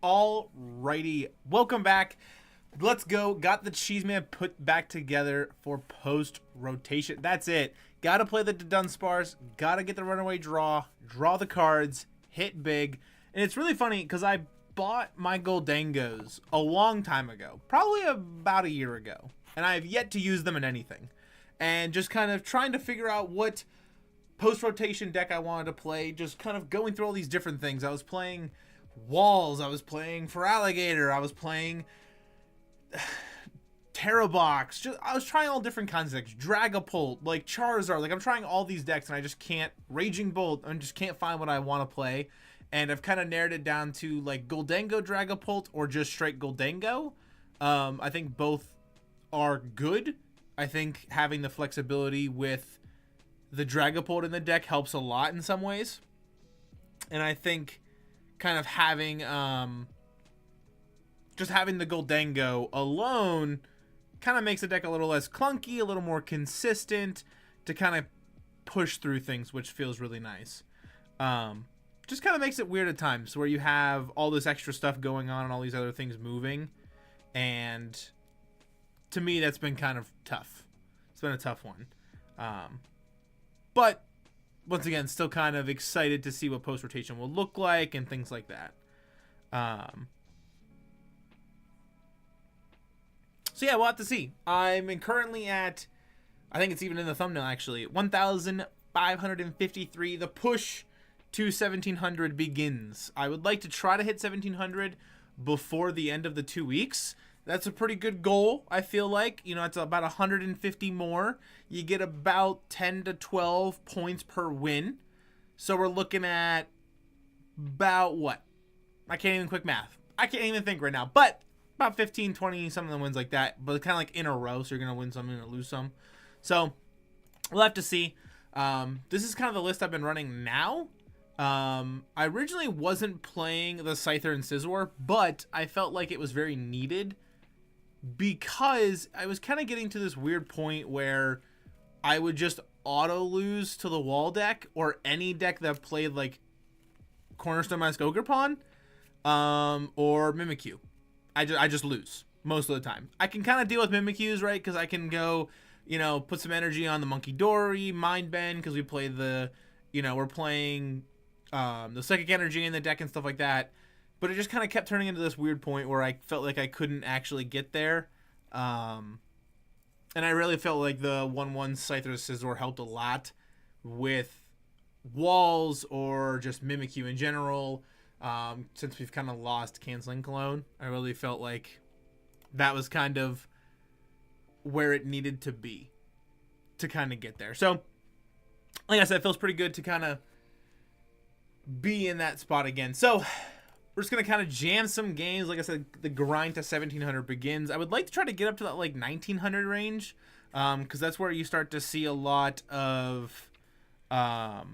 Alrighty, welcome back. Let's go. Got the Cheeseman put back together for post rotation. That's it. Gotta play the Dunsparce. Gotta get the runaway draw the cards, hit big. And it's really funny because I bought my Gholdengos a long time ago, probably about a year ago, and I have yet to use them in anything. And just kind of trying to figure out what post-rotation deck I wanted to play, just kind of going through all these different things. I was playing Walls, I was playing for Alligator, I was playing Terrabox, I was trying all different kinds of decks, Dragapult, like Charizard, like I'm trying all these decks and I just can't, Raging Bolt, I just can't find what I want to play. And I've kind of narrowed it down to like Gholdengo Dragapult or just straight Gholdengo. I think both are good. I think having the flexibility with the Dragapult in the deck helps a lot in some ways. And I think kind of having just having the Gholdengo alone kind of makes the deck a little less clunky, a little more consistent to kind of push through things, which feels really nice. Just kind of makes it weird at times where you have all this extra stuff going on and all these other things moving. And to me, that's been kind of tough. It's been a tough one. But once again, still kind of excited to see what post-rotation will look like and things like that. So yeah, we'll have to see. I'm currently at, I think it's even in the thumbnail actually, 1,553. The push to 1,700 begins. I would like to try to hit 1,700 before the end of the 2 weeks. That's a pretty good goal, I feel like. You know, it's about 150 more. You get about 10 to 12 points per win. So we're looking at about what? I can't even quick math. I can't even think right now. But about 15, 20, some of the wins like that. But kind of like in a row. So you're going to win some and lose some. So we'll have to see. This is kind of the list I've been running now. I originally wasn't playing the Scyther and Scizor, but I felt like it was very needed because I was kind of getting to this weird point where I would just auto lose to the wall deck or any deck that played like Cornerstone Mask Ogerpon, or Mimikyu. I just lose most of the time. I can kind of deal with Mimikyus, right? Because I can go, you know, put some energy on the Munkidori, Mind Bend, because we play the, you know, we're playing the Psychic Energy in the deck and stuff like that. But it just kind of kept turning into this weird point where I felt like I couldn't actually get there. And I really felt like the 1-1 Scyther Scizor helped a lot with Walls or just Mimikyu in general. Since we've kind of lost Canceling Cologne, I really felt like that was kind of where it needed to be to kind of get there. So, like I said, it feels pretty good to kind of be in that spot again. So we're just going to kind of jam some games. Like I said, the grind to 1,700 begins. I would like to try to get up to that like 1,900 range, because that's where you start to see a lot of other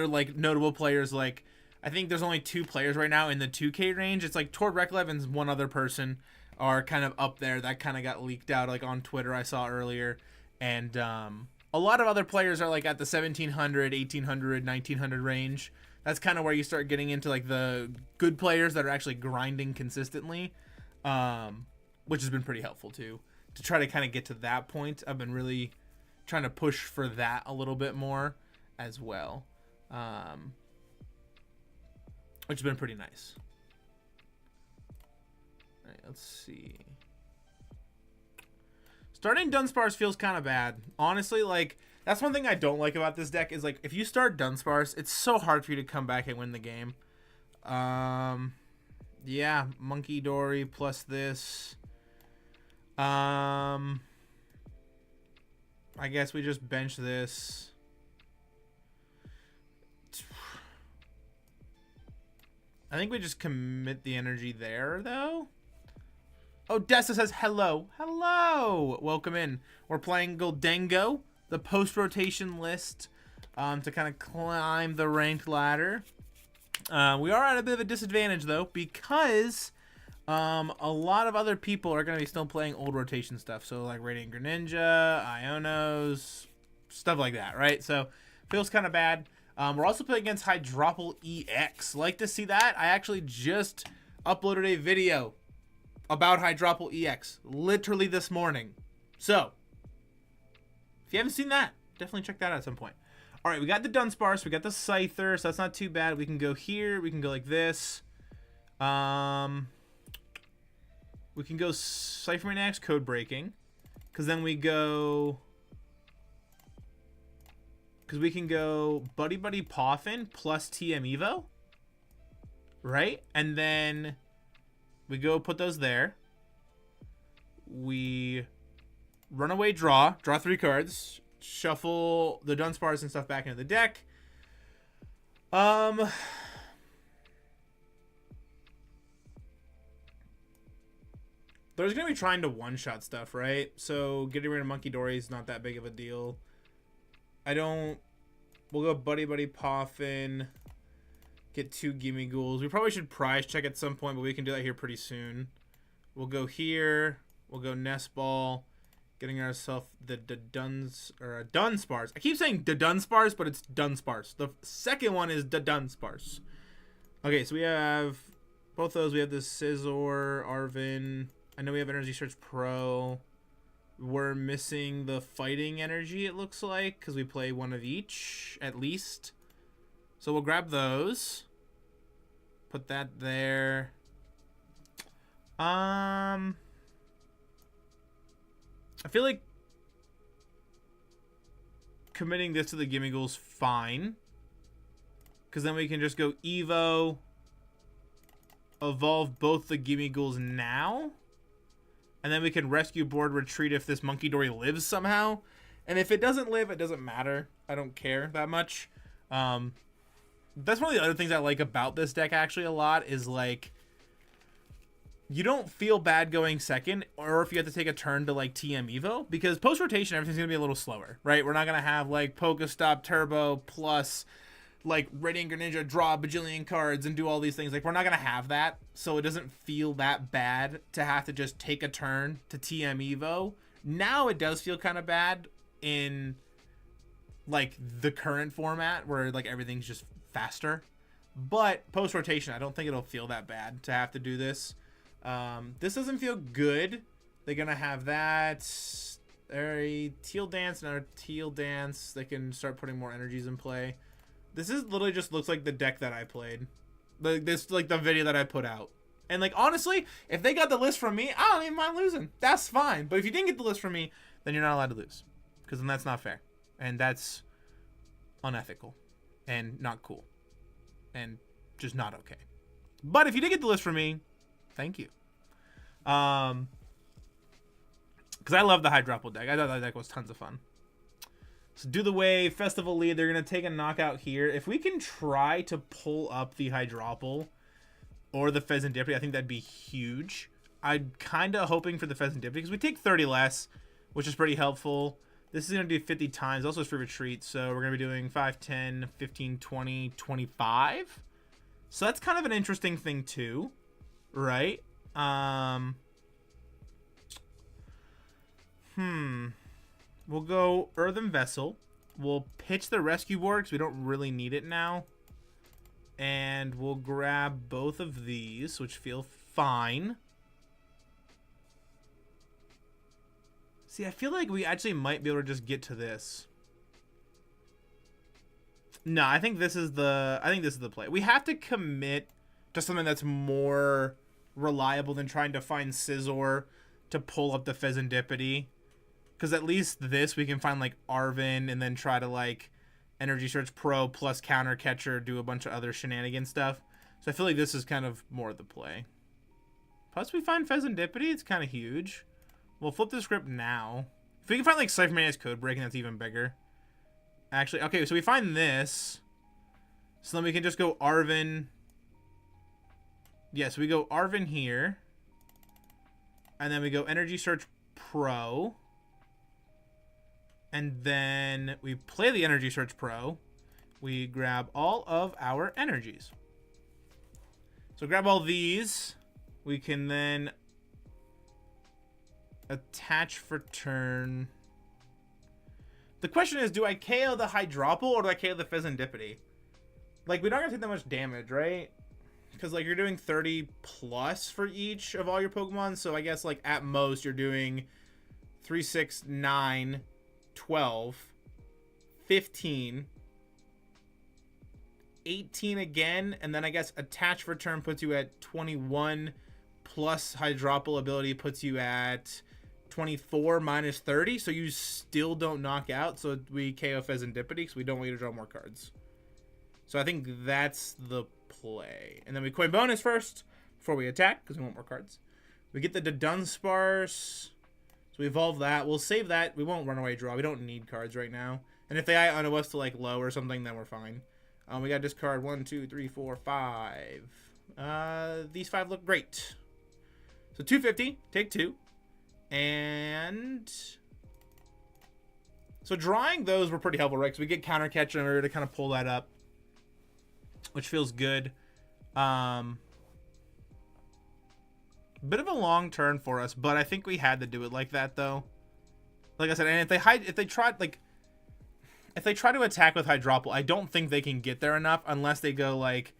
like notable players. Like I think there's only 2 players right now in the 2K range. It's like Tord Reklev and one other person are kind of up there. That kind of got leaked out like on Twitter I saw earlier. And a lot of other players are like at the 1,700, 1,800, 1,900 range. That's kind of where you start getting into like the good players that are actually grinding consistently, which has been pretty helpful too, to try to kind of get to that point. I've been really trying to push for that a little bit more as well, which has been pretty nice. All right, let's see. Starting Dunsparce feels kind of bad. Honestly, like, that's one thing I don't like about this deck is, like, if you start Dunsparce, it's so hard for you to come back and win the game. Yeah, Munkidori plus this. I guess we just bench this. I think we just commit the energy there, though. Oh, Dessa says hello. Hello! Welcome in. We're playing Gholdengo, the post-rotation list, to kind of climb the ranked ladder. We are at a bit of a disadvantage, though, because a lot of other people are going to be still playing old rotation stuff. So, like Radiant Greninja, Ionos, stuff like that, right? So, feels kind of bad. We're also playing against Hydropple EX. Like to see that? I actually just uploaded a video about Hydropple EX literally this morning. So, if you haven't seen that, definitely check that out at some point. All right, we got the Dunsparce, we got the Scyther, so that's not too bad. We can go here, we can go like this. We can go Ciphermaniac's Codebreaking, because then we go... Because we can go Buddy-Buddy Poffin plus TM Evo, right? And then we go put those there. We run away, draw 3 cards, shuffle the Dunsparce and stuff back into the deck. There's gonna be trying to one-shot stuff, right? So getting rid of Munkidori is not that big of a deal. We'll go Buddy-Buddy Poffin, get 2 Gimmighouls. We probably should prize check at some point, but we can do that here pretty soon. We'll go here. We'll go Nest Ball, getting ourselves the Dunsparce. I keep saying Dudunsparce, but it's Dunsparce. The second one is Dudunsparce. Okay, so we have both those. We have the Scizor, Arven. I know we have Energy Search Pro. We're missing the fighting energy, it looks like, because we play one of each, at least. So we'll grab those. Put that there. I feel like committing this to the Gimmighoul's fine. Because then we can just go Evo. Evolve both the Gimmighouls now. And then we can Rescue Board Retreat if this Munkidori lives somehow. And if it doesn't live, it doesn't matter. I don't care that much. That's one of the other things I like about this deck actually a lot is like, you don't feel bad going second, or if you have to take a turn to like TM Evo, because post rotation everything's gonna be a little slower, right? We're not gonna have like Pokestop Turbo plus like Radiant Greninja draw a bajillion cards and do all these things. Like, we're not gonna have that, so it doesn't feel that bad to have to just take a turn to TM Evo. Now it does feel kind of bad in like the current format where like everything's just faster, but post rotation I don't think it'll feel that bad to have to do this. This doesn't feel good. They're gonna have that a Teal Dance, another Teal Dance. They can start putting more energies in play. This is literally just looks like the deck that I played. This like the video that I put out. And like, honestly, if they got the list from me, I don't even mind losing. That's fine. But if you didn't get the list from me, then you're not allowed to lose. Because then that's not fair. And that's unethical. And not cool. And just not okay. But if you did get the list from me, thank you. Because I love the Hydropple deck. I thought that deck was tons of fun. So do the wave, Festival Lead. They're going to take a knockout here. If we can try to pull up the Hydropple or the Fezandipiti, I think that'd be huge. I'm kind of hoping for the Fezandipiti because we take 30 less, which is pretty helpful. This is going to do 50 times. Also, it's free retreat. So we're going to be doing 5, 10, 15, 20, 25. So that's kind of an interesting thing too, right? We'll go Earthen Vessel. We'll pitch the Rescue Board because we don't really need it now. And we'll grab both of these, which feel fine. See, I feel like we actually might be able to just get to this. No, I think this is the play. We have to commit to something that's more reliable than trying to find Scizor to pull up the Fezandipiti. Because at least this, we can find, like, Arven and then try to, like, Energy Search Pro plus Counter Catcher, do a bunch of other shenanigan stuff. So I feel like this is kind of more the play. Plus, we find Fezandipiti. It's kind of huge. We'll flip the script now. If we can find, like, Ciphermaniac's Codebreaking, that's even bigger. Actually, okay, so we find this. So then we can just go Arven. Yeah, so we go Arven here. And then we go Energy Search Pro. And then we play the Energy Search Pro. We grab all of our energies. So grab all these. We can then attach for turn. The question is, do I KO the Hydropple or do I KO the Fezandipiti? Like, we're not going to take that much damage, right? Because, like, you're doing 30 plus for each of all your Pokemon. So I guess, like, at most, you're doing 3, 6, 9, 12, 15, 18 again. And then I guess Attach Return puts you at 21 plus Hydropple ability puts you at 24 minus 30. So you still don't knock out. So we KO Fezandipiti because we don't want you to draw more cards. So I think that's the play. And then we coin bonus first before we attack because we want more cards. We get the Dudunsparce. So we evolve that. We'll save that. We won't run away draw. We don't need cards right now. And if they Iono us to like low or something, then we're fine. We got to discard 1, 2, 3, 4, 5. These 5 look great. So 250, take 2. And so drawing those were pretty helpful, right? Because we get Counter Catcher and we were to kind of pull that up, which feels good. Bit of a long turn for us, but I think we had to do it like that, though. Like I said, and if they try to attack with Hydropple, I don't think they can get there enough unless they go like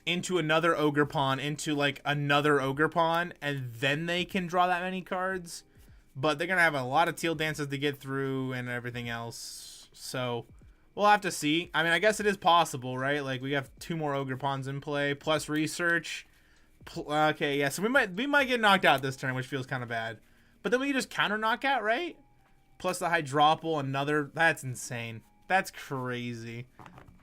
into another Ogre Pawn, into like another Ogre Pawn, and then they can draw that many cards. But they're gonna have a lot of Teal Dances to get through and everything else. So we'll have to see. I mean, I guess it is possible, right? Like, we have 2 more Ogre Pawns in play, plus Research. Okay, yeah, so we might get knocked out this turn, which feels kind of bad. But then we can just counter knockout, right? Plus the Hydropple, another. That's insane. That's crazy.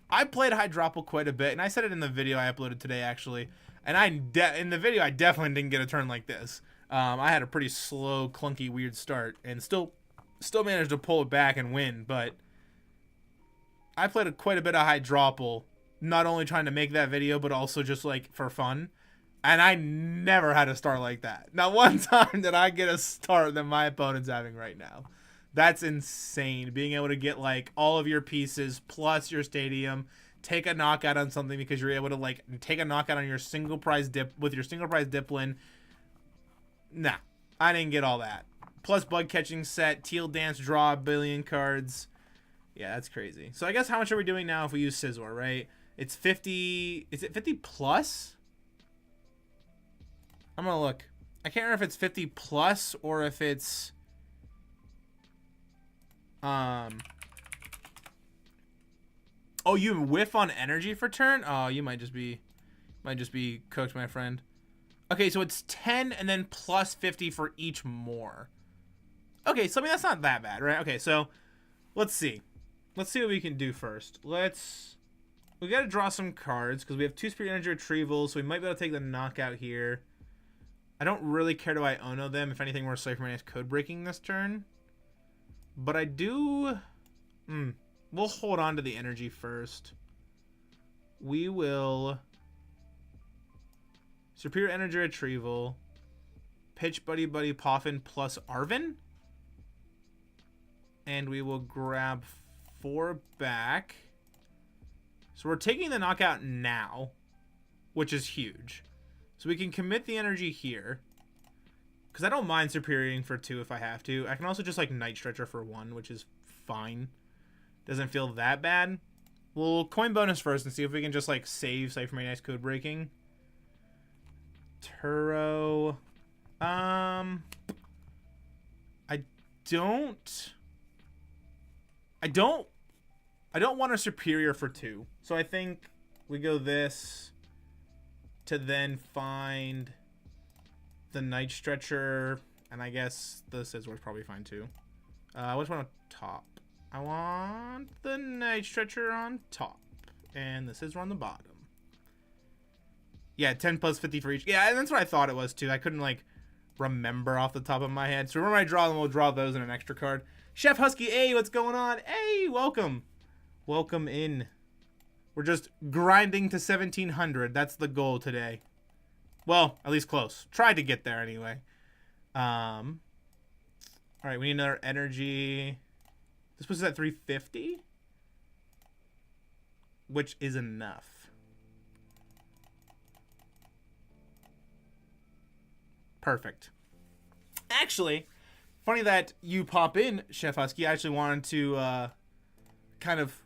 I played Hydropple quite a bit, and I said it in the video I uploaded today, actually. And in the video, I definitely didn't get a turn like this. I had a pretty slow, clunky, weird start, and still managed to pull it back and win, but I played quite a bit of Hydropple, not only trying to make that video, but also just, like, for fun. And I never had a start like that. Not one time did I get a start that my opponent's having right now. That's insane. Being able to get, like, all of your pieces plus your stadium, take a knockout on something because you're able to, like, take a knockout on your single prize dip with your single prize Diplin. Nah, I didn't get all that. Plus bug catching set, Teal Dance, draw a billion cards. Yeah, that's crazy. So I guess how much are we doing now if we use Scizor, right? It's 50. Is it 50 plus? I'm gonna look. I can't remember if it's 50 plus or if it's oh, you whiff on energy for turn? Oh, you might just be cooked, my friend. Okay, so it's 10 and then plus 50 for each more. Okay, so I mean that's not that bad, right? Okay, so let's see. Let's see what we can do first. We gotta draw some cards because we have 2 Spirit Energy Retrievals, so we might be able to take the knockout here. I don't really care to Iono them. If anything, we're Ciphermaniac Codebreaking this turn. But I do. We'll hold on to the energy first. We will Superior Energy Retrieval, pitch Buddy-Buddy Poffin plus Arven, and we will grab 4 back. So we're taking the knockout now, which is huge. So we can commit the energy here, because I don't mind Superioring for 2 if I have to. I can also just like Night Stretcher for 1, which is fine. Doesn't feel that bad. We'll coin bonus first and see if we can just like save Ciphermaniac's Codebreaking. Turo. I don't want a Superior for 2. So I think we go this to then find the Night Stretcher, and I guess the Scizor's probably fine too. Which one on top? I want the Night Stretcher on top, and the Scizor on the bottom. Yeah, 10 plus 50 for each. Yeah, and that's what I thought it was too. I couldn't like remember off the top of my head. So remember I draw them, we'll draw those in an extra card. Chef Husky, hey, what's going on? Hey, welcome. Welcome in. We're just grinding to 1700. That's the goal today. Well, at least close. Tried to get there anyway. All right, we need another energy. This puts us at 350, which is enough. Perfect. Actually, funny that you pop in, Chef Husky. I actually wanted to kind of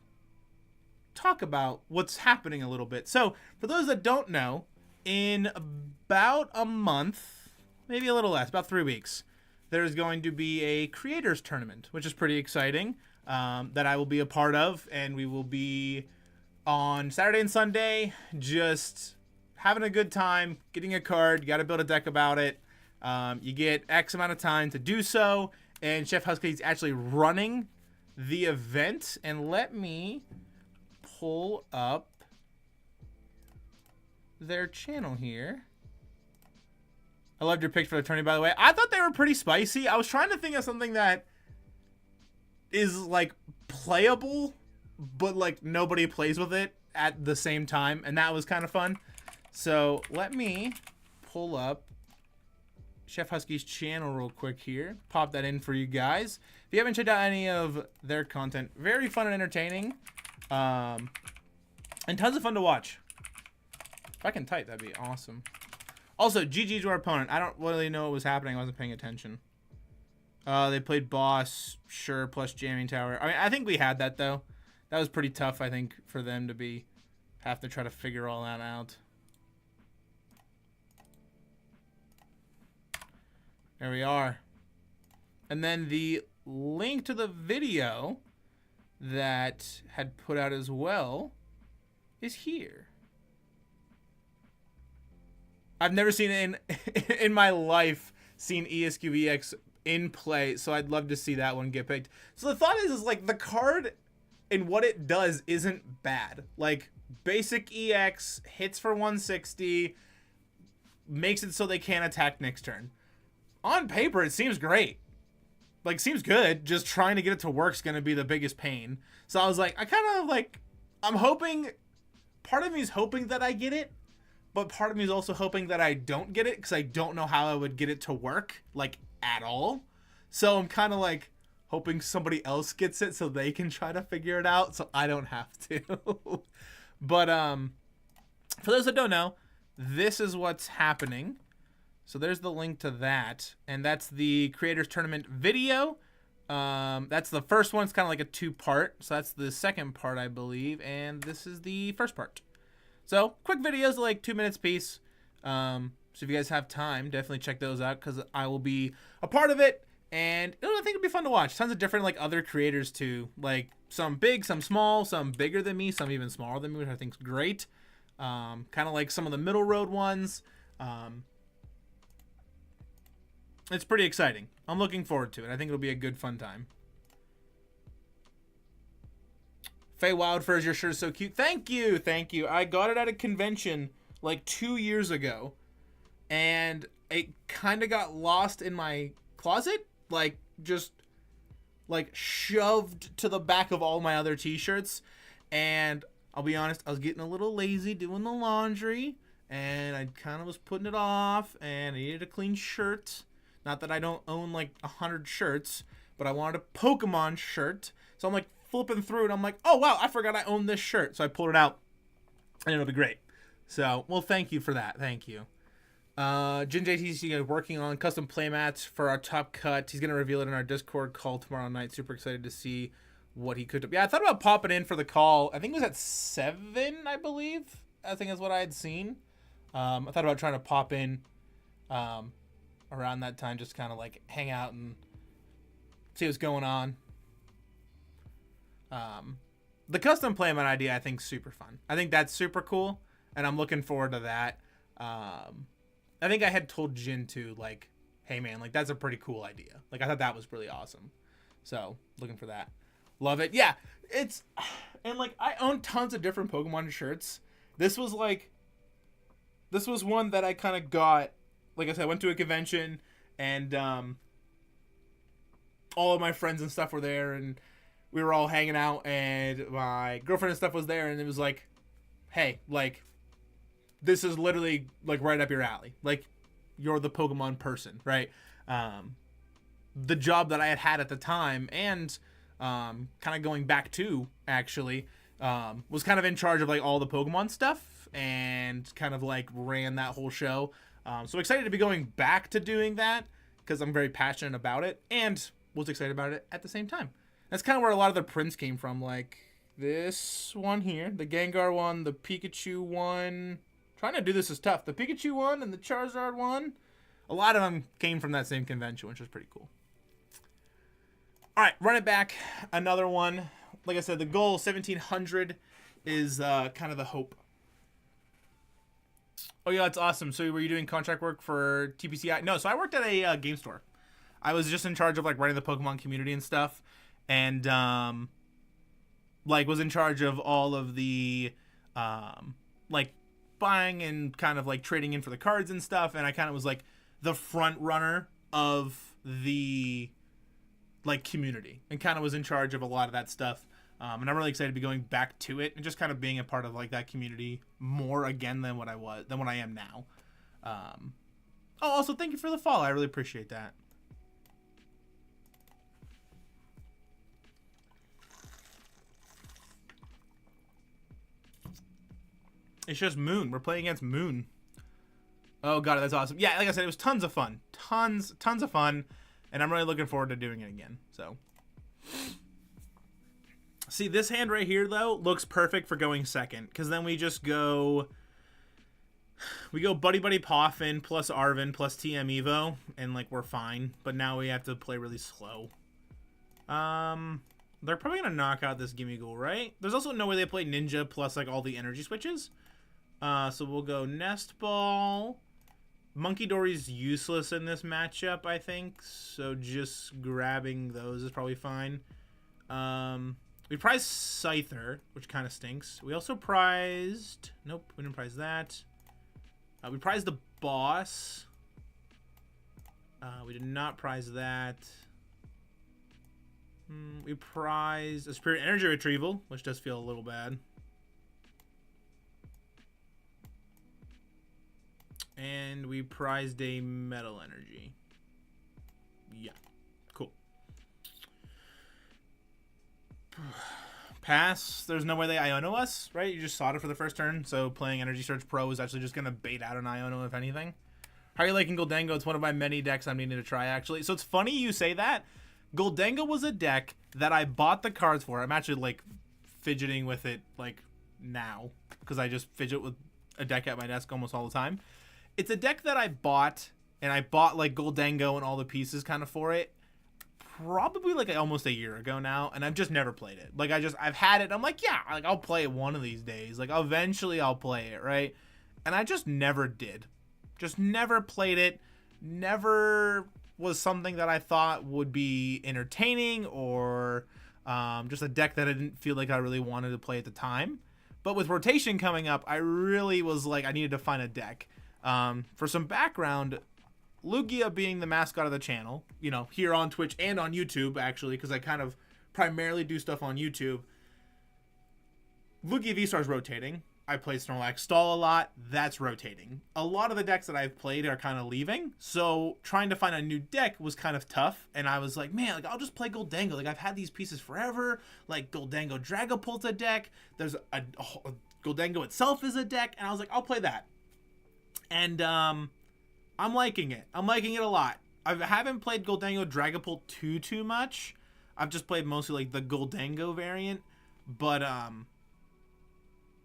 talk about what's happening a little bit. So, for those that don't know, in about a month, maybe a little less, about 3 weeks, there's going to be a creators tournament, which is pretty exciting, that I will be a part of, and we will be on Saturday and Sunday just having a good time, getting a card. You got to build a deck about it. You get X amount of time to do so, and Chef Husky is actually running the event. And let me pull up their channel here. I loved your picks for the tourney, by the way. I thought they were pretty spicy. I was trying to think of something that is like playable, but like nobody plays with it at the same time, and that was kind of fun. So let me pull up Chef Husky's channel real quick here. Pop that in for you guys. If you haven't checked out any of their content, very fun and entertaining, and tons of fun to watch. If I can type, that'd be awesome. Also, GG to our opponent. I don't really know what was happening. I wasn't paying attention. They played boss, sure, plus jamming tower. I mean, I think we had that, though. That was pretty tough, I think, for them to have to try to figure all that out. There we are. And then the link to the video that had put out as well is here. I've never seen it in my life, seen ESQEX in play, so I'd love to see that one get picked. So the thought is like the card and what it does isn't bad. Like basic EX hits for 160, makes it so they can't attack next turn. On paper, it seems great. Like, seems good. Just trying to get it to work is going to be the biggest pain. So I was like, I'm hoping, part of me is hoping that I get it, but part of me is also hoping that I don't get it because I don't know how I would get it to work, like, at all. So I'm kind of like hoping somebody else gets it so they can try to figure it out so I don't have to. But for those that don't know, this is what's happening. So there's the link to that, and that's the Creators Tournament video. That's the first one. It's kind of like a two-part, so that's the second part, I believe, and this is the first part. So quick videos, like 2 minutes piece. So if you guys have time, definitely check those out because I will be a part of it, and I think it'll be fun to watch. Tons of different like other creators too, like some big, some small, some bigger than me, some even smaller than me, which I think is great. Kind of like some of the middle road ones. It's pretty exciting. I'm looking forward to it. I think it'll be a good, fun time. Faye Wildfurs, your shirt is so cute. Thank you. Thank you. I got it at a convention like 2 years ago. And it kind of got lost in my closet. Like, just, like, shoved to the back of all my other t-shirts. And I'll be honest, I was getting a little lazy doing the laundry. And I kind of was putting it off. And I needed a clean shirt. Not that I don't own like 100 shirts, but I wanted a Pokemon shirt. So I'm like flipping through it. I'm like, oh, wow, I forgot I own this shirt. So I pulled it out and it'll be great. So, well, thank you for that. Thank you. Jin JTC is working on custom playmats for our top cut. He's going to reveal it in our Discord call tomorrow night. Super excited to see what he could do. Yeah, I thought about popping in for the call. I think it was at 7, I believe. I think is what I had seen. I thought about trying to pop in around that time, just kind of like hang out and see what's going on. The custom playmat idea, I think, super fun. I think that's super cool, and I'm looking forward to that. I think I had told Jin too, like, hey man, like that's a pretty cool idea. Like I thought that was really awesome. So looking for that. Love it. Yeah, it's, and like I own tons of different Pokemon shirts. This was one that I kind of got. Like I said, I went to a convention and all of my friends and stuff were there and we were all hanging out and my girlfriend and stuff was there and it was like, hey, like, this is literally like right up your alley. Like, you're the Pokemon person, right? The job that I had at the time and kind of going back to, actually, was kind of in charge of like all the Pokemon stuff and kind of like ran that whole show. So excited to be going back to doing that because I'm very passionate about it and was excited about it at the same time. That's kind of where a lot of the prints came from, like this one here, the Gengar one, the Pikachu one. Trying to do this is tough. The Pikachu one and the Charizard one, a lot of them came from that same convention, which was pretty cool. All right, run it back. Another one. Like I said, the goal 1,700 is kind of the hope. Oh yeah, that's awesome. So were you doing contract work for TPCI? No, so I worked at a game store. I was just in charge of like running the Pokemon community and stuff, and like was in charge of all of the like buying and kind of like trading in for the cards and stuff. And I kind of was like the front runner of the like community and kind of was in charge of a lot of that stuff. And I'm really excited to be going back to it and just kind of being a part of like that community more again than what I am now. Oh, also thank you for the follow. I really appreciate that. It's just Moon. We're playing against Moon. Oh god, that's awesome. Yeah, like I said, it was tons of fun. Tons of fun. And I'm really looking forward to doing it again. So see, this hand right here though looks perfect for going second, because then we just go Buddy-Buddy Poffin plus Arven plus TM Evo, and like we're fine. But now we have to play really slow. They're probably gonna knock out this Gimmighoul, right? There's also no way they play Ninja plus like all the energy switches. So we'll go Nest Ball. Munkidori's useless in this matchup, I think. So just grabbing those is probably fine. We prized Scyther, which kind of stinks. We also prized... Nope, we didn't prize that. We prized the boss. We did not prize that. We prized a Spirit Energy Retrieval, which does feel a little bad. And we prized a Metal Energy. Yeah, cool. Pass. There's no way they Iono us, right? You just saw it for the first turn, so playing Energy Search Pro is actually just going to bait out an Iono, if anything. How are you liking Gholdengo? It's one of my many decks I'm needing to try, actually. So it's funny you say that. Gholdengo was a deck that I bought the cards for. I'm actually, like, fidgeting with it, like, now. Because I just fidget with a deck at my desk almost all the time. It's a deck that I bought, and I bought, like, Gholdengo and all the pieces kind of for it. Probably, like, almost a year ago now, and I've just never played it. Like, I've had it. I'm like, yeah, like, I'll play it one of these days. Like, eventually I'll play it, right? And I just never did. Just never played it. Never was something that I thought would be entertaining or just a deck that I didn't feel like I really wanted to play at the time. But with rotation coming up, I really was like, I needed to find a deck. For some background, Lugia being the mascot of the channel, you know, here on Twitch and on YouTube, actually, because I kind of primarily do stuff on YouTube. Lugia V-Star's rotating. I play Snorlax Stall a lot. That's rotating. A lot of the decks that I've played are kind of leaving, so trying to find a new deck was kind of tough, and I was like, man, like, I'll just play Gholdengo. Like, I've had these pieces forever. Like, Gholdengo Dragapult's a deck. There's a Gholdengo itself is a deck, and I was like, I'll play that. And I'm liking it. I'm liking it a lot. I haven't played Gholdengo Dragapult too much. I've just played mostly like the Gholdengo variant, but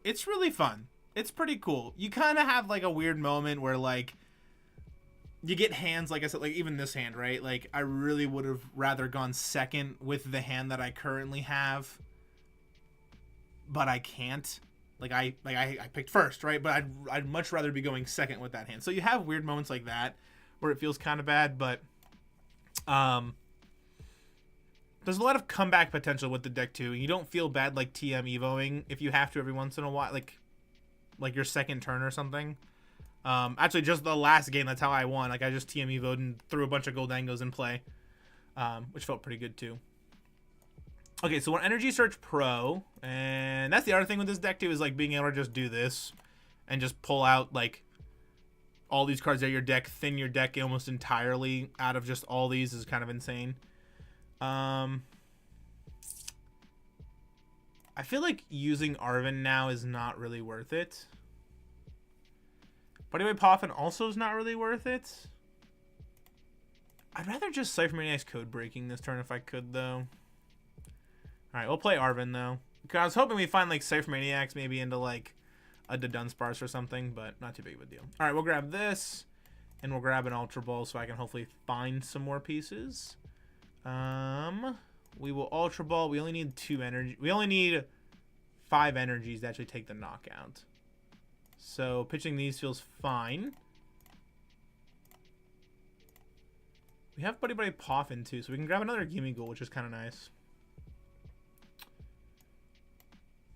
it's really fun. It's pretty cool. You kind of have like a weird moment where like you get hands, like I said, like even this hand, right? Like I really would have rather gone second with the hand that I currently have, but I can't. Like I picked first, right? But I'd much rather be going second with that hand. So you have weird moments like that where it feels kind of bad, but there's a lot of comeback potential with the deck too. You don't feel bad like TM evoing if you have to every once in a while, like your second turn or something. Actually, just the last game, that's how I won. Like I just TM evoed and threw a bunch of Gholdengos in play, which felt pretty good too. Okay, so we're Energy Search Pro, and that's the other thing with this deck too, is like being able to just do this and just pull out like all these cards out of your deck, thin your deck almost entirely out of just all these is kind of insane. I feel like using Arven now is not really worth it. Buddy-Buddy Poffin also is not really worth it. I'd rather just Ciphermaniac's Codebreaking this turn if I could, though. Alright, we'll play Arven, though. Because I was hoping we find, like, Ciphermaniacs maybe into, like, a Dudunsparce or something, but not too big of a deal. Alright, we'll grab this, and we'll grab an Ultra Ball so I can hopefully find some more pieces. We will Ultra Ball. We only need 2 energy. We only need 5 energies to actually take the knockout. So, pitching these feels fine. We have Buddy-Buddy Poffin, too, so we can grab another Gimmighoul, which is kind of nice.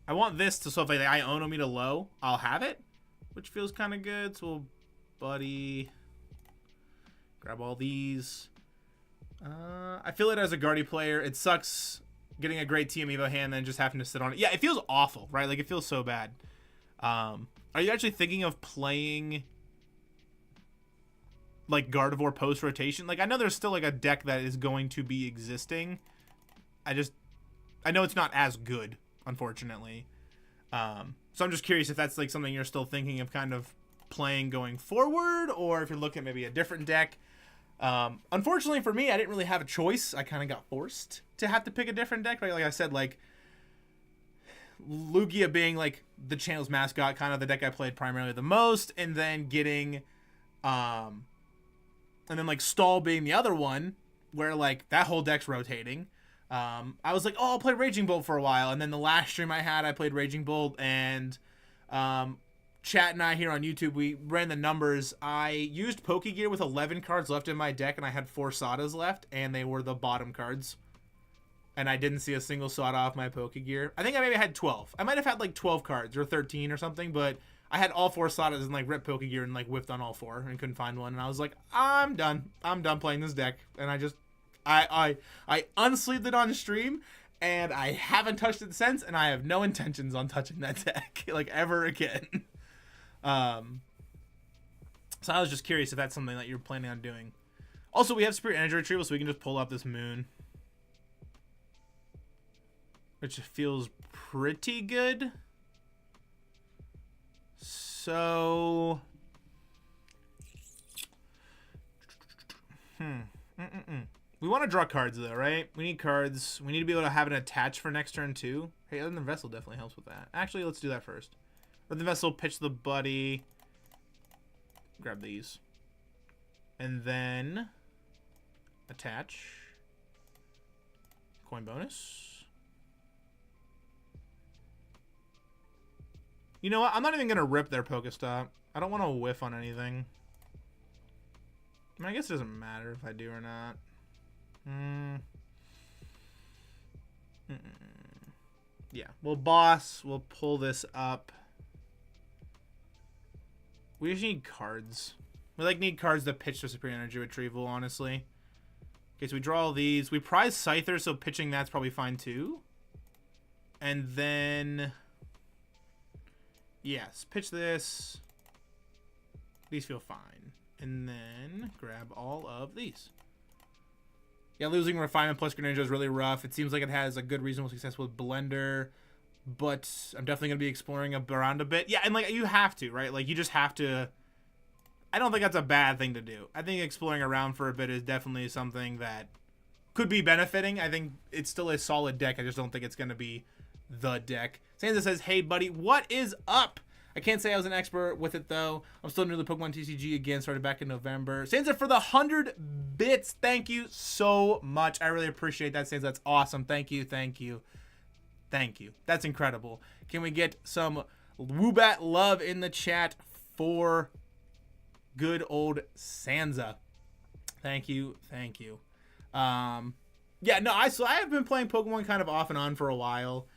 I want this to, so if like, Iono me to low, I'll have it, which feels kind of good. So we'll Buddy, grab all these. I feel it as a Guardy player. It sucks getting a great Team Evo hand and then just having to sit on it. Yeah, it feels awful, right? Like, it feels so bad. Are you actually thinking of playing like Gardevoir Post Rotation? Like, I know there's still like a deck that is going to be existing. I know it's not as good, unfortunately. So I'm just curious if that's like something you're still thinking of kind of playing going forward, or if you're looking at maybe a different deck. Unfortunately for me, I didn't really have a choice. I kind of got forced to have to pick a different deck, right? Like I said, like Lugia being like the channel's mascot, kind of the deck I played primarily the most, and then getting and then like Stall being the other one where like that whole deck's rotating. I was like, oh, I'll play Raging Bolt for a while, and then the last stream I had, I played Raging Bolt, and Chat and I here on YouTube, we ran the numbers. I used Pokegear with 11 cards left in my deck, and I had 4 Sadas left, and they were the bottom cards. And I didn't see a single Sada off my Pokegear. I think I maybe had 12. I might have had like 12 cards or 13 or something, but I had all 4 Sadas and like ripped Pokegear and like whiffed on all 4 and couldn't find one. And I was like, I'm done. I'm done playing this deck. And I unsleeved it on stream, and I haven't touched it since, and I have no intentions on touching that deck like ever again. So I was just curious if that's something that you're planning on doing. Also, we have Spirit Energy Retrieval, so we can just pull up this moon, which feels pretty good. So, we want to draw cards though, right? We need cards. We need to be able to have an attach for next turn too. Hey, Earthen Vessel definitely helps with that. Actually, let's do that first. Earthen Vessel, pitch the Buddy. Grab these. And then attach. Coin bonus. You know what? I'm not even going to rip their Pokestop. I don't want to whiff on anything. I mean, I guess it doesn't matter if I do or not. Yeah, well, boss, we'll pull this up. We just need cards. We like need cards that pitch to Superior Energy Retrieval, honestly. Okay, so we draw all these. We prize Scyther, so pitching that's probably fine too. And then, yes, pitch this. These feel fine. And then grab all of these. Yeah, losing Refinement plus Greninja is really rough. It seems like it has a good reasonable success with Blender, but I'm definitely going to be exploring around a bit. Yeah, and like you have to, right? Like you just have to. I don't think that's a bad thing to do. I think exploring around for a bit is definitely something that could be benefiting. I think it's still a solid deck. I just don't think it's going to be the deck. Sansa says, hey, buddy, what is up? I can't say I was an expert with it, though. I'm still new to Pokemon TCG again, started back in November. Sansa, for the 100 bits, thank you so much. I really appreciate that, Sansa. That's awesome. Thank you, thank you, thank you. That's incredible. Can we get some Woobat love in the chat for good old Sansa? Thank you, thank you. Yeah, no, I have been playing Pokemon kind of off and on for a while.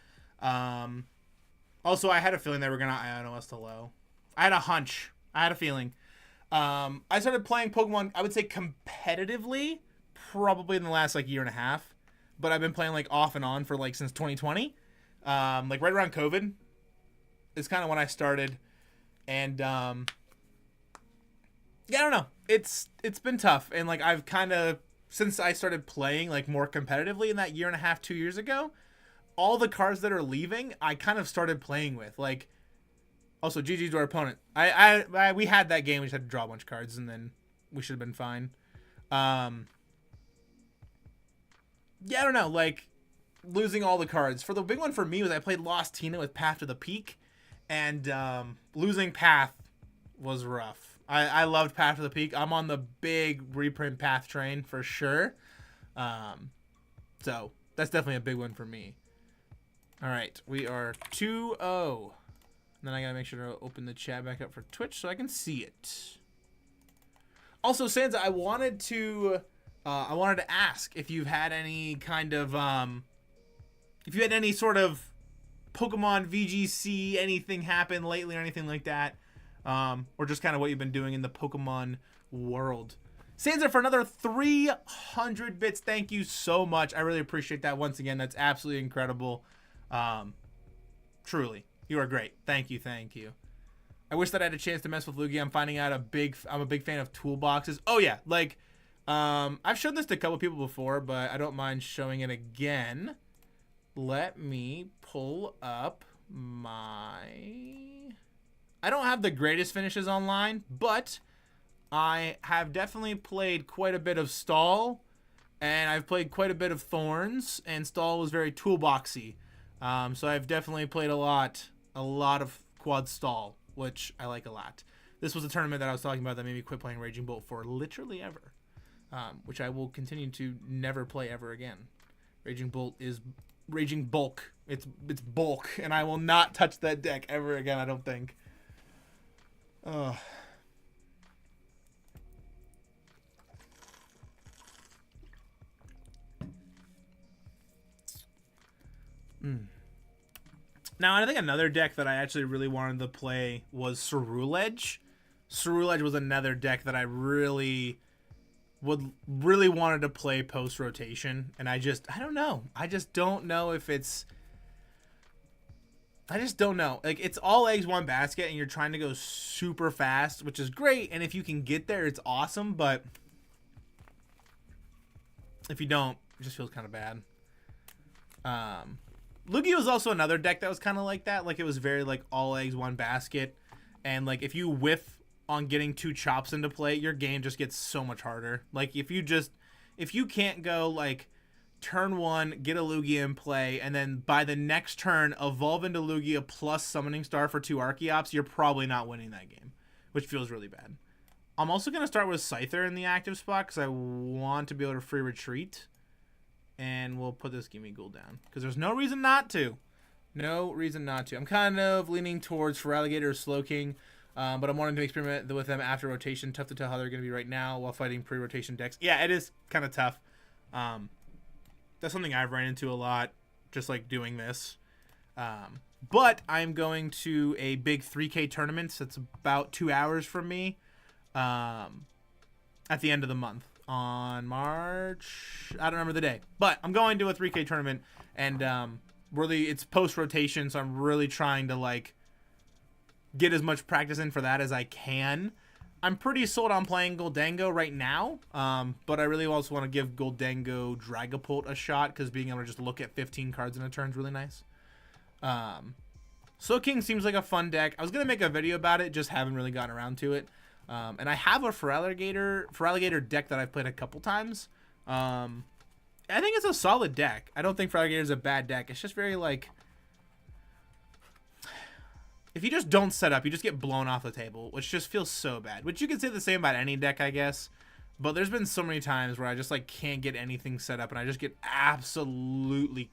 Also, I had a feeling they were going to Iono us to low. I had a hunch. I had a feeling. I started playing Pokemon, I would say competitively, probably in the last like year and a half. But I've been playing like off and on for like since 2020. Like right around COVID is kind of when I started. And yeah, I don't know. It's been tough. And like I've kind of, since I started playing like more competitively in that year and a half, 2 years ago, all the cards that are leaving, I kind of started playing with. Like, also, GG to our opponent. We had that game. We just had to draw a bunch of cards, and then we should have been fine. yeah, I don't know, like, losing all the cards. For the big one for me was I played Lost Tina with Path to the Peak, and losing Path was rough. I loved Path to the Peak. I'm on the big reprint Path train for sure. So that's definitely a big one for me. All right, we are 2-0. Then I gotta make sure to open the chat back up for Twitch so I can see it. Also, Sansa, I wanted to ask if you've had any kind of if you had any sort of Pokemon VGC anything happen lately or anything like that, or just kind of what you've been doing in the Pokemon world. Sansa, for another 300 bits, thank you so much. I really appreciate that. Once again, that's absolutely incredible. Truly, you are great. Thank you, thank you. I wish that I had a chance to mess with Lugia. I'm finding out I'm a big fan of toolboxes. Oh yeah, like I've shown this to a couple people before, but I don't mind showing it again. Let me pull up my... I don't have the greatest finishes online, but I have definitely played quite a bit of Stall, and I've played quite a bit of Thorns, and Stall was very toolboxy. So I've definitely played a lot of Quad Stall, which I like a lot. This was a tournament that I was talking about that made me quit playing Raging Bolt for literally ever, which I will continue to never play ever again. Raging Bolt is Raging Bulk. It's bulk, and I will not touch that deck ever again, I don't think. Ugh. Now, I think another deck that I actually really wanted to play was Ceruledge. Ceruledge was another deck that I really wanted to play post rotation, and I don't know. I just don't know if it's... I just don't know. Like, it's all eggs, one basket, and you're trying to go super fast, which is great, and if you can get there, it's awesome, but if you don't, it just feels kind of bad. Lugia was also another deck that was kind of like that. Like, it was very, like, all eggs, one basket. And, like, if you whiff on getting 2 chops into play, your game just gets so much harder. Like, if you can't go, like, turn 1, get a Lugia in play, and then by the next turn, evolve into Lugia plus Summoning Star for 2 Archeops, you're probably not winning that game, which feels really bad. I'm also going to start with Scyther in the active spot because I want to be able to free retreat. And we'll put this Gimmighoul down because there's no reason not to. No reason not to. I'm kind of leaning towards Feraligatr or Slowking, but I'm wanting to experiment with them after rotation. Tough to tell how they're going to be right now while fighting pre-rotation decks. Yeah, it is kind of tough. That's something I've ran into a lot, just like doing this. But I'm going to a big 3K tournament that's about 2 hours from me at the end of the month. On March, I don't remember the day, but I'm going to a 3K tournament, and really it's post rotation, so I'm really trying to like get as much practice in for that as I can. I'm pretty sold on playing Gholdengo right now, but I really also want to give Gholdengo Dragapult a shot because being able to just look at 15 cards in a turn is really nice. Slowking seems like a fun deck. I was gonna make a video about it, just haven't really gotten around to it. And I have a Feraligatr deck that I've played a couple times. I think it's a solid deck. I don't think Feraligatr is a bad deck. It's just very, like... If you just don't set up, you just get blown off the table, which just feels so bad. Which you can say the same about any deck, I guess. But there's been so many times where I just, like, can't get anything set up, and I just get absolutely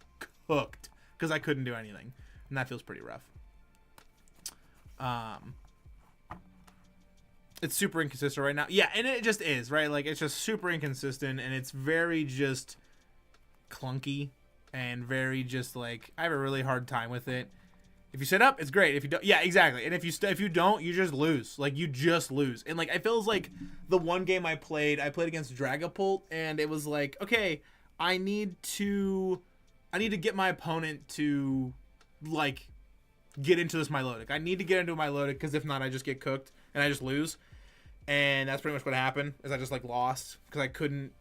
cooked because I couldn't do anything. And that feels pretty rough. It's super inconsistent right now. Yeah, and it just is, right? Like, it's just super inconsistent, and it's very just clunky and very just, like, I have a really hard time with it. If you set up, it's great. If you don't, yeah, exactly. And if you don't, you just lose. Like, you just lose. And, like, it feels like the one game I played against Dragapult, and it was like, okay, I need to get my opponent to, like, get into this Milotic. I need to get into a Milotic, because if not, I just get cooked, and I just lose. And that's pretty much what happened, is I just, like, lost, because I couldn't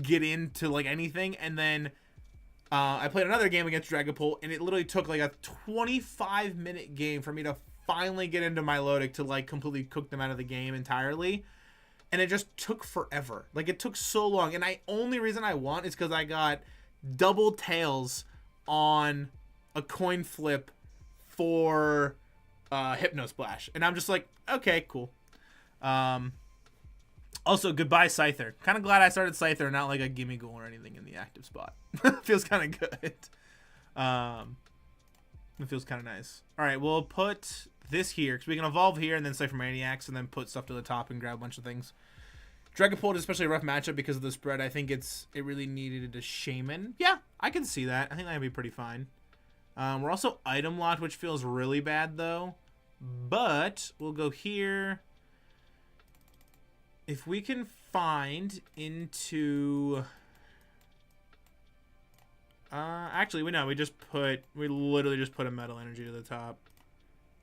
get into, like, anything. And then I played another game against Dragapult, and it literally took, like, a 25-minute game for me to finally get into Milotic to, like, completely cook them out of the game entirely. and it just took forever. Like, it took so long, and only reason I won is because I got double tails on a coin flip for Hypno Splash, and I'm just like, okay, cool. Also, goodbye Scyther. Kind of glad I started Scyther, not like a Gimmighoul or anything in the active spot. Feels kind of good. It feels kind of nice. All right, we'll put this here because we can evolve here and then Ciphermaniacs and then put stuff to the top and grab a bunch of things. Dragapult is especially a rough matchup because of the spread. I think it really needed a Shaman. Yeah, I can see that. I think that'd be pretty fine. We're also item locked, which feels really bad though. But we'll go here. If we can find into... actually, we literally just put a Metal Energy to the top.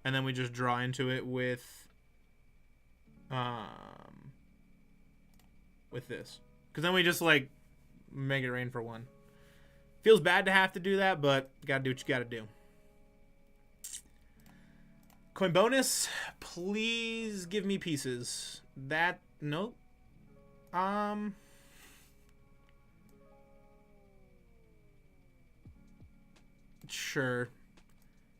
And then we just draw into it with this. Because then we just, like, make it rain for one. Feels bad to have to do that, but you gotta do what you gotta do. Coin bonus, please give me pieces. That, nope. Sure.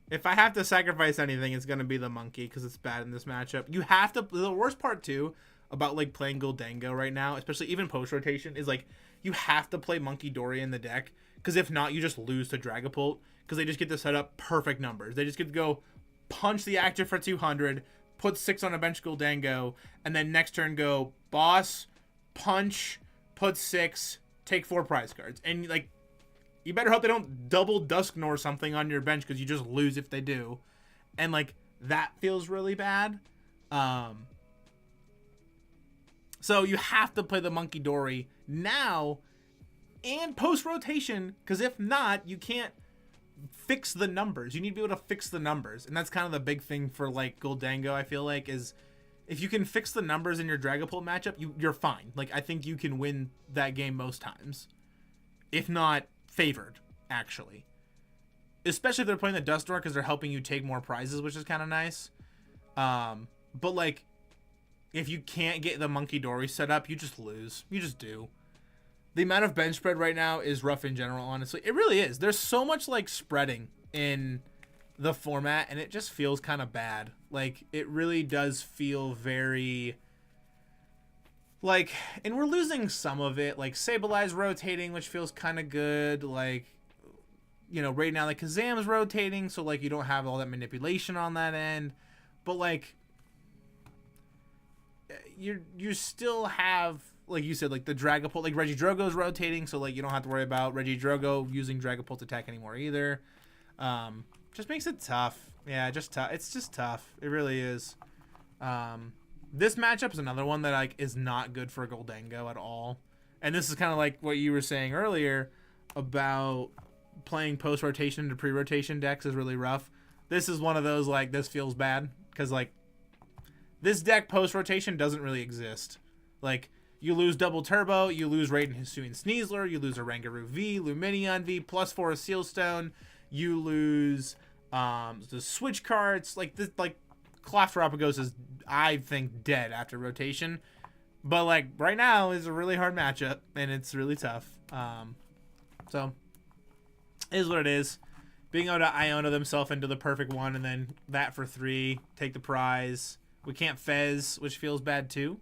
If I have to sacrifice anything, it's going to be the monkey because it's bad in this matchup. You have to... The worst part, too, about, like, playing Gholdengo right now, especially even post-rotation, is, like, you have to play Munkidori in the deck because if not, you just lose to Dragapult because they just get to set up perfect numbers. They just get to go punch the active for 200, put 6 on a bench Gholdengo, and then next turn go boss, punch, put 6, take 4 prize cards. And, like... You better hope they don't double Dusknoir something on your bench because you just lose if they do. And, like, that feels really bad. So you have to play the Munkidori now and post-rotation because if not, you can't fix the numbers. You need to be able to fix the numbers. And that's kind of the big thing for, like, Gholdengo, I feel like, is if you can fix the numbers in your Dragapult matchup, you're fine. Like, I think you can win that game most times. If not... favored, actually. Especially if they're playing the Dusknoir because they're helping you take more prizes, which is kind of nice. But, like, if you can't get the Munkidori set up, you just lose. You just do. The amount of bench spread right now is rough in general, honestly. It really is. There's so much, like, spreading in the format, and it just feels kind of bad. Like, it really does feel very... Like, and we're losing some of it, like Sableye rotating, which feels kind of good. Like, you know, right now, like Kazam's rotating, so like you don't have all that manipulation on that end. But like, you still have, like you said, like the Dragapult, like Regidrogo's rotating, so like you don't have to worry about Regidrogo using Dragapult attack anymore either. Just makes it tough. Yeah, just tough. It's just tough. It really is. This matchup is another one that like is not good for Gholdengo at all. And this is kind of like what you were saying earlier about playing post-rotation to pre-rotation decks is really rough. This is one of those like this feels bad because like this deck post-rotation doesn't really exist. Like you lose Double Turbo, you lose Raiden Hisuian Sneasler, you lose a Rangaroo V, Lumineon V, +4 a Sealstone, you lose the switch cards like this like Clefairy is, I think, dead after rotation. But, like, right now is a really hard matchup, and it's really tough. So, it is what it is. Being able to Iono themselves into the perfect one, and then that for 3, take the prize. We can't Fez, which feels bad, too.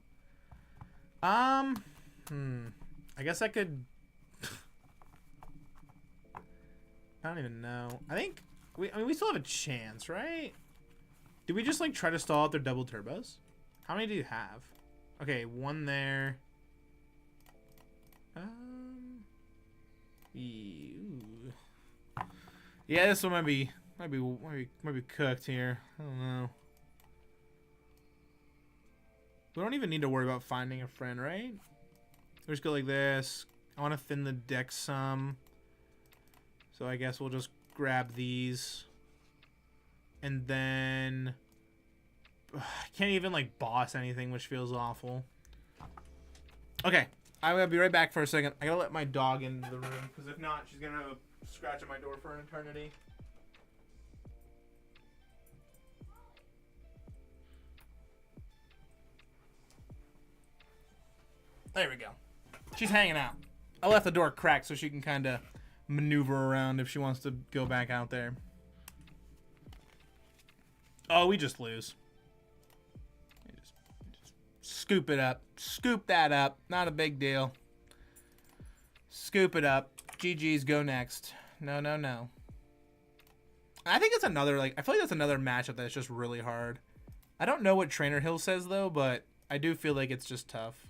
I guess I could... I don't even know. I think... we still have a chance, right? Did we just, like, try to stall out their double turbos? How many do you have? Okay, 1 there. Yeah, this one might be cooked here. I don't know. We don't even need to worry about finding a friend, right? We just go like this. I want to thin the deck some. So I guess we'll just grab these. And then I can't even like boss anything, which feels awful. Okay, I'm gonna be right back for a second. I gotta let my dog into the room because if not, she's gonna scratch at my door for an eternity. There we go. She's hanging out. I left the door cracked so she can kind of maneuver around if she wants to go back out there. Oh, we just lose. Just scoop it up. Scoop that up. Not a big deal. Scoop it up. GG's, go next. No, no, no. I think it's another, like, I feel like that's another matchup that's just really hard. I don't know what Trainer Hill says, though, but I do feel like it's just tough.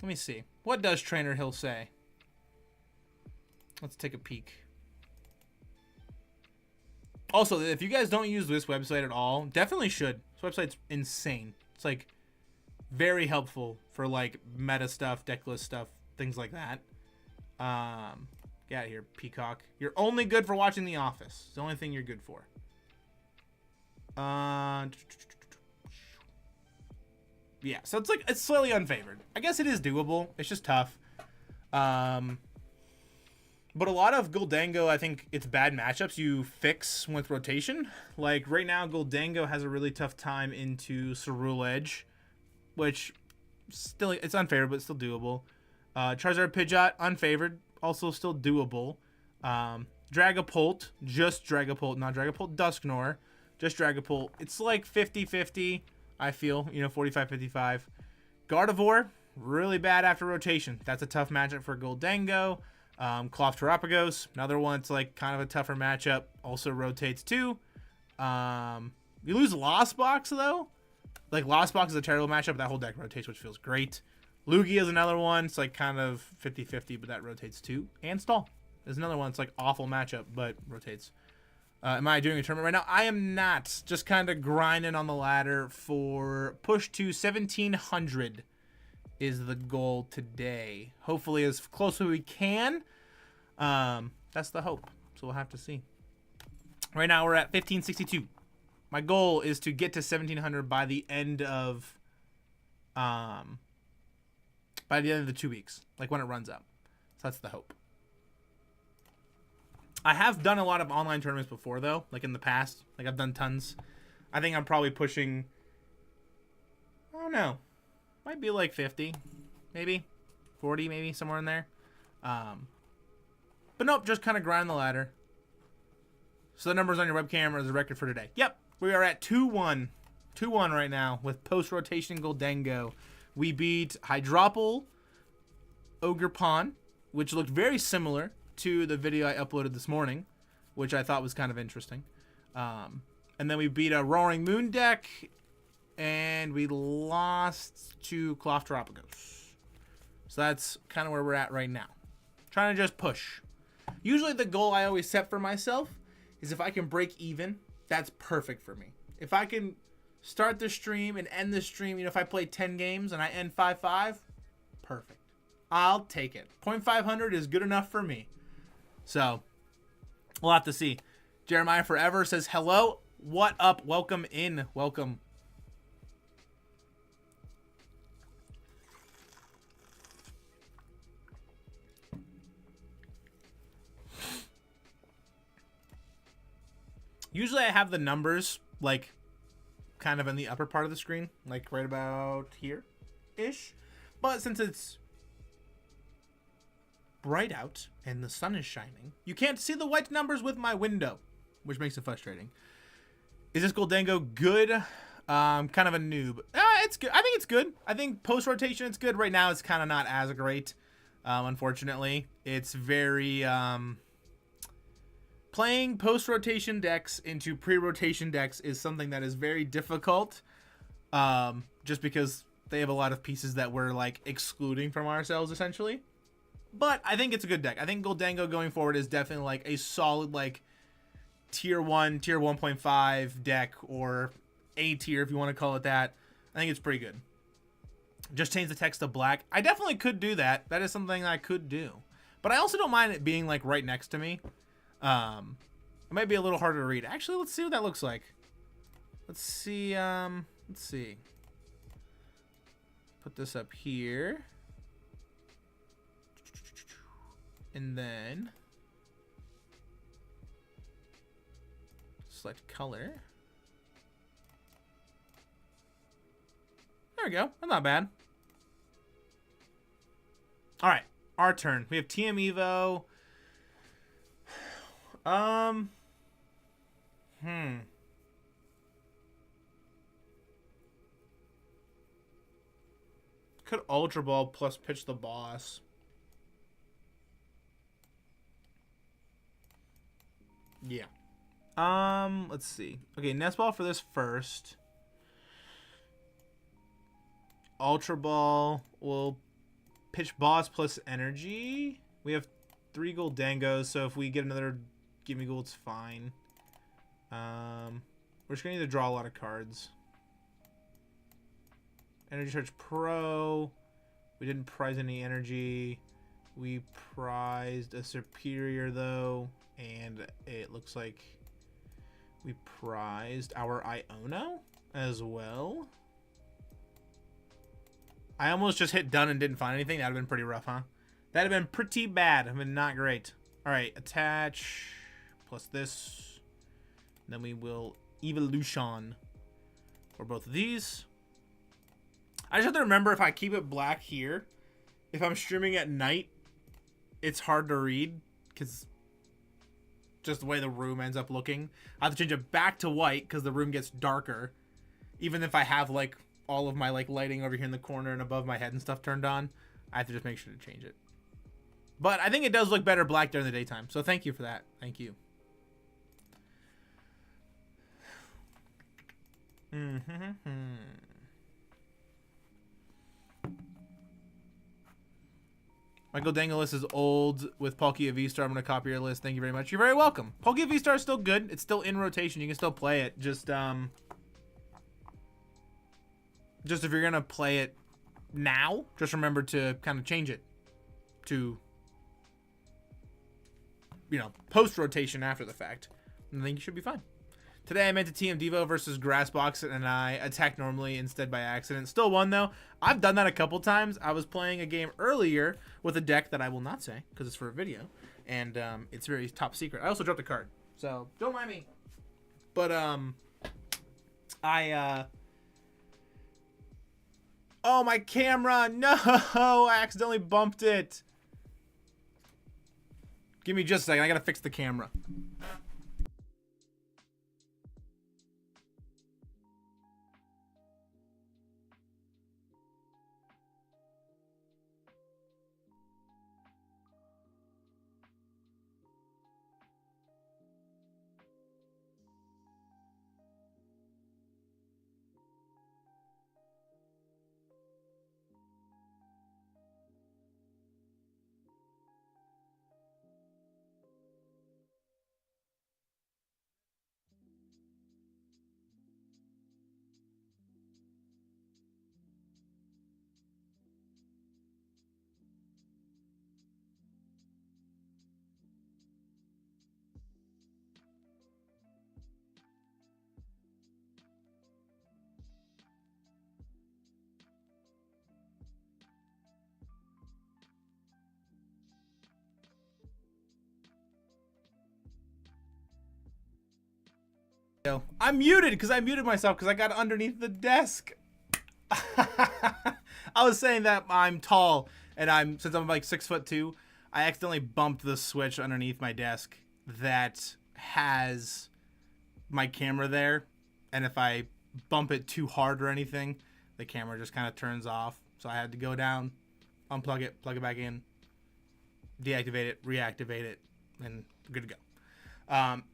Let me see. What does Trainer Hill say? Let's take a peek. Also, if you guys don't use this website at all, definitely should. This website's insane. It's, like, very helpful for, like, meta stuff, decklist stuff, things like that. Get out of here, Peacock. You're only good for watching The Office. It's the only thing you're good for. Yeah, so it's like, it's slightly unfavored. I guess it is doable. It's just tough. But a lot of Gholdengo, I think it's bad matchups you fix with rotation. Like right now, Gholdengo has a really tough time into Ceruledge, which still, it's unfavored, but still doable. Charizard Pidgeot, unfavored, also still doable. Dragapult, just Dragapult, not Dragapult Dusknoir, just Dragapult. It's like 50-50, I feel, you know, 45-55. Gardevoir, really bad after rotation. That's a tough matchup for Gholdengo. Clofterapagos, another one. It's like kind of a tougher matchup. Also rotates too. You lose Lost Box though. Like Lost Box is a terrible matchup. That whole deck rotates, which feels great. Lugia is another one. It's like kind of 50-50, but that rotates too. And Stall is another one. It's like awful matchup, but rotates. Am I doing a tournament right now? I am not. Just kind of grinding on the ladder for push to 1700 is the goal today. Hopefully as close as we can. That's the hope. So we'll have to see. Right now we're at 1562. My goal is to get to 1700 by the end of the 2 weeks, like when it runs up. So that's the hope. I have done a lot of online tournaments before though, like in the past. Like I've done tons. I think I'm probably pushing, I don't know, might be like 50, maybe 40, maybe somewhere in there. But nope, just kind of grind the ladder. So the numbers on your webcam are the record for today. Yep, we are at 2-1. 2-1 right now with Post Rotation Gholdengo. We beat Hydropple, Ogerpon, which looked very similar to the video I uploaded this morning, which I thought was kind of interesting. And then we beat a Roaring Moon deck, and we lost to Clofterapagos. So that's kind of where we're at right now. Trying to just push. Usually the goal I always set for myself is if I can break even, that's perfect for me. If I can start the stream and end the stream, you know, if I play 10 games and I end 5-5, perfect. I'll take it. 0.500 is good enough for me. So, we'll have to see. Jeremiah Forever says, hello, what up? Welcome in. Welcome. Usually I have the numbers, like, kind of in the upper part of the screen, like right about here-ish. But since it's bright out and the sun is shining, you can't see the white numbers with my window, which makes it frustrating. Is this Gholdengo good? Kind of a noob. It's good. I think it's good. I think post-rotation it's good. Right now it's kind of not as great, unfortunately. It's very... Playing post-rotation decks into pre-rotation decks is something that is very difficult, just because they have a lot of pieces that we're like excluding from ourselves essentially. But I think it's a good deck. I think Gholdengo going forward is definitely like a solid like tier 1, tier 1.5 deck, or A tier if you want to call it that. I think it's pretty good. Just change the text to black. I definitely could do that. That is something I could do. But I also don't mind it being like right next to me. It might be a little harder to read. Actually, let's see what that looks like. Let's see. Let's see. Put this up here. And then select color. There we go. That's not bad. All right, our turn. We have TM Evo. Could Ultra Ball plus pitch the boss. Yeah. Let's see. Okay, Nest Ball for this first. Ultra Ball will pitch boss plus energy. We have 3 Gholdengos, so if we get another Gimmighoul, it's fine. We're just gonna need to draw a lot of cards. Energy Search Pro. We didn't prize any energy. We prized a superior though, and it looks like we prized our Iono as well. I almost just hit done and didn't find anything. That'd have been pretty rough, huh? That'd have been pretty bad. I've been not great. All right, attach plus this. Then we will evolution for both of these. I just have to remember, if I keep it black here, if I'm streaming at night, it's hard to read because just the way the room ends up looking. I have to change it back to white because the room gets darker. Even if I have like all of my like lighting over here in the corner and above my head and stuff turned on, I have to just make sure to change it. But I think it does look better black during the daytime. So thank you for that. Thank you. My Gholdengo list is old with Palkia V-Star. I'm going to copy your list. Thank you very much. You're very welcome. Palkia V-Star is still good. It's still in rotation. You can still play it. Just if you're going to play it now, just remember to kind of change it to, you know, post-rotation after the fact. And I think you should be fine. Today I meant to TM Devo versus Grassbox, and I attacked normally instead by accident. Still won, though. I've done that a couple times. I was playing a game earlier with a deck that I will not say, because it's for a video. And it's very top secret. I also dropped a card, so don't mind me. But, oh, my camera! No! I accidentally bumped it. Give me just a second. I gotta fix the camera. I'm muted because I muted myself because I got underneath the desk. I was saying that I'm tall and since I'm like 6'2", I accidentally bumped the switch underneath my desk that has my camera there, and if I bump it too hard or anything, the camera just kind of turns off. So I had to go down, unplug it, plug it back in, deactivate it, reactivate it, and good to go.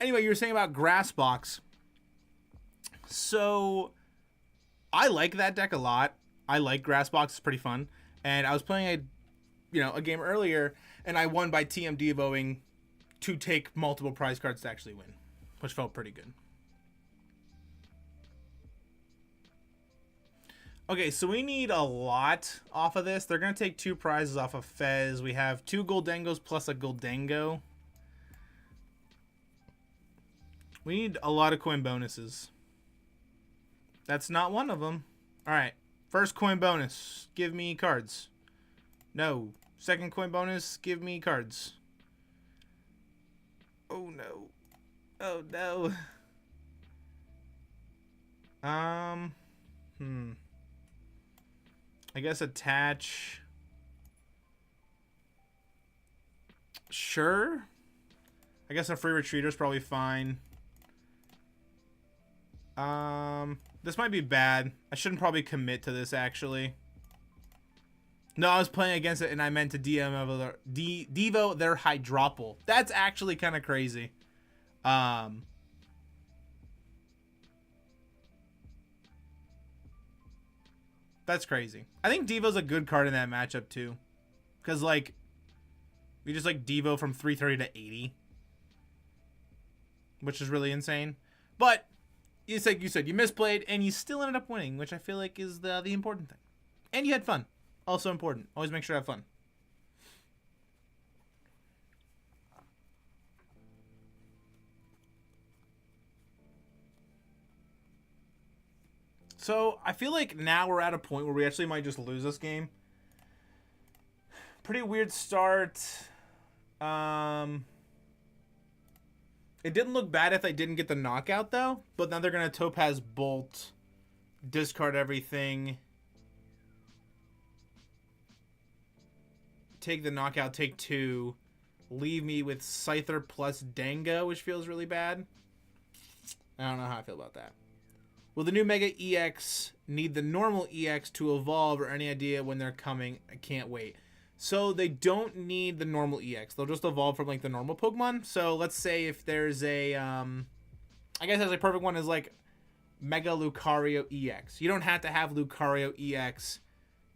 Anyway, you were saying about Grassbox. So I like that deck a lot. I like Grassbox. It's pretty fun. And I was playing a game earlier, and I won by TM Devoing to take multiple prize cards to actually win, which felt pretty good. Okay, so we need a lot off of this. They're going to take 2 prizes off of Fez. We have 2 Gholdengos plus a Gholdengo. We need a lot of coin bonuses. That's not one of them. All right. First coin bonus. Give me cards. No. Second coin bonus. Give me cards. Oh, no. Oh, no. I guess attach. Sure. I guess a free retreater is probably fine. This might be bad. I shouldn't probably commit to this, actually. No, I was playing against it, and I meant to Devo their Hydropple. That's actually kind of crazy. That's crazy. I think Devo's a good card in that matchup, too. Because, like, we just, like, Devo from 330 to 80. Which is really insane. But, it's like you said, you misplayed, and you still ended up winning, which I feel like is the important thing. And you had fun. Also important. Always make sure to have fun. So, I feel like now we're at a point where we actually might just lose this game. Pretty weird start. It didn't look bad if they didn't get the knockout, though. But now they're going to Topaz Bolt. Discard everything. Take the knockout, take 2. Leave me with Scyther plus Dango, which feels really bad. I don't know how I feel about that. Will the new Mega EX need the normal EX to evolve, or any idea when they're coming? I can't wait. So they don't need the normal EX. They'll just evolve from, like, the normal Pokemon. So let's say if there's a, I guess there's a perfect one is, like, Mega Lucario EX. You don't have to have Lucario EX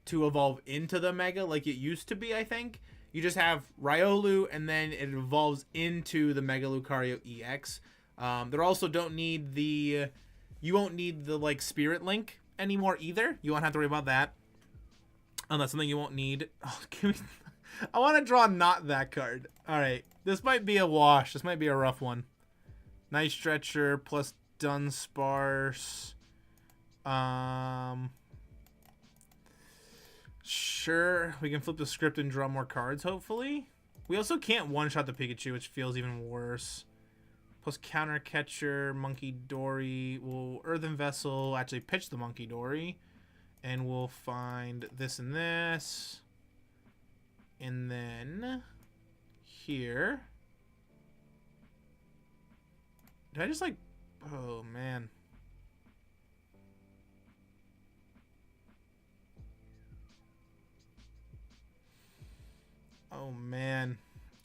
to evolve into the Mega like it used to be, I think. You just have Riolu, and then it evolves into the Mega Lucario EX. There also don't need the... You won't need the, like, Spirit Link anymore either. You won't have to worry about that. That's something you won't need. Oh, I want to draw not that card. All right. This might be a wash. This might be a rough one. Night Stretcher plus Dunsparce. Sure. We can flip the script and draw more cards, hopefully. We also can't one-shot the Pikachu, which feels even worse. Plus Counter Catcher, Munkidori. We'll Earthen Vessel actually pitch the Munkidori. And we'll find this and this. And then here. Did I just like... Oh, man. Oh, man.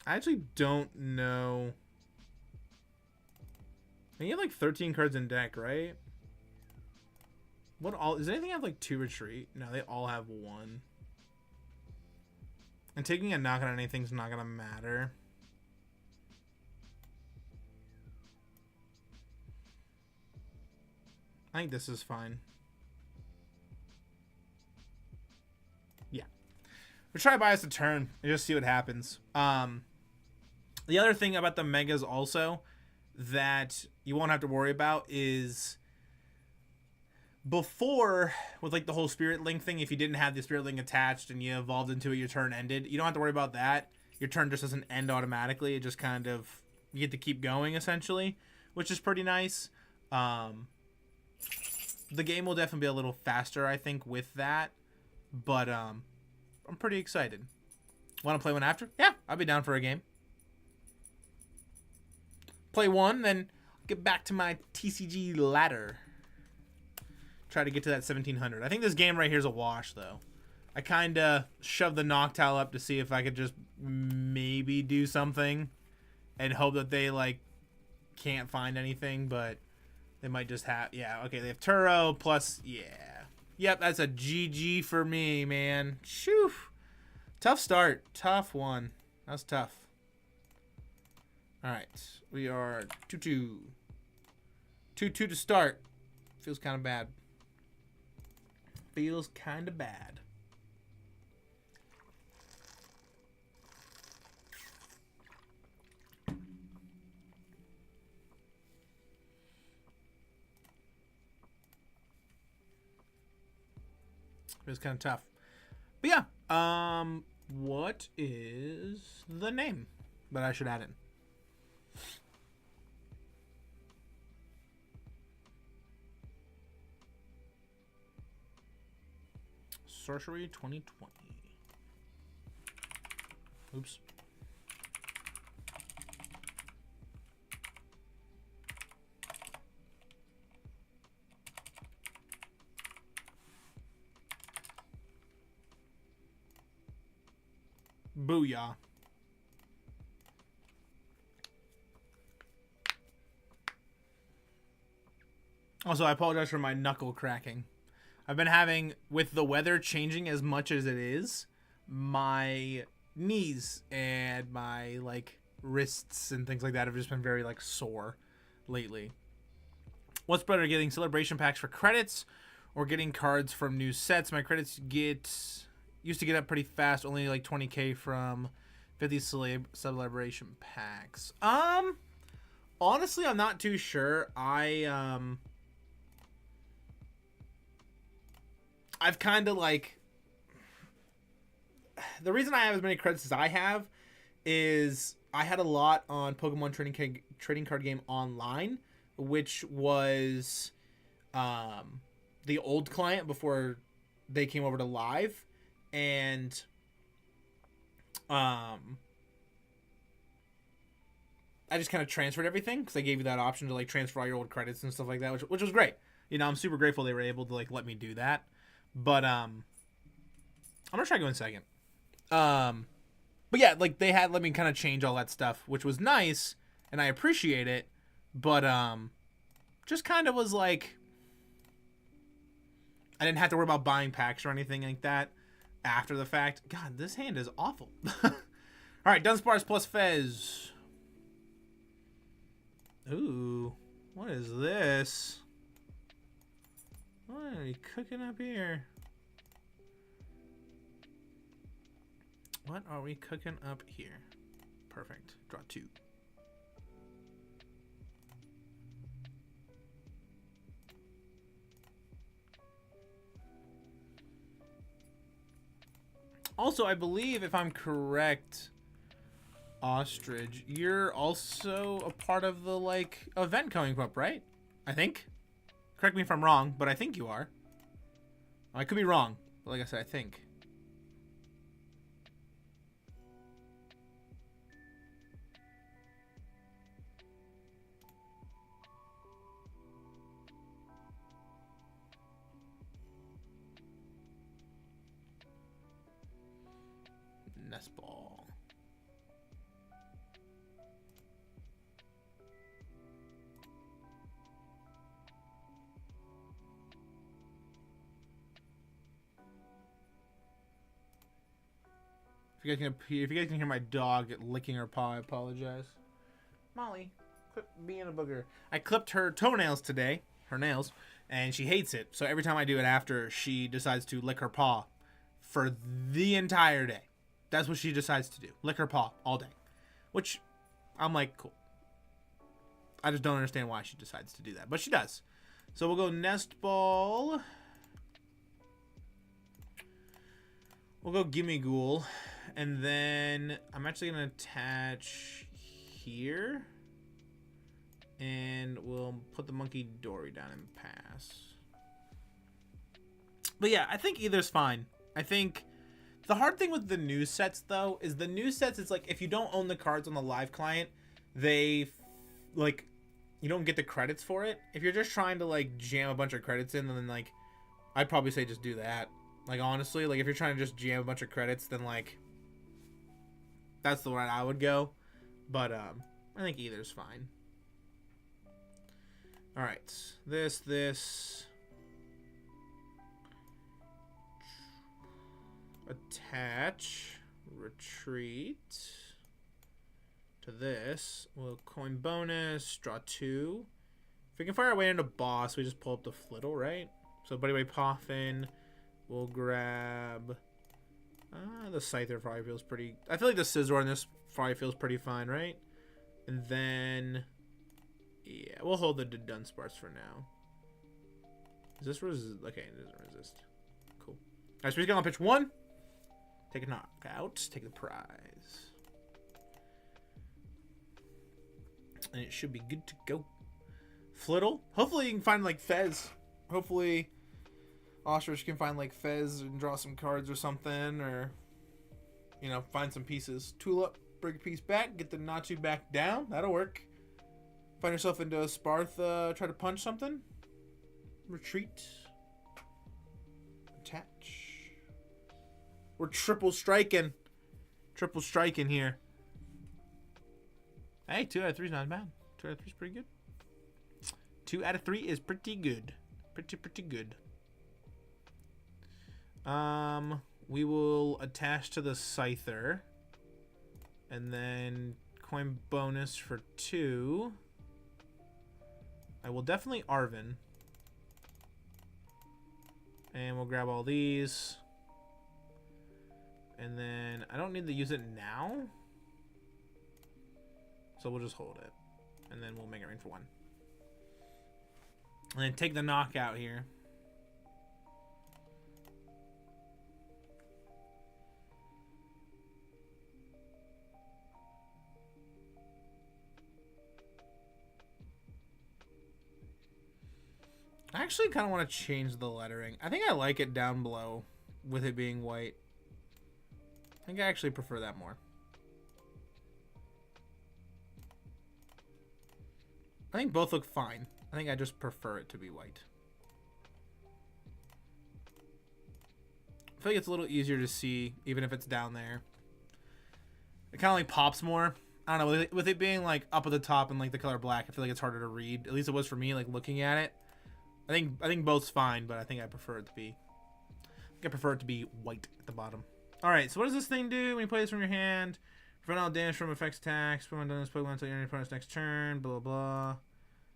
I actually don't know. And you have like 13 cards in deck, right? What all does anything have like 2 retreat? No, they all have 1. And taking a knockout on anything's not gonna matter. I think this is fine. Yeah. We'll try bias a turn and just see what happens. The other thing about the Megas also that you won't have to worry about is before, with like the whole Spirit Link thing, if you didn't have the Spirit Link attached and you evolved into it, your turn ended. You don't have to worry about that. Your turn just doesn't end automatically. It just kind of, you get to keep going essentially, which is pretty nice. The game will definitely be a little faster, I think, with that. But I'm pretty excited. Want to play one after? Yeah, I'll be down for a game. Play one, then get back to my TCG ladder. Try to get to that 1700. I think this game right here is a wash, though. I kind of shoved the Noctowl up to see if I could just maybe do something and hope that they, like, can't find anything, but they might just have... Yeah, okay, they have Turo plus... Yeah. Yep, that's a GG for me, man. Shoo. Tough start. Tough one. That was tough. All right. We are 2-2. 2-2 to start. Feels kind of bad. Feels kind of bad. Feels kind of tough. But yeah, what is the name that I should add in? Sorcery 2020. Oops. Booyah. Also, I apologize for my knuckle cracking. I've been having, with the weather changing as much as it is, my knees and my, like, wrists and things like that have just been very, like, sore lately. What's better, getting celebration packs for credits or getting cards from new sets? My credits used to get up pretty fast, only like 20k from 50 celebration packs. Honestly, I'm not too sure. I've kind of like, the reason I have as many credits as I have is I had a lot on Pokemon trading card game online, which was the old client before they came over to live, and I just kind of transferred everything because they gave you that option to like transfer all your old credits and stuff like that, which was great. You know, I'm super grateful they were able to like let me do that. But I'm gonna try going second. But yeah, like they had let me kind of change all that stuff, which was nice, and I appreciate it. But just kind of was like, I didn't have to worry about buying packs or anything like that after the fact. God, this hand is awful. All right, Dunsparce plus Fez. Ooh, what is this? What are you cooking up here? What are we cooking up here? Perfect. Draw 2. Also, I believe, if I'm correct, Ostrich, you're also a part of the, like, event coming up, right? I think. Correct me if I'm wrong, but I think you are. I could be wrong, but like I said, I think. Nest Ball. If you guys can hear my dog licking her paw, I apologize. Molly, quit being a booger. I clipped her toenails today, her nails, and she hates it. So every time I do it after, she decides to lick her paw for the entire day. That's what she decides to do. Lick her paw all day. Which, I'm like, cool. I just don't understand why she decides to do that. But she does. So we'll go Nest Ball. We'll go Gimmighoul. And then I'm actually going to attach here. And we'll put the Munkidori down and pass. But yeah, I think either's fine. I think the hard thing with the new sets, though, is the new sets, it's like if you don't own the cards on the live client, they, like, you don't get the credits for it. If you're just trying to, like, jam a bunch of credits in, then, like, I'd probably say just do that. Like, honestly, like, if you're trying to just jam a bunch of credits, then, like, that's the one I would go. But, I think either's fine. Alright. This. Attach. Retreat. To this. We'll coin bonus. Draw 2. If we can fire our way into boss, we just pull up the Flittle, right? So, Buddy-Buddy Poffin. We'll grab... the Scyther probably feels pretty... I feel like the Scizor in this probably feels pretty fine, right? And then... yeah, we'll hold the Dudunsparce for now. Is this resist? Okay, it doesn't resist. Cool. Alright, so he's going on pitch 1. Take a knockout. Take the prize. And it should be good to go. Flittle. Hopefully you can find, like, Fez. Hopefully Ostrich can find, like, Fez and draw some cards or something. Or, you know, find some pieces. Tool up. Bring a piece back. Get the Natsu back down. That'll work. Find yourself into a Sparth. Try to punch something. Retreat. Attach. We're triple striking. Triple strike in here. Hey, 2 out of 3 is not bad. 2 out of 3 is pretty good. 2 out of 3 is pretty good. Pretty good. We will attach to the Scyther. And then coin bonus for 2. I will definitely Arven. And we'll grab all these. And then I don't need to use it now. So we'll just hold it. And then we'll make it rain for 1. And then take the knockout here. I actually kind of want to change the lettering. I think I like it down below with it being white. I think I actually prefer that more. I think both look fine. I think I just prefer it to be white. I feel like it's a little easier to see, even if it's down there. It kind of like pops more. I don't know, with it being like up at the top and like the color black, I feel like it's harder to read. At least it was for me, like looking at it. I think both's fine, but I think I prefer it to be. I prefer it to be white at the bottom. All right, so what does this thing do when you play this from your hand? Prevent all damage from effects attacks. Pokemon done this Pokemon until your opponent's next turn. Blah blah.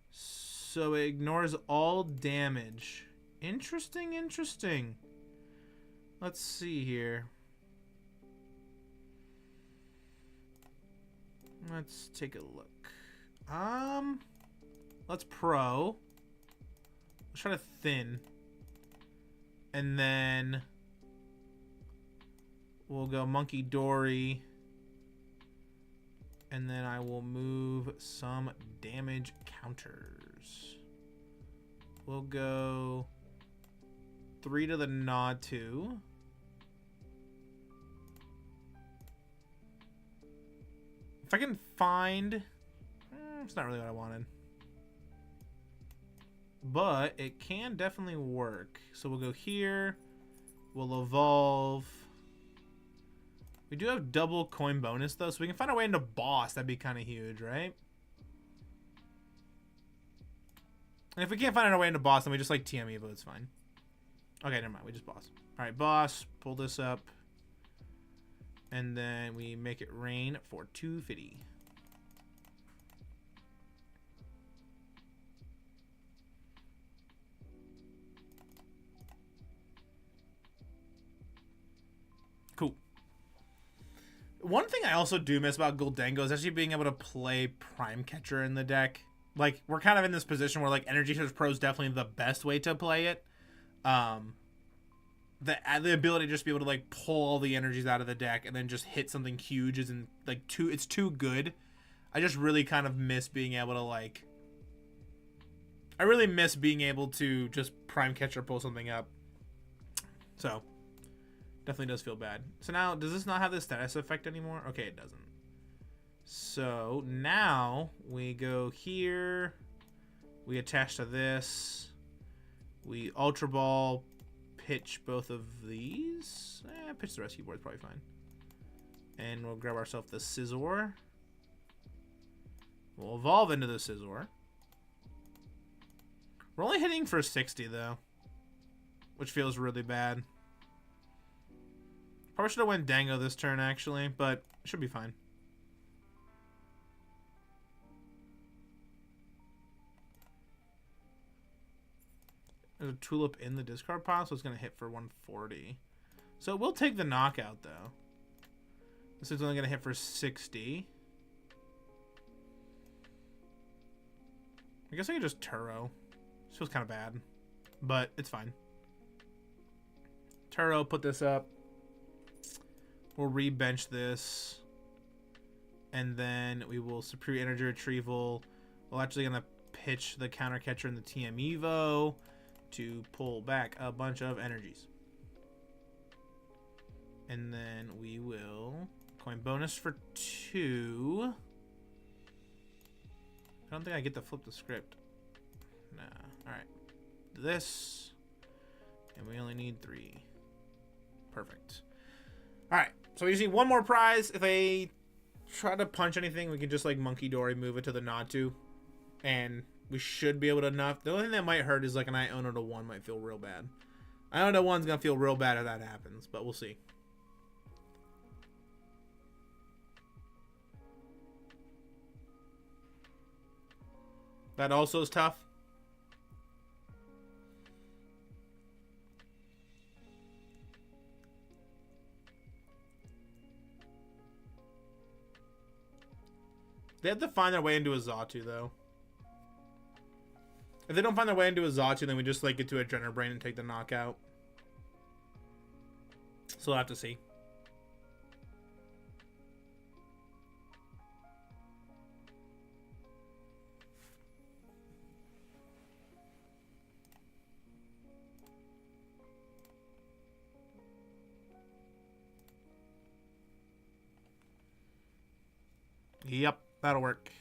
So it ignores all damage. Interesting. Let's see here. Let's take a look. Let's pro. Let's try to thin. And then we'll go Munkidori. And then I will move some damage counters. We'll go 3 to the Nod 2. If I can find... it's not really what I wanted. But it can definitely work. So we'll go here. We'll evolve. We do have double coin bonus, though, so we can find our way into boss. That'd be kind of huge, right? And if we can't find our way into boss, then we just like TM Evo. It's fine. Okay, never mind. We just boss. All right, boss. Pull this up. And then we make it rain for 250. Cool. One thing I also do miss about Gholdengo is actually being able to play Prime Catcher in the deck. Like, we're kind of in this position where, like, Energy Search Pro is definitely the best way to play it. The ability to just be able to, like, pull all the energies out of the deck and then just hit something huge isn't, like, it's too good. I just really kind of miss being able to, like... I really miss being able to just Prime Catcher pull something up. So... definitely does feel bad. So now, does this not have the status effect anymore? Okay, it doesn't. So now we go here. We attach to this. We Ultra Ball pitch both of these. Pitch the Rescue Board is probably fine. And we'll grab ourselves the Scizor. We'll evolve into the Scizor. We're only hitting for 60 though, which feels really bad. Probably should have went Dango this turn, actually, but it should be fine. There's a Tulip in the discard pile, so it's going to hit for 140. So we'll take the knockout, though. This is only going to hit for 60. I guess I could just Turo. This feels kind of bad, but it's fine. Turo, put this up. We'll re-bench this. And then we will Supreme Energy Retrieval. We're actually going to pitch the Counter Catcher in the TM Evo to pull back a bunch of energies. And then we will coin bonus for 2. I don't think I get to flip the script. Nah. Alright. This. And we only need 3. Perfect. Alright. So we just need one more prize. If they try to punch anything, we can just like Munkidori move it to the not to. And we should be able to enough. The only thing that might hurt is like an Iono to 1 might feel real bad. Iono to 1's going to feel real bad if that happens, but we'll see. That also is tough. They have to find their way into a Xatu, though. If they don't find their way into a Xatu, then we just like get to a Adrenaline Brain and take the knockout. So we'll have to see. Yep, that'll work.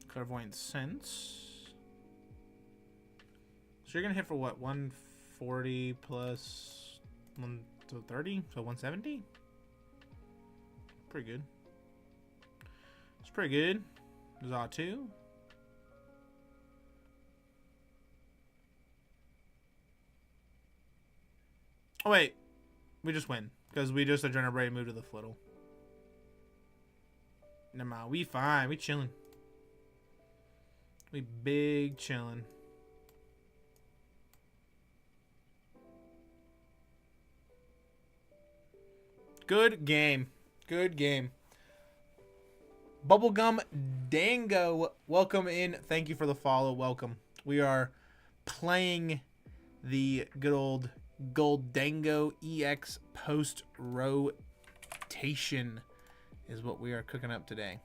Clairvoyant Sense. So you're gonna hit for what? 140 plus 130, so 170. Pretty good. It's pretty good. Xatu. Oh wait, we just win because we just Adrenaline Brain move to the Flittle. Never mind, we fine. We chilling. We big chillin'. Good game. Good game. Bubblegum Dango, welcome in. Thank you for the follow. Welcome. We are playing the good old Gholdengo EX Post Rotation is what we are cooking up today.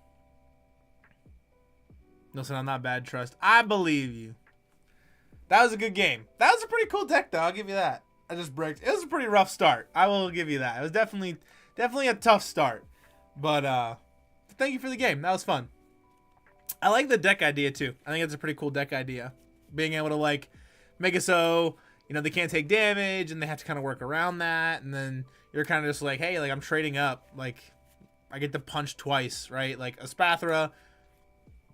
Listen, I'm not bad, Trust. I believe you. That was a good game. That was a pretty cool deck, though. I'll give you that. I just bricked. It was a pretty rough start. I will give you that. It was definitely a tough start. But thank you for the game. That was fun. I like the deck idea, too. I think it's a pretty cool deck idea. Being able to, like, make it so, you know, they can't take damage, and they have to kind of work around that. And then you're kind of just like, hey, like, I'm trading up. Like, I get to punch twice, right? Like, a Spathra,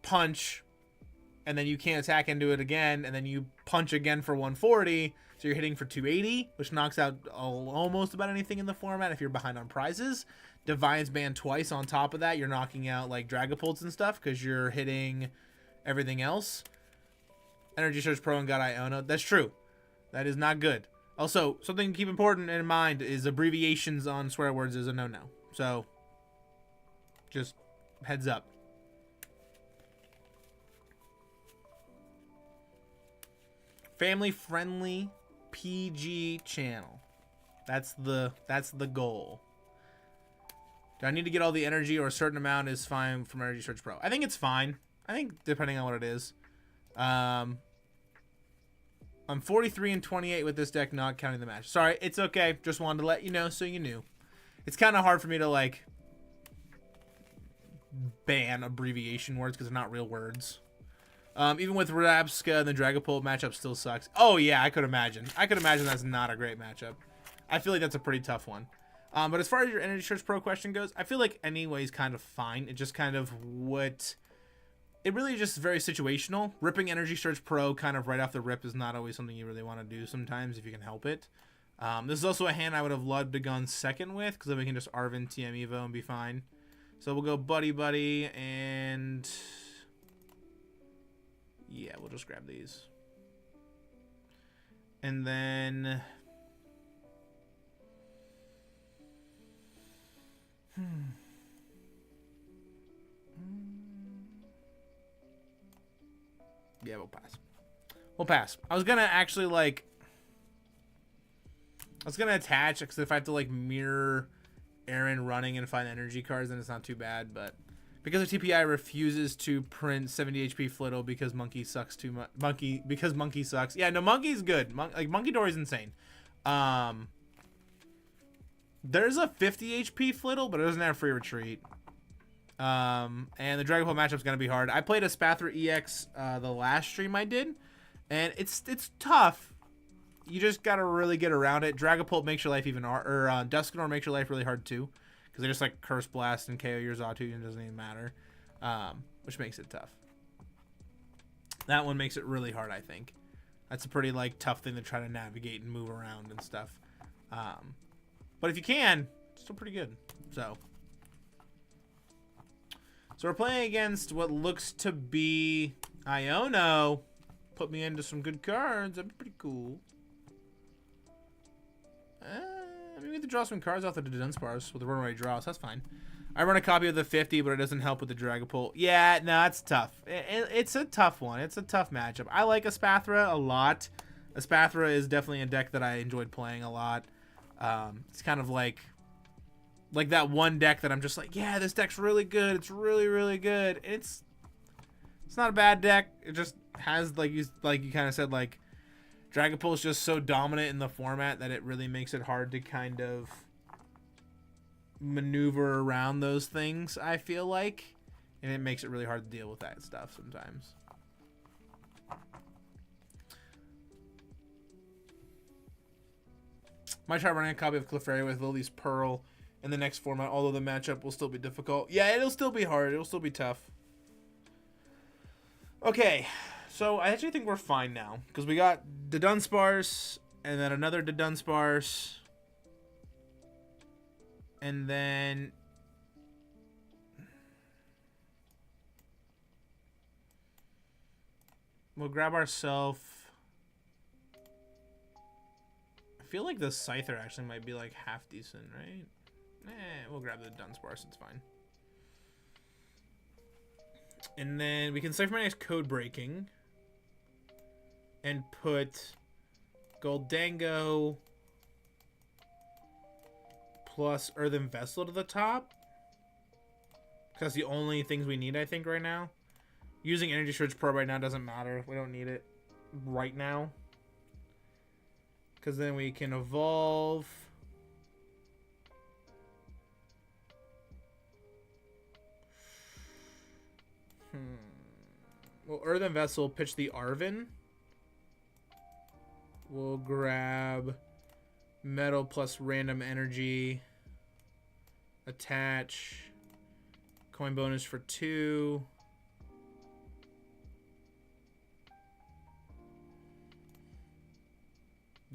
punch, and then you can't attack into it again, and then you punch again for 140, so you're hitting for 280, which knocks out almost about anything in the format if you're behind on prizes. Divine's banned twice on top of that. You're knocking out like Dragapults and stuff because you're hitting everything else. Energy Search Pro and got Iono. That's true. That is not good. Also, something to keep important in mind is abbreviations on swear words is a no-no. So, just heads up. Family-friendly PG channel. That's the goal. Do I need to get all the energy, or a certain amount is fine from Energy Search Pro? I think it's fine. I think depending on what it is. I'm 43 and 28 with this deck, not counting the match. Sorry, it's okay. Just wanted to let you know so you knew. It's kind of hard for me to like ban abbreviation words because they're not real words. Even with Rapska and the Dragapult matchup still sucks. Oh, yeah, I could imagine. I could imagine that's not a great matchup. I feel like that's a pretty tough one. But as far as your Energy Search Pro question goes, I feel like anyways kind of fine. It just kind of what... It really just very situational. Ripping Energy Search Pro kind of right off the rip is not always something you really want to do sometimes if you can help it. This is also a hand I would have loved to gone second with because then we can just Arven TM Evo and be fine. So we'll go Buddy-Buddy and... Yeah, we'll just grab these. And then... Yeah, we'll pass. We'll pass. I was gonna actually, like... I was gonna attach, because if I have to, like, mirror Aaron running and find energy cards, then it's not too bad, but... Because of TPI refuses to print 70 HP Flittle because Monkey sucks too much. Because Monkey sucks. Yeah, no, Monkey's good. Like Munkidori's insane. There's a 50 HP Flittle, but it doesn't have free retreat. And the Dragon Ball matchup's gonna be hard. I played a Spathra EX the last stream I did, and it's tough. You just gotta really get around it. Dragapult makes your life even hard, or Dusknoir makes your life really hard too, because they just like Curse Blast and KO your Xatu and it doesn't even matter, which makes it tough. That one makes it really hard, I think. That's a pretty like tough thing to try to navigate and move around and stuff. But if you can, it's still pretty good. So we're playing against what looks to be Iono. Put me into some good cards. That'd be pretty cool. Maybe we have to draw some cards off the Dudunsparce with the runaway draw, so that's fine. I run a copy of the 50, but it doesn't help with the Dragapult. Yeah, no, it's tough. It's a tough one. It's a tough matchup. I like Espathra a lot. Espathra is definitely a deck that I enjoyed playing a lot. It's kind of like that one deck that I'm just like, yeah, this deck's really good. It's really, really good. It's not a bad deck. It just has, like you kind of said, like, Dragapult is just so dominant in the format that it really makes it hard to kind of maneuver around those things, I feel like. And it makes it really hard to deal with that stuff sometimes. Might try running a copy of Clefairy with Lily's Pearl in the next format, although the matchup will still be difficult. Yeah, it'll still be hard. It'll still be tough. Okay, so I actually think we're fine now, because we got Dudunsparce, and then another Dudunsparce, and then we'll grab ourselves. I feel like the Scyther actually might be like half decent, right? We'll grab the Dunsparce, it's fine. And then we can Ciphermaniac's Codebreaking and put Gholdengo plus Earthen Vessel to the top. Because that's the only things we need, I think, right now. Using Energy Search Pro right now doesn't matter. We don't need it right now. Because then we can evolve. Well, Earthen Vessel, pitch the Arven. We'll grab Metal plus Random Energy. Attach. Coin bonus for 2.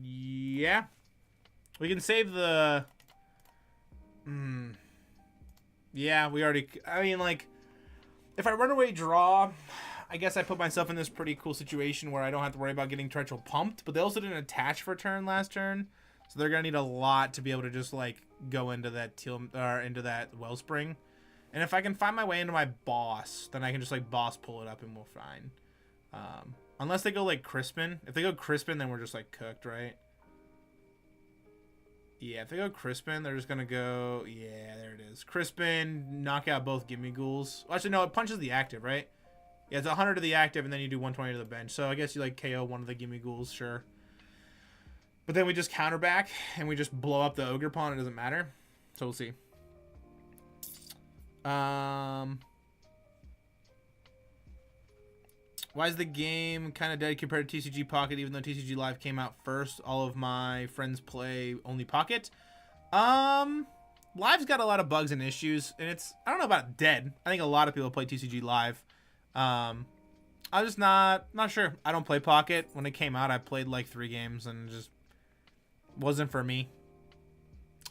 Yeah. We can save the... Yeah, we already... I mean, like... If I run away draw, I guess I put myself in this pretty cool situation where I don't have to worry about getting Treacherel pumped. But they also didn't attach for turn last turn. So they're going to need a lot to be able to just, like, go into that into that Wellspring. And if I can find my way into my boss, then I can just, like, boss pull it up and we'll fine. Unless they go, like, Crispin. If they go Crispin, then we're just, like, cooked, right? Yeah, if they go Crispin, they're just going to go... Yeah, there it is. Crispin, knock out both Gimmighouls. Well, actually, no, it punches the active, right? Yeah, it's 100 to the active, and then you do 120 to the bench. So I guess you, like, KO one of the Gimmighouls, sure. But then we just counter back, and we just blow up the Ogre Pawn. It doesn't matter. So we'll see. Why is the game kind of dead compared to TCG Pocket, even though TCG Live came out first? All of my friends play only Pocket. Live's got a lot of bugs and issues, and it's... I don't know about dead. I think a lot of people play TCG Live. I'm just not sure. I don't play Pocket. When it came out, I played like 3 games, and it just wasn't for me.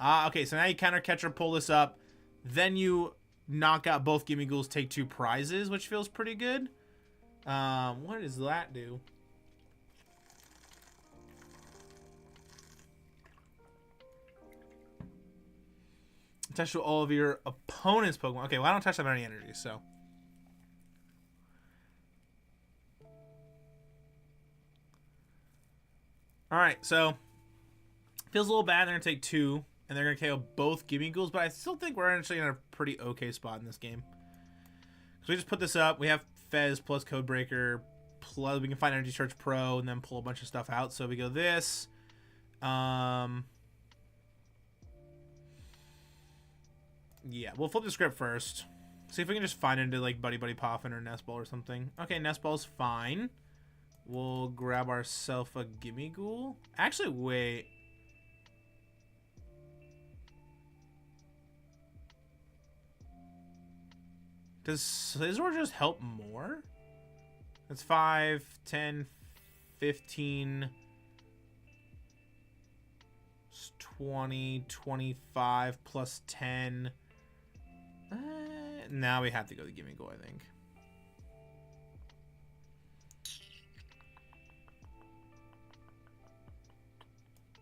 Okay, so now you counter catcher, pull this up. Then you knock out both Gimmighouls, take 2 prizes, which feels pretty good. What does that do? Attach to all of your opponent's Pokemon. Okay, well, I don't touch them any energy, so. Alright, so. Feels a little bad. They're going to take 2, and they're going to KO both Gimmighouls, but I still think we're actually in a pretty okay spot in this game. we just put this up. We have Fez plus Codebreaker, plus we can find Energy Search Pro and then pull a bunch of stuff out. So we go this. Yeah, we'll flip the script first. See if we can just find into like Buddy-Buddy Poffin or Nest Ball or something. Okay, Nest Ball's fine. We'll grab ourselves a Gimmighoul. Actually, wait. Does Scizor just help more? That's 5, 10, 15, 20, 25 plus 10. Now we have to go to Gimmighoul, I think.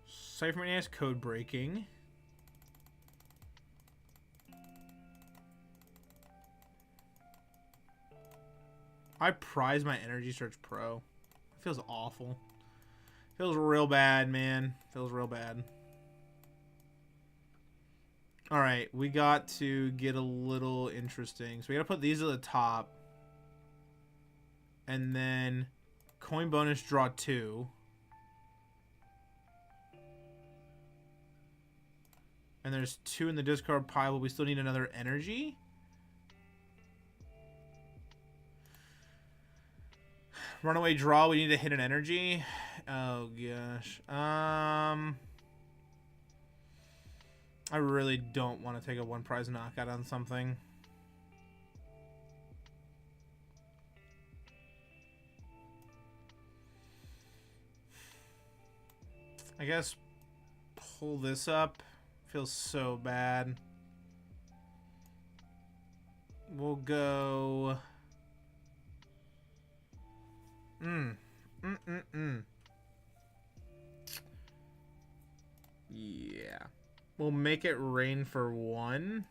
Ciphermaniac's Codebreaking. I prize my Energy Search Pro. It feels awful. Feels real bad, man. Feels real bad. Alright, we got to get a little interesting. So we gotta put these at the top. And then coin bonus, draw 2. And there's 2 in the discard pile, but we still need another energy. Runaway draw, we need to hit an energy. Oh gosh. I really don't want to take a 1 prize knockout on something. I guess pull this up. Feels so bad. We'll go. Yeah. We'll make it rain for 1.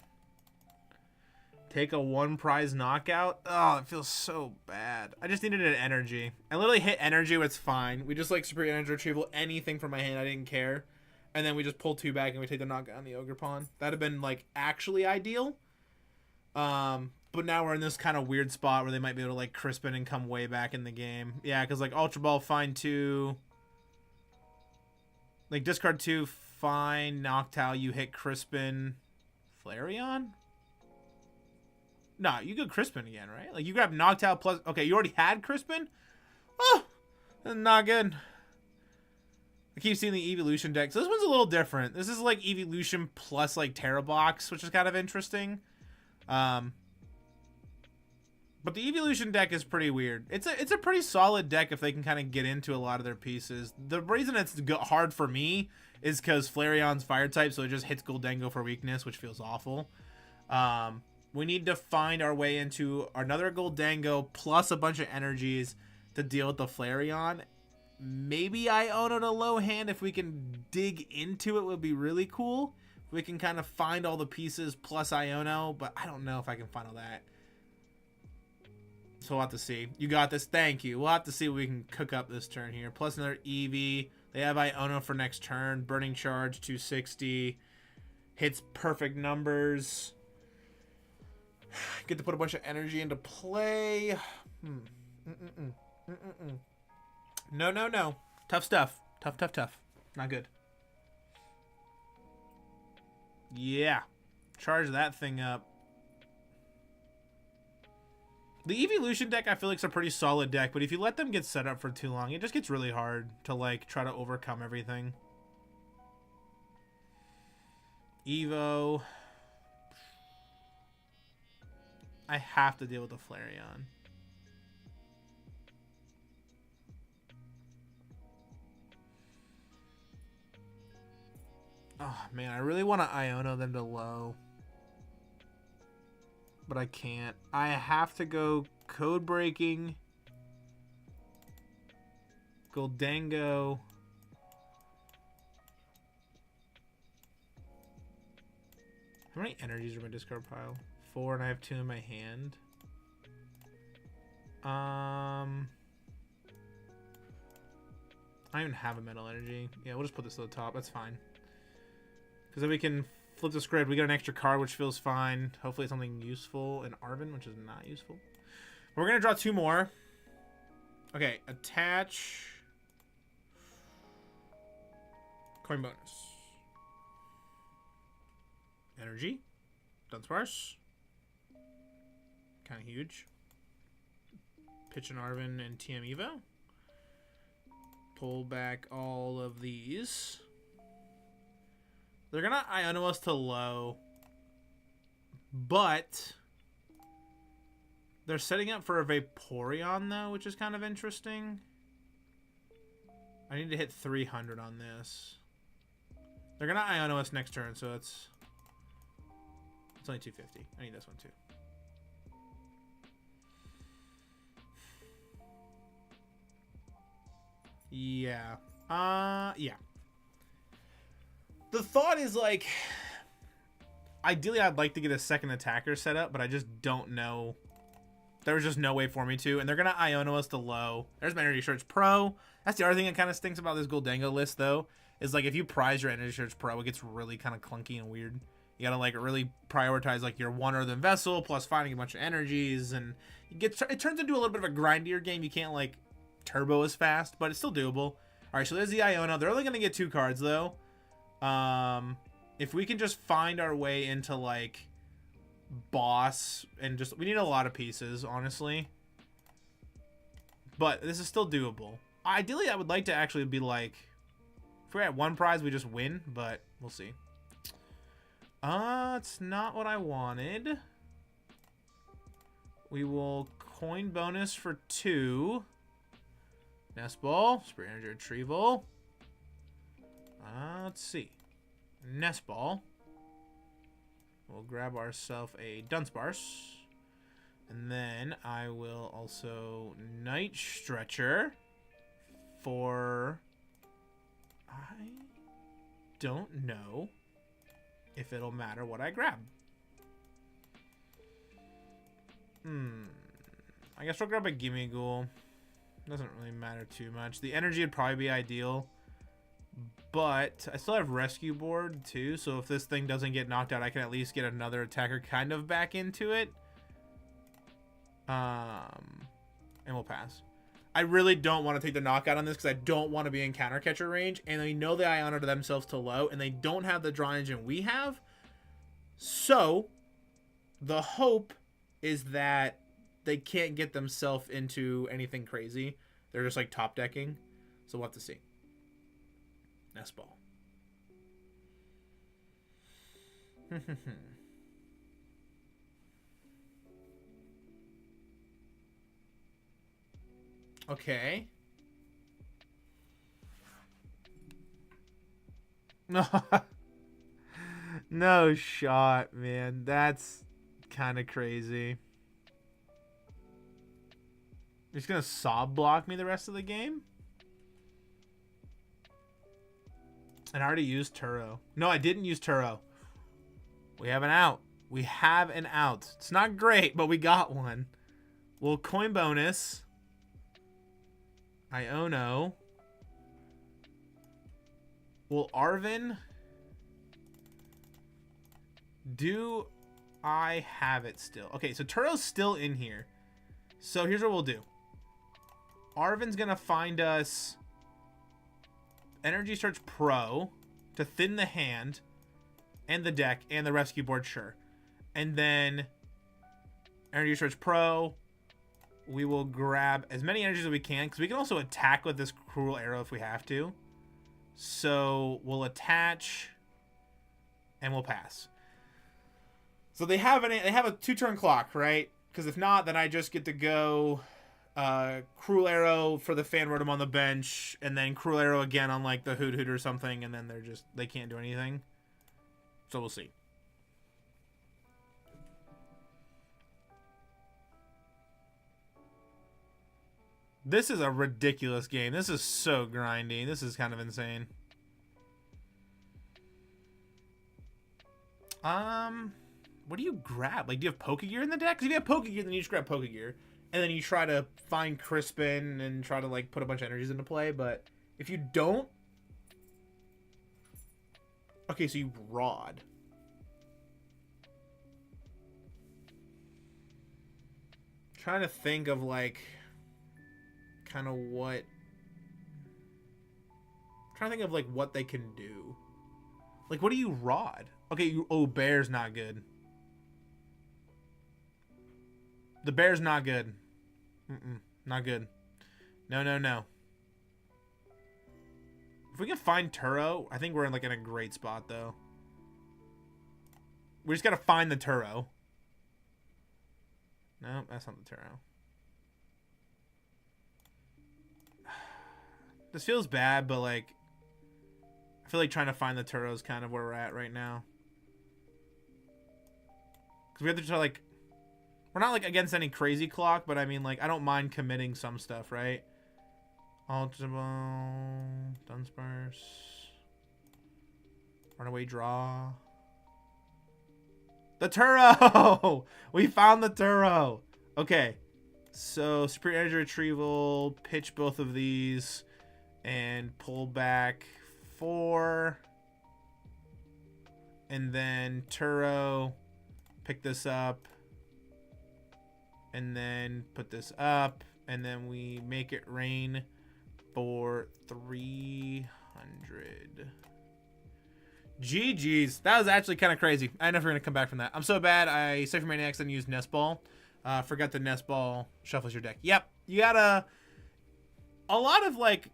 Take a 1 prize knockout. Oh, it feels so bad. I just needed an energy. I literally hit energy, it's fine. We just like Superior Energy Retrieval, anything from my hand, I didn't care. And then we just pull 2 back and we take the knockout on the Ogre Pawn. That'd have been like actually ideal. But now we're in this kind of weird spot where they might be able to like Crispin and come way back in the game. Yeah, because like Ultra Ball, find 2. Like discard 2, find Noctowl, you hit Crispin. Flareon? No, you go Crispin again, right? Like you grab Noctowl plus. Okay, you already had Crispin? Oh, that's not good. I keep seeing the Evolution deck. So this one's a little different. This is like Evolution plus like Terra Box, which is kind of interesting. But the Evolution deck is pretty weird. It's a pretty solid deck if they can kind of get into a lot of their pieces. The reason it's hard for me is because Flareon's fire type, so it just hits Gholdengo for weakness, which feels awful. We need to find our way into another Gholdengo plus a bunch of energies to deal with the Flareon. Maybe Iono to low hand if we can dig into it would be really cool. We can kind of find all the pieces plus Iono, but I don't know if I can find all that. So we'll have to see. You got this. Thank you. We'll have to see what we can cook up this turn here. Plus another Eevee. They have Iono for next turn. Burning Charge, 260. Hits perfect numbers. Get to put a bunch of energy into play. No, no, no. Tough stuff. Tough, tough, tough. Not good. Yeah. Charge that thing up. The Evolution deck I feel like is a pretty solid deck, but if you let them get set up for too long, it just gets really hard to like try to overcome everything. Evo. I have to deal with the Flareon. Oh man, I really want to Iono them to low. But I can't. I have to go Codebreaking, Gholdengo. How many energies are in my discard pile? 4, and I have 2 in my hand. I don't even have a metal energy. Yeah, we'll just put this at the top. That's fine. Because then we can Flip the script. We got an extra card, which feels fine. Hopefully something useful. And Arven, which is not useful. We're going to draw 2 more. Okay, attach. Coin bonus. Energy. Dunsparce. Kind of huge. Pitch an Arven and TM Evo. Pull back all of these. They're going to Iono us to low. But they're setting up for a Vaporeon, though, which is kind of interesting. I need to hit 300 on this. They're going to Iono us next turn, so it's only 250. I need this one, too. Yeah. Yeah. The thought is, like, ideally I'd like to get a second attacker set up, but I just don't know. There was just no way for me to. And they're going to Iono us to low. There's my Energy Search Pro. That's the other thing that kind of stinks about this Gholdengo list, though, is, like, if you prize your Energy Search Pro, it gets really kind of clunky and weird. You got to, like, really prioritize, like, your one Earthen Vessel plus finding a bunch of energies. And it turns into a little bit of a grindier game. You can't, like, turbo as fast, but it's still doable. All right, so there's the Iono. They're only going to get 2 cards, though. If we can just find our way into, like, boss and just... We need a lot of pieces, honestly. But this is still doable. Ideally, I would like to actually be, like... If we're at 1 prize, we just win, but we'll see. It's not what I wanted. We will coin bonus for 2. Nest Ball, Spirit Energy Retrieval. Let's see. Nest Ball. We'll grab ourselves a Dunsparce. And then I will also Night Stretcher for... I don't know if it'll matter what I grab. I guess we'll grab a Gimmighoul. Doesn't really matter too much. The energy would probably be ideal. But I still have Rescue Board too, so if this thing doesn't get knocked out, I can at least get another attacker kind of back into it. And we'll pass. I really don't want to take the knockout on this because I don't want to be in counter catcher range, and they know they Iono to themselves to low, and they don't have the draw engine we have. So the hope is that they can't get themselves into anything crazy. They're just like top decking. So we'll have to see. Nest Ball. Okay. No shot, man. That's kind of crazy. He's gonna sob block me the rest of the game? And I already used Turo. No, I didn't use Turo. We have an out. We have an out. It's not great, but we got one. We'll coin bonus. Iono. Will Arven... Do I have it still? Okay, so Turo's still in here. So here's what we'll do. Arven's going to find us Energy Search Pro to thin the hand and the deck and the Rescue Board, sure. And then Energy Search Pro, we will grab as many energies as we can because we can also attack with this Cruel Arrow if we have to. So we'll attach and we'll pass. So they have a 2-turn clock, right? Because if not, then I just get to go Cruel Arrow for the fan rotom on the bench, and then Cruel Arrow again on like the Hoot or something, and then they can't do anything. So we'll see. This is a ridiculous game. This is so grindy. This is kind of insane. What do you grab? Like, do you have Pokegear in the deck? Because if you have Pokegear, then you just grab Pokegear. And then you try to find Crispin and try to, like, put a bunch of energies into play. But if you don't... Okay, so you Rod. Trying to think of like kind of what. Trying to think of like what they can do. Like, what do you rod? Okay, oh, bear's not good. The bear's not good. Not good. No, no, no. If we can find Turo, I think we're in like in a great spot though. We just gotta find the Turo. No, that's not the Turo. This feels bad, but like I feel like trying to find the Turo is kind of where we're at right now. Because we have to try, like, we're not like against any crazy clock, but I mean, like, I don't mind committing some stuff, right? Ultra Ball, Dunsparce, Runaway Draw. The Turo! We found the Turo! Okay. So, Superior Energy Retrieval, pitch both of these, and pull back 4. And then Turo, pick this up, and then put this up, and then we make it rain for 300. GG's. That was actually kind of crazy. I never gonna come back from that. I'm so bad. I Ciphermaniac and used Nest Ball. Forgot the Nest Ball shuffles your deck. Yep. You gotta. A lot of like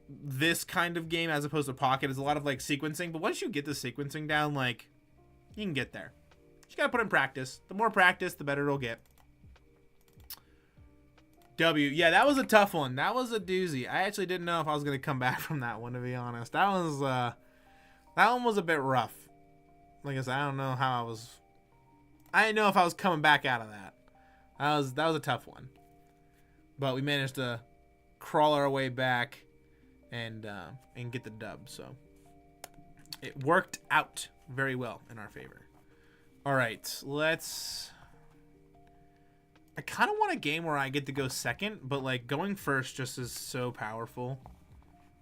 this kind of game as opposed to Pocket is a lot of like sequencing. But once you get the sequencing down, like you can get there. You just gotta put in practice. The more practice, the better it'll get. W. Yeah, that was a tough one. That was a doozy. I actually didn't know if I was gonna come back from that one, to be honest. That one was a bit rough. Like I said, I don't know how I didn't know if I was coming back out of that. That was a tough one. But we managed to crawl our way back and get the dub. So it worked out very well in our favor. All right, let's. I kind of want a game where I get to go second, but like going first just is so powerful.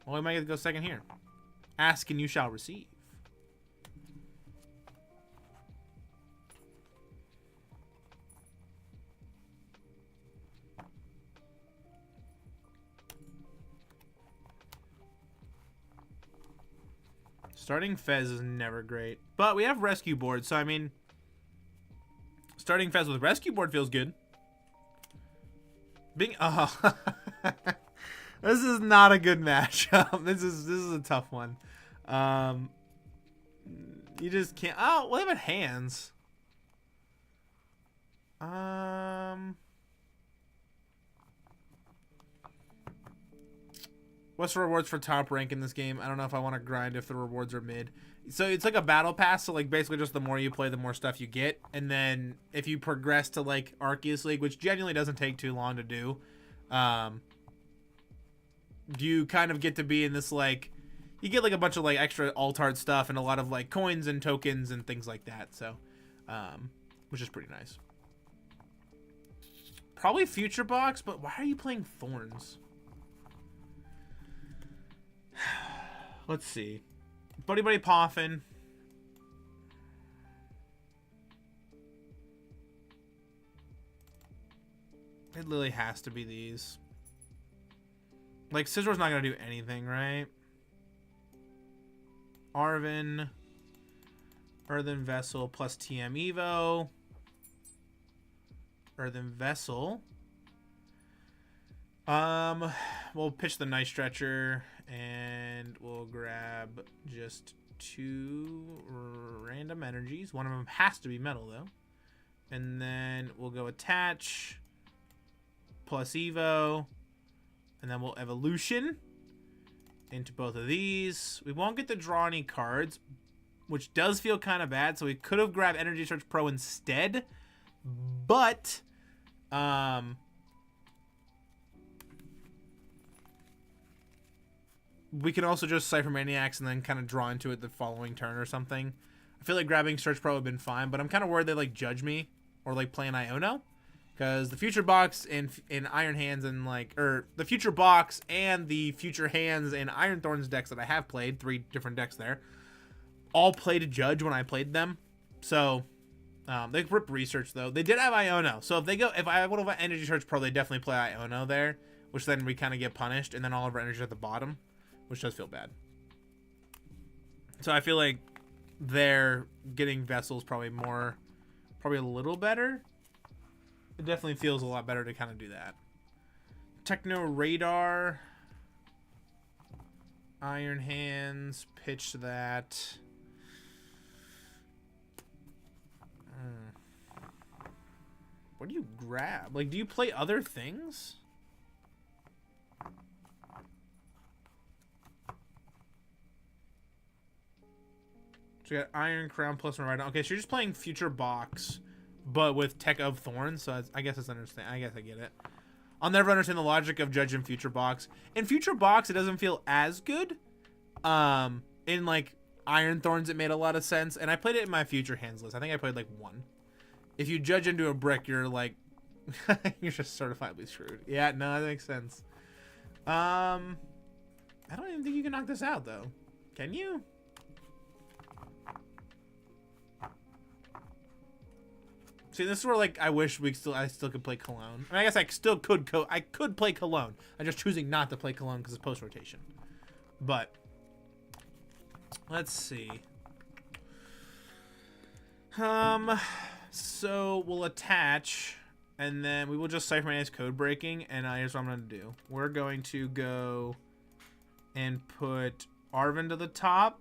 Well, I might get to go second here. Ask and you shall receive. Starting Fez is never great, but we have Rescue Board, so I mean, starting Fez with Rescue Board feels good. Being this is not a good matchup. This is a tough one. You just can't. Oh, what about hands? What's the rewards for top rank in this game? I don't know if I want to grind if the rewards are mid. So it's like a battle pass. So like basically just the more you play, the more stuff you get. And then if you progress to like Arceus League, which genuinely doesn't take too long to do, you kind of get to be in this like, you get like a bunch of like extra alt-art stuff and a lot of like coins and tokens and things like that. So, which is pretty nice. Probably Future Box, but why are you playing Thorns? Let's see. Buddy-Buddy Poffin. It literally has to be these. Like, Scizor's not going to do anything, right? Arven. Earthen Vessel plus TM Evo. Earthen Vessel. We'll pitch the Night Stretcher. And we'll grab just 2 random energies. One of them has to be metal, though. And then we'll go attach plus Evo. And then we'll evolution into both of these. We won't get to draw any cards, which does feel kind of bad. So we could have grabbed Energy Search Pro instead. But, we can also just Ciphermaniacs and then kind of draw into it the following turn or something. I feel like grabbing Search Pro would have been fine, but I'm kind of worried they like judge me or like play an Iono, because the Future Box in Iron Hands and like, or the Future Box and the Future Hands and Iron Thorns decks that I have played, 3 different decks there, all played a judge when I played them. So They rip research though. They did have Iono, so if I would have Energy Search Pro, they definitely play Iono there, which then we kind of get punished, and then all of our energy at the bottom, which does feel bad. So I feel like they're getting Vessels probably a little better. It definitely feels a lot better to kind of do that. Techno Radar, Iron Hands, pitch that. What do you grab? Like, do you play other things? So you got Iron Crown plus one right now. Okay, so you're just playing Future Box, but with Tech of Thorns. So I guess it's understand. I guess I get it. I'll never understand the logic of judging Future Box. In Future Box, it doesn't feel as good. In like Iron Thorns, it made a lot of sense, and I played it in my Future Hands list. I think I played like 1. If you judge into a brick, you're like, you're just certifiably screwed. Yeah, no, that makes sense. I don't even think you can knock this out though. Can you? See, this is where like I wish I still could play Cologne. I mean, I guess I still could play Cologne. I'm just choosing not to play Cologne because it's post rotation. But let's see. So we'll attach, and then we will just Ciphermaniac Codebreaking, and here's what I'm going to do. We're going to go and put Arven to the top.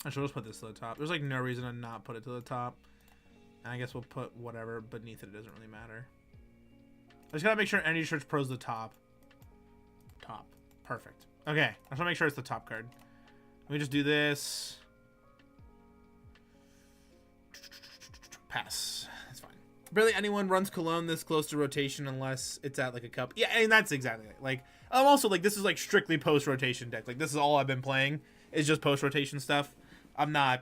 I should just put this to the top. There's like no reason to not put it to the top. And I guess we'll put whatever beneath it. It doesn't really matter. I just gotta make sure Energy Search Pro's the top. Top. Perfect. Okay. I just wanna make sure it's the top card. Let me just do this. Pass. That's fine. Barely anyone runs Cologne this close to rotation unless it's at like a cup. Yeah, and that's exactly it. Like, I'm also like, this is like strictly post-rotation deck. Like, this is all I've been playing. It's just post-rotation stuff. I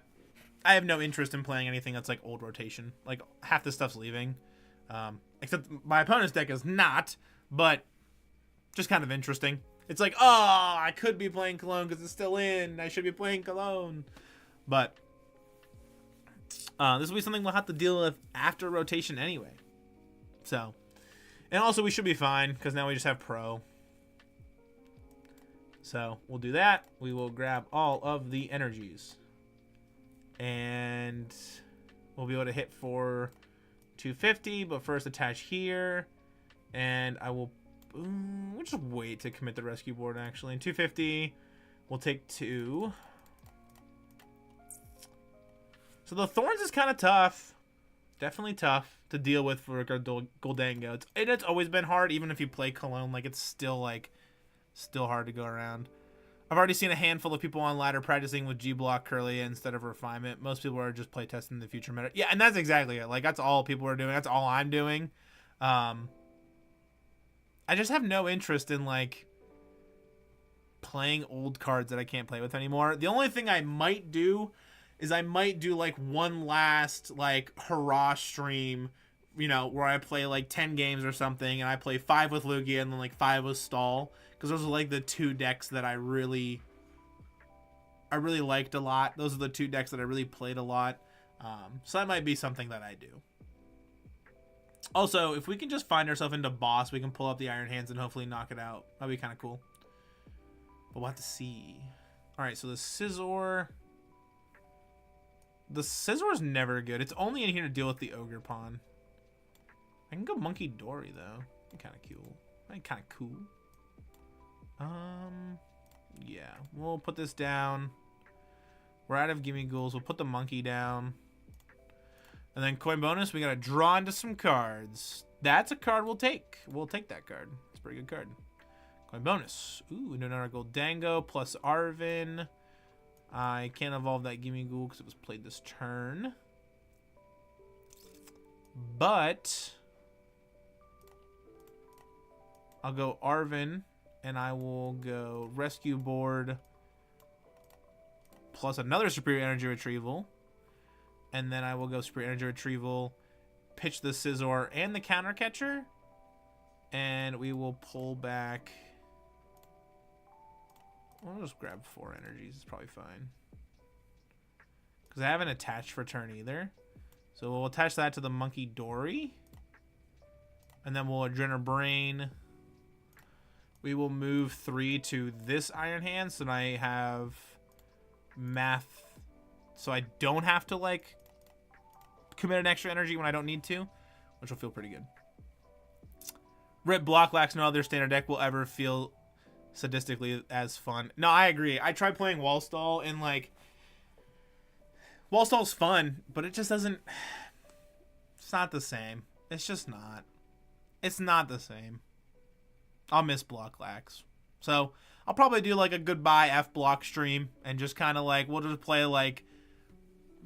have no interest in playing anything that's like old rotation. Like, half the stuff's leaving. Except my opponent's deck is not, but just kind of interesting. It's like, oh, I could be playing Cologne because it's still in. I should be playing Cologne. But this will be something we'll have to deal with after rotation anyway. So, and also we should be fine because now we just have Pro. So we'll do that. We will grab all of the energies. And we'll be able to hit for 250, but first attach here. And I will we'll just wait to commit the rescue board actually. And 250, we'll take 2. So the Thorns is kind of tough. Definitely tough to deal with for Gholdengo. It's always been hard, even if you play Cologne. Like, it's still hard to go around. I've already seen a handful of people on ladder practicing with G-Block Curly instead of Refinement. Most people are just playtesting the future meta. Yeah, and that's exactly it. Like, that's all people are doing. That's all I'm doing. I just have no interest in, like, playing old cards that I can't play with anymore. The only thing I might do is I might do, like, one last, like, hurrah stream, you know, where I play, like, 10 games or something, and I play 5 with Lugia and then, like, 5 with Stall. Because those are, like, the 2 decks that I really liked a lot. Those are the 2 decks that I really played a lot. So that might be something that I do. Also, if we can just find ourselves into boss, we can pull up the Iron Hands and hopefully knock it out. That'd be kind of cool. But we'll have to see. Alright, so the Scizor. The Scizor is never good. It's only in here to deal with the Ogre Pawn. I can go Munkidori, though. Kind of cool. Kind of cool. Yeah, we'll put this down. We're out of Gimmighouls. We'll put the monkey down. And then coin bonus, we got to draw into some cards. That's a card we'll take. We'll take that card. It's a pretty good card. Coin bonus. Ooh, another Gholdengo plus Arven. I can't evolve that Gimmighoul because it was played this turn. But I'll go Arven. And I will go Rescue Board plus another Superior Energy Retrieval. And then I will go Superior Energy Retrieval, pitch the Scizor and the Counter Catcher. And we will pull back. We'll just grab 4 energies. It's probably fine. Because I haven't attached for turn either. So we'll attach that to the Munkidori. And then we'll Adrenal Brain. We will move 3 to this Iron Hand. So I have math. So I don't have to, like, commit an extra energy when I don't need to. Which will feel pretty good. Rip Blocklax, no other standard deck will ever feel sadistically as fun. No, I agree. I tried playing Wallstall and, like, Wallstall's fun, but it just doesn't, it's not the same. It's just not. It's not the same. I'll miss Blocklax. So I'll probably do like a goodbye F block stream and just kind of like, we'll just play like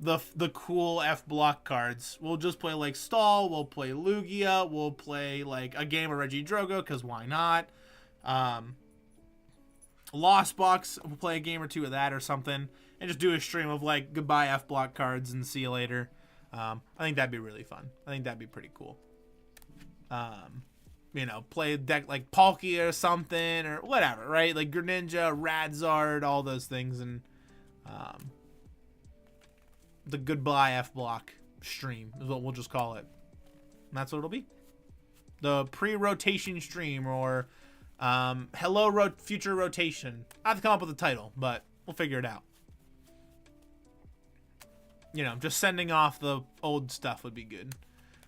the cool F block cards. We'll just play like Stall, we'll play Lugia, we'll play like a game of Regidrogo, because why not? Lost Box, we'll play a game or 2 of that or something, and just do a stream of like goodbye F block cards and see you later. I think that'd be really fun. I think that'd be pretty cool. You know, play a deck like Palkia or something or whatever, right? Like Greninja, Radzard, all those things, and the goodbye F block stream is what we'll just call it. And that's what it'll be. The pre-rotation stream, or hello future rotation. I have to come up with a title, but we'll figure it out. You know, just sending off the old stuff would be good.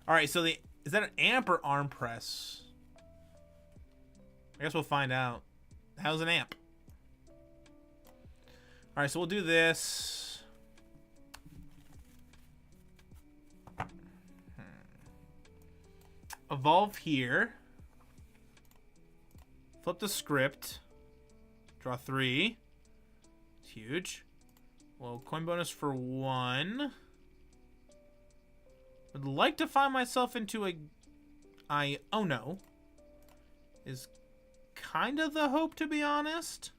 All right, so is that an amp or arm press? I guess we'll find out. How's an amp? All right, so we'll do this. Evolve here. Flip the script. Draw 3. It's huge. Well, coin bonus for 1. Would like to find myself into a Iono. Is kind of the hope, to be honest.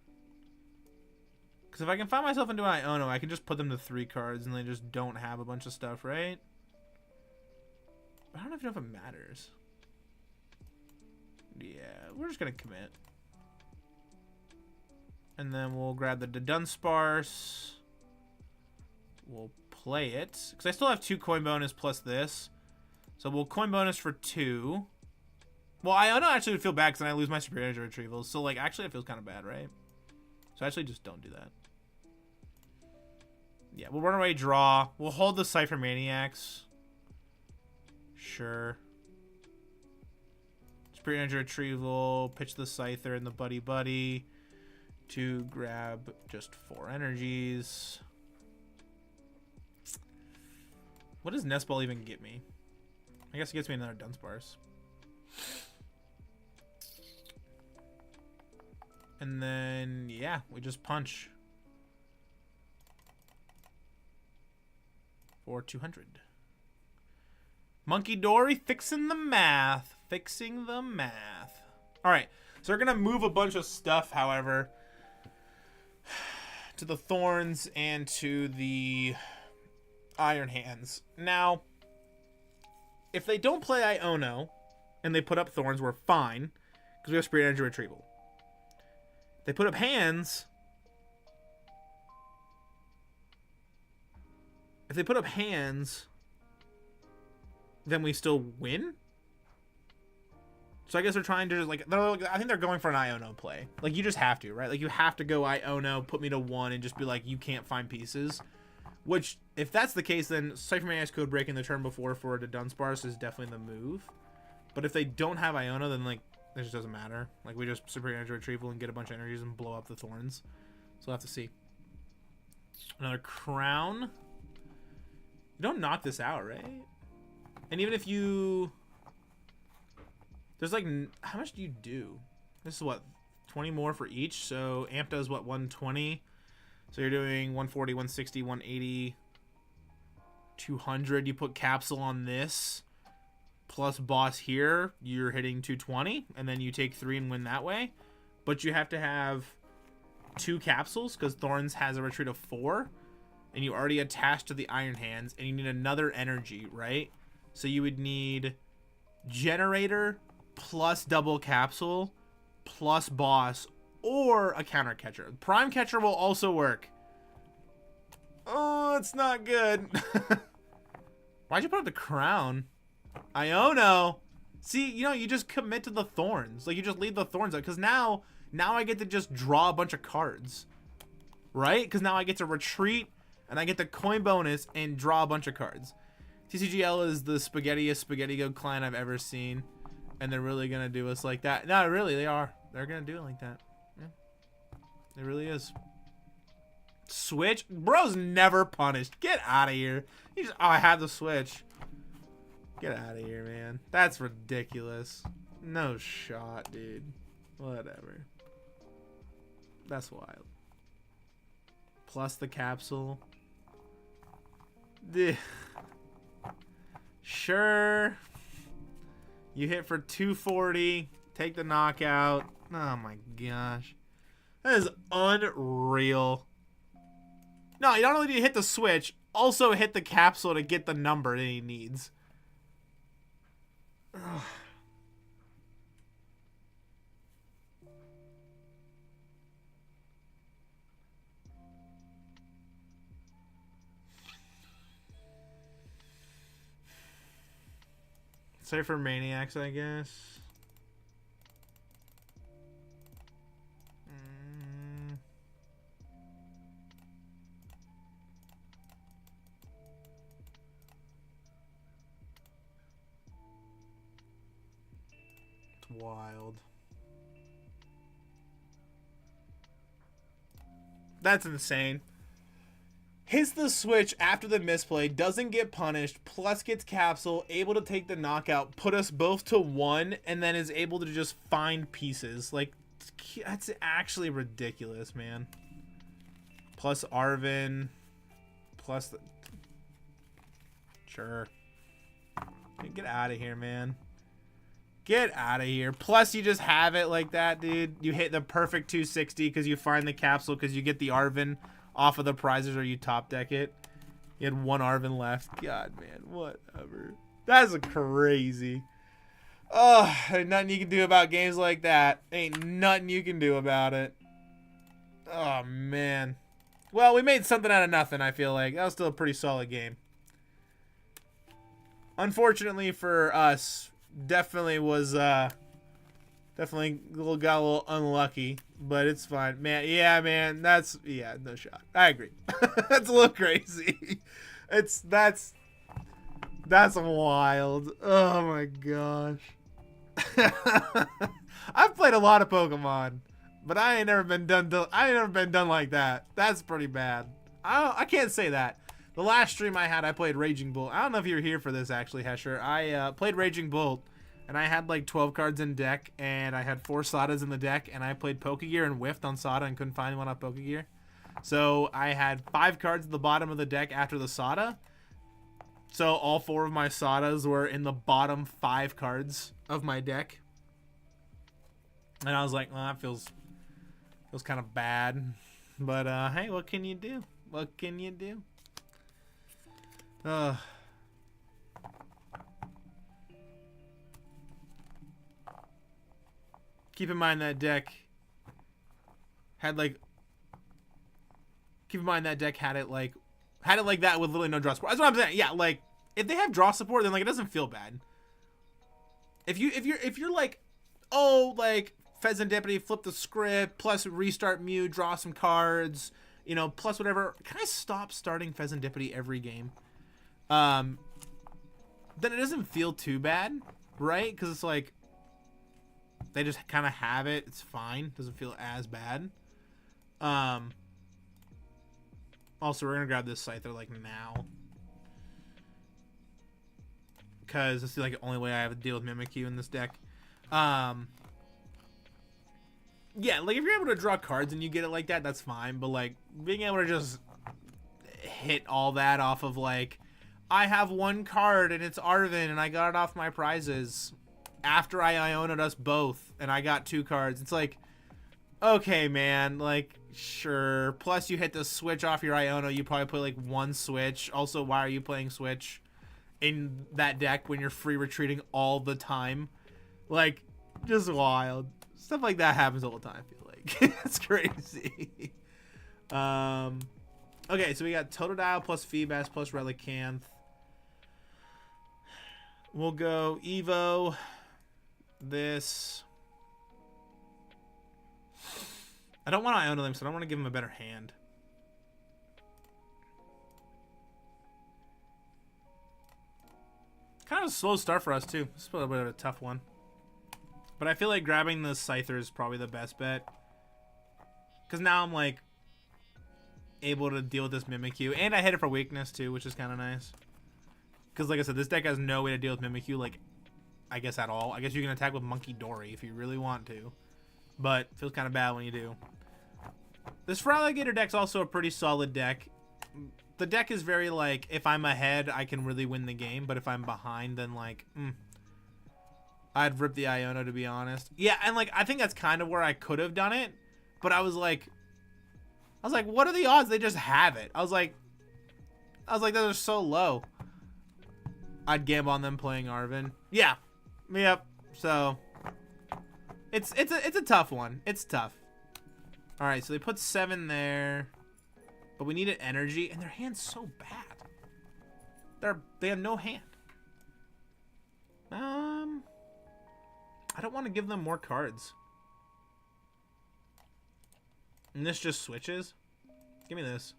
Because if I can find myself into Iono, I can just put them to 3 cards and they just don't have a bunch of stuff, right? I don't even know if it matters. Yeah, we're just going to commit. And then we'll grab the Dudunsparce. We'll play it. Because I still have 2 coin bonus plus this. So we'll coin bonus for 2. Well, I don't actually would feel bad because then I lose my Superior Energy Retrievals. So, like, actually it feels kind of bad, right? So actually just don't do that. Yeah, we'll run away, draw. We'll hold the Ciphermaniacs. Sure. Superior Energy Retrieval. Pitch the Scyther and the Buddy-Buddy to grab just 4 energies. What does Nest Ball even get me? I guess it gets me another Dunsparce. And then, yeah, we just punch. For 200. Munkidori fixing the math. Fixing the math. Alright, so we're going to move a bunch of stuff, however, to the Thorns and to the Iron Hands. Now, if they don't play Iono and they put up Thorns, we're fine, because we have Spirit Energy Retrieval. If they put up Hands... If they put up Hands, then we still win? So I guess they're trying to, like, I think they're going for an Iono play. Like, you just have to, right? Like, you have to go Iono, put me to 1, and just be like, you can't find pieces. Which, if that's the case, then Ciphermaniac's Codebreaking the turn before for the Dunsparce is definitely the move. But if they don't have Iono, then, like, it just doesn't matter. Like, we just Superior Energy Retrieval and get a bunch of energies and blow up the Thorns. So we'll have to see. Another Crown. You don't knock this out, right? And even if you... There's like... How much do you do? This is what? 20 more for each? So Amp does what? 120? So you're doing 140, 160, 180, 200. You put Capsule on this. Plus Boss here. You're hitting 220. And then you take 3 and win that way. But you have to have 2 Capsules because Thorns has a retreat of 4. And you already attached to the Iron Hands, and you need another energy, right? So you would need Generator plus double capsule plus boss or a counter catcher. Prime catcher will also work. Oh, it's not good. Why'd you put up the crown? Iono. See, you know, you just commit to the thorns. Like, you just leave the thorns out. Because now I get to just draw a bunch of cards. Right? Because now I get to retreat, and I get the coin bonus and draw a bunch of cards. TCGL is the spaghettiest spaghetti go client I've ever seen. And they're really going to do us like that. No, really, they are. They're going to do it like that. Yeah. It really is. Switch? Bro's never punished. Get out of here. You just, oh, I had the switch. Get out of here, man. That's ridiculous. No shot, dude. Whatever. That's wild. Plus the capsule. Sure. You hit for 240. Take the knockout. Oh my gosh. That is unreal. No, you not only do you hit the switch, also hit the capsule to get the number that he needs. Ugh. Ciphermaniacs, I guess. It's wild. That's insane. Hits the switch after the misplay, doesn't get punished, plus gets capsule, able to take the knockout, put us both to 1, and then is able to just find pieces. Like, that's actually ridiculous, man. Plus Arven, plus the... Sure. Get out of here, man. Get out of here. Plus, you just have it like that, dude. You hit the perfect 260 because you find the capsule because you get the Arven off of the prizes or you top deck it. You had 1 Arven left. God, man, whatever. That's crazy. Oh, ain't nothing you can do about games like that. Ain't nothing you can do about it. Oh, man. Well, we made something out of nothing, I feel like. That was still a pretty solid game. Unfortunately for us, definitely was, definitely got a little unlucky, but it's fine, man. Yeah, man, that's, yeah, no shot. I agree. That's a little crazy. That's wild. Oh my gosh. I've played a lot of Pokemon, but I ain't never been done like that. That's pretty bad. I can't say that. The last stream I had, I played Raging Bolt. I don't know if you were here for this, actually, Hesher. I played Raging Bolt, and I had like 12 cards in deck, and I had 4 Sadas in the deck, and I played Pokegear and whiffed on Sada and couldn't find one on Pokegear. So I had 5 cards at the bottom of the deck after the Sada. So all 4 of my Sadas were in the bottom 5 cards of my deck. And I was like, well, that feels kind of bad. But hey, what can you do? What can you do? Keep in mind that deck had like. Keep in mind that deck had it like that with literally no draw support. That's what I'm saying. Yeah, like if they have draw support, then like it doesn't feel bad. If you're like, oh, like Fezandipiti, flip the script, plus restart Mew, draw some cards, you know, plus whatever. Can I stop starting Fezandipiti every game? Then it doesn't feel too bad, right? Because it's like they just kind of have it. It's fine. Doesn't feel as bad. Also, we're gonna grab this Scyther like now, because this is like the only way I have to deal with Mimikyu in this deck. Yeah, like if you're able to draw cards and you get it like that, that's fine. But like being able to just hit all that off of like, I have 1 card and it's Arven and I got it off my prizes after I Iono'd us both and I got 2 cards. It's like, okay, man, like, sure. Plus you hit the switch off your Iono. You probably put like 1 switch. Also, why are you playing switch in that deck when you're free retreating all the time? Like, just wild. Stuff like that happens all the time, I feel like. It's crazy. Okay, so we got Totodile plus Feebas plus Relicanth. We'll go Evo. This. I don't want to Iono them, so I don't want to give him a better hand. Kind of a slow start for us, too. This is a bit of a tough one. But I feel like grabbing the Scyther is probably the best bet. Because now I'm, like, able to deal with this Mimikyu. And I hit it for weakness, too, which is kind of nice. Because, like I said, this deck has no way to deal with Mimikyu, like, I guess at all. I guess you can attack with Munkidori if you really want to. But feels kind of bad when you do. This Feraligatr deck's also a pretty solid deck. The deck is very, like, if I'm ahead, I can really win the game. But if I'm behind, then, like, I'd rip the Iono, to be honest. Yeah, and, like, I think that's kind of where I could have done it. But I was like, what are the odds they just have it? I was like, those are so low. I'd gamble on them playing Arven. Yeah. Yep. So, it's a tough one. It's tough. All right, so they put 7 there. But we needed energy, and their hand's so bad. They have no hand. I don't want to give them more cards. And this just switches. Give me this.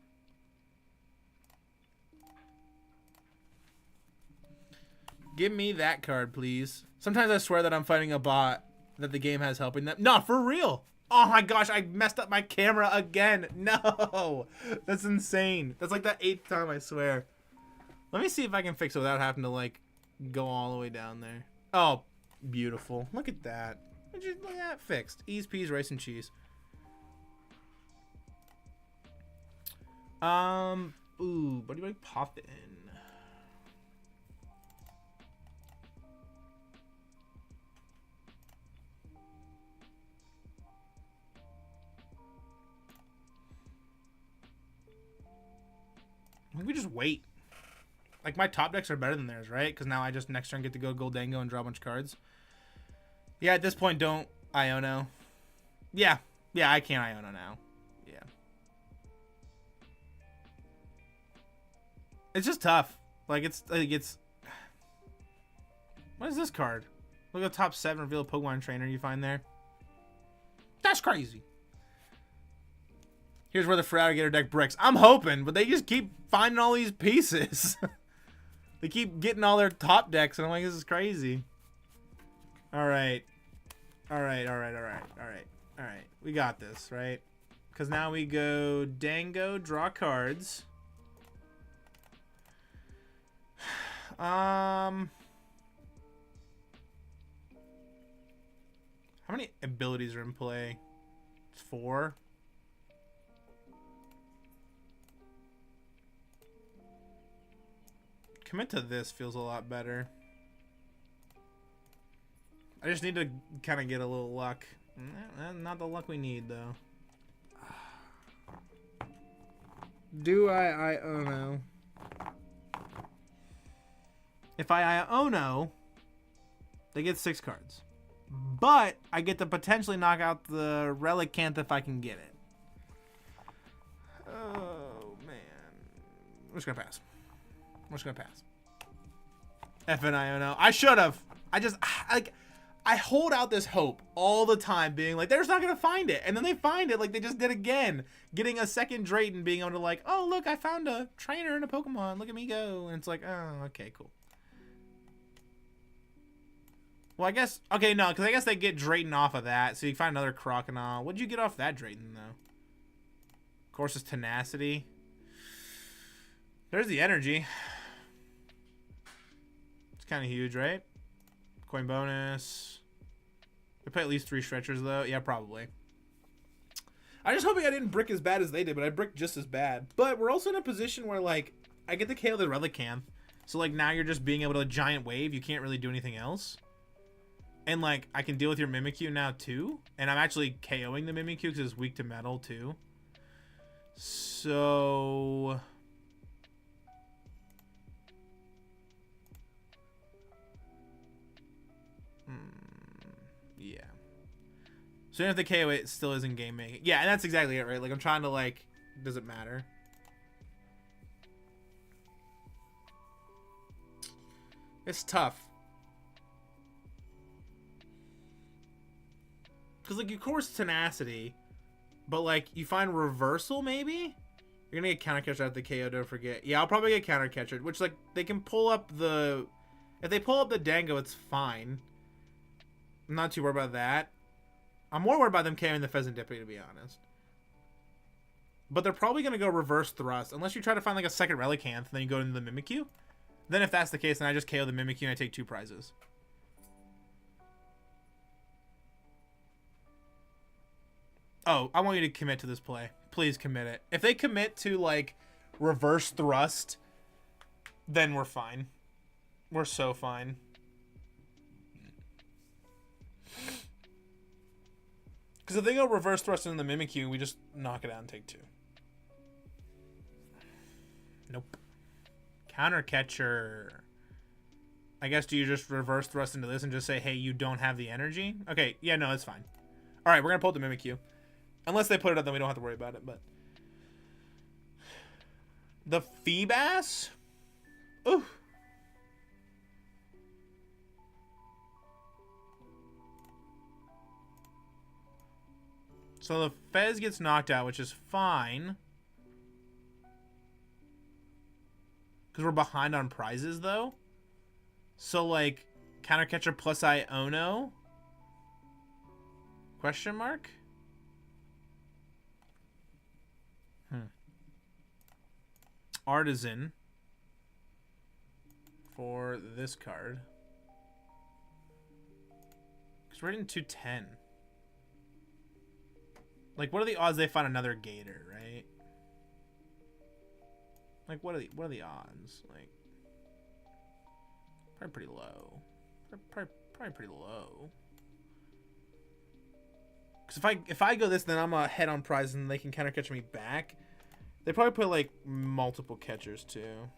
Give me that card, please. Sometimes I swear that I'm fighting a bot that the game has helping them. No, for real. Oh my gosh, I messed up my camera again. No, that's insane. That's like the 8th time, I swear. Let me see if I can fix it without having to, like, go all the way down there. Oh, beautiful. Look at that. Look at that fixed. Ease, peas, rice, and cheese. Ooh, Buddy-Buddy Poffin. We just wait. Like, my top decks are better than theirs, right? Because now I just next turn get to go Gholdengo and draw a bunch of cards. Yeah, at this point, don't Iono. Yeah, I can't Iono now. Yeah. It's just tough. Like, it's... What is this card? Look at the top 7, reveal a Pokemon trainer you find there. That's crazy. Here's where the Feraligatr deck bricks. I'm hoping, but they just keep finding all these pieces. They keep getting all their top decks, and I'm like, this is crazy. All right. We got this, right? Because now we go Dango, draw cards. How many abilities are in play? 4. Commit to this feels a lot better. I just need to kind of get a little luck. Not the luck we need, though. Do I Iono? If I Iono, they get 6 cards. But I get to potentially knock out the Relicanth if I can get it. Oh, man. I'm just going to pass. F and Iono. I should have. I hold out this hope all the time, being like, they're just not going to find it. And then they find it like they just did again. Getting a second Drayton, being able to, like, oh, look, I found a trainer and a Pokemon. Look at me go. And it's like, oh, okay, cool. Well, I guess, okay, no, because I guess they get Drayton off of that. So you find another Crocodile. What'd you get off that Drayton, though? Of course, it's Tenacity. There's the energy. It's kind of huge, right? Coin bonus. We play at least 3 stretchers, though. Yeah, probably. I'm just hoping I didn't brick as bad as they did, but I bricked just as bad. But we're also in a position where, like, I get to KO the Relicanth. So, like, now you're just being able to giant wave. You can't really do anything else. And, like, I can deal with your Mimikyu now, too. And I'm actually KOing the Mimikyu because it's weak to metal, too. So... So even if the KO it still isn't game making. Yeah, and that's exactly it, right? Like I'm trying to like, does it matter? It's tough. Because like you course tenacity, but like you find reversal maybe? You're gonna get counter catcher out the KO, don't forget. Yeah, I'll probably get counter catcher, which like they can pull up the, if they pull up the Dango, it's fine. I'm not too worried about that. I'm more worried about them carrying the Fezandipiti, to be honest. But they're probably gonna go reverse thrust, unless you try to find like a second Relicanth, and then you go into the Mimikyu. Then if that's the case, then I just KO the Mimikyu and I take 2 prizes. Oh, I want you to commit to this play. Please commit it. If they commit to, like, reverse thrust, then we're fine. We're so fine. Because if they go reverse thrust into the Mimikyu, we just knock it out and take 2. Nope. Counter catcher. I guess do you just reverse thrust into this and just say, hey, you don't have the energy? Okay, yeah, no, it's fine. All right, we're going to pull the Mimikyu. Unless they put it up, then we don't have to worry about it, but... The Feebas? Ooh. So the Fez gets knocked out, which is fine. Because we're behind on prizes, though. So, like, counter catcher plus Iono? Question mark? Artisan for this card. Because we're in 210. Like, what are the odds they find another Gator, right? Like, what are the odds? Like, probably pretty low. Probably pretty low. Because if I go this, then I'm ahead on prizes and they can counter catch me back. They probably put like multiple catchers too.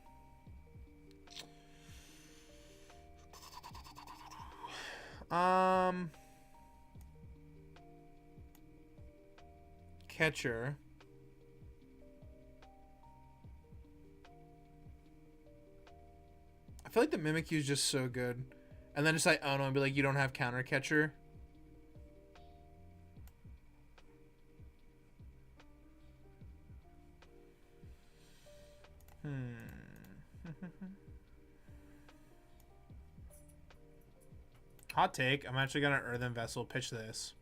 Catcher. I feel like the Mimikyu is just so good. And then just like Iono and be like, you don't have counter catcher. Hot take. I'm actually gonna Earthen Vessel pitch this.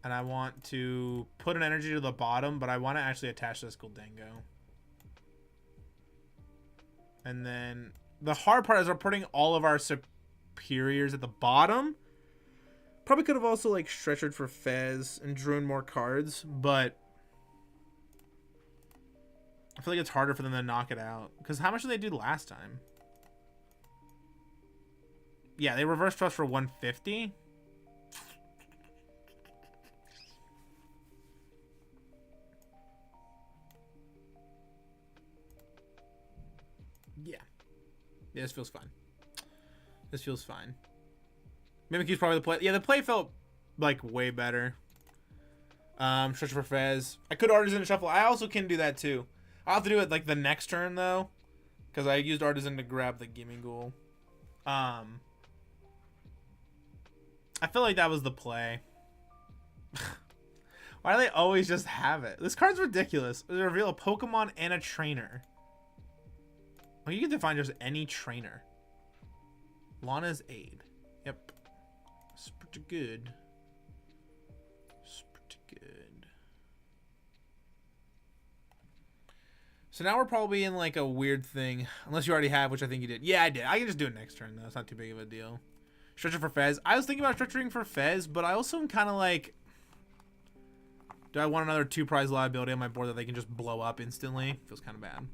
And I want to put an energy to the bottom, but I want to actually attach this Gholdengo. And then the hard part is we're putting all of our superiors at the bottom. Probably could have also like stretchered for Fez and drew in more cards, but I feel like it's harder for them to knock it out. Because how much did they do last time? Yeah, they reverse trust for 150. Yeah. Yeah, this feels fine. This feels fine. Mimikyu's probably the play. Yeah, the play felt like way better. Stretch for Fez. I could Artisan Shuffle. I also can do that too. I'll have to do it like the next turn though, because I used Artisan to grab the Gimmighoul. I feel like that was the play. Why do they always just have it? This card's ridiculous. They reveal a Pokemon and a trainer. Oh, you get to find just any trainer. Lana's Aid. Yep. It's pretty good. It's pretty good. So now we're probably in like a weird thing. Unless you already have, which I think you did. Yeah, I did. I can just do it next turn though. It's not too big of a deal. Stretcher for Fez. I was thinking about stretching for Fez, but I also am kind of like, do I want another 2 prize liability on my board that they can just blow up instantly? Feels kind of bad.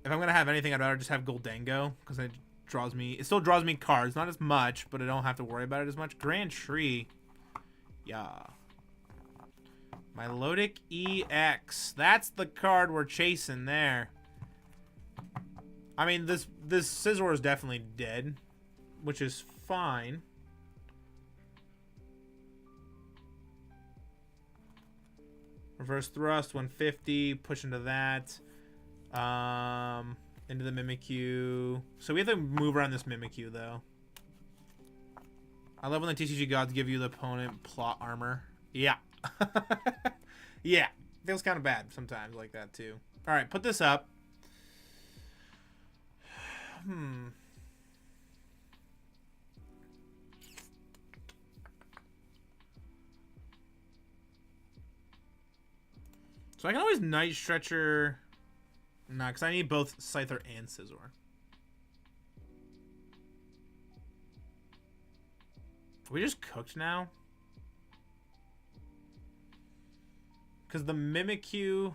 If I'm going to have anything, I'd rather just have Gholdengo, because it draws me, it still draws me cards. Not as much, but I don't have to worry about it as much. Grand Tree. Yeah. Milotic EX. That's the card we're chasing there. I mean, this Scizor is definitely dead, which is fine. Reverse Thrust, 150. Push into that. Into the Mimikyu. So we have to move around this Mimikyu, though. I love when the TCG gods give you the opponent plot armor. Yeah. Yeah. Feels kind of bad sometimes like that, too. All right, put this up. So I can always Night Stretcher. Nah, because I need both Scyther and Scizor. We just cooked now? Because the Mimikyu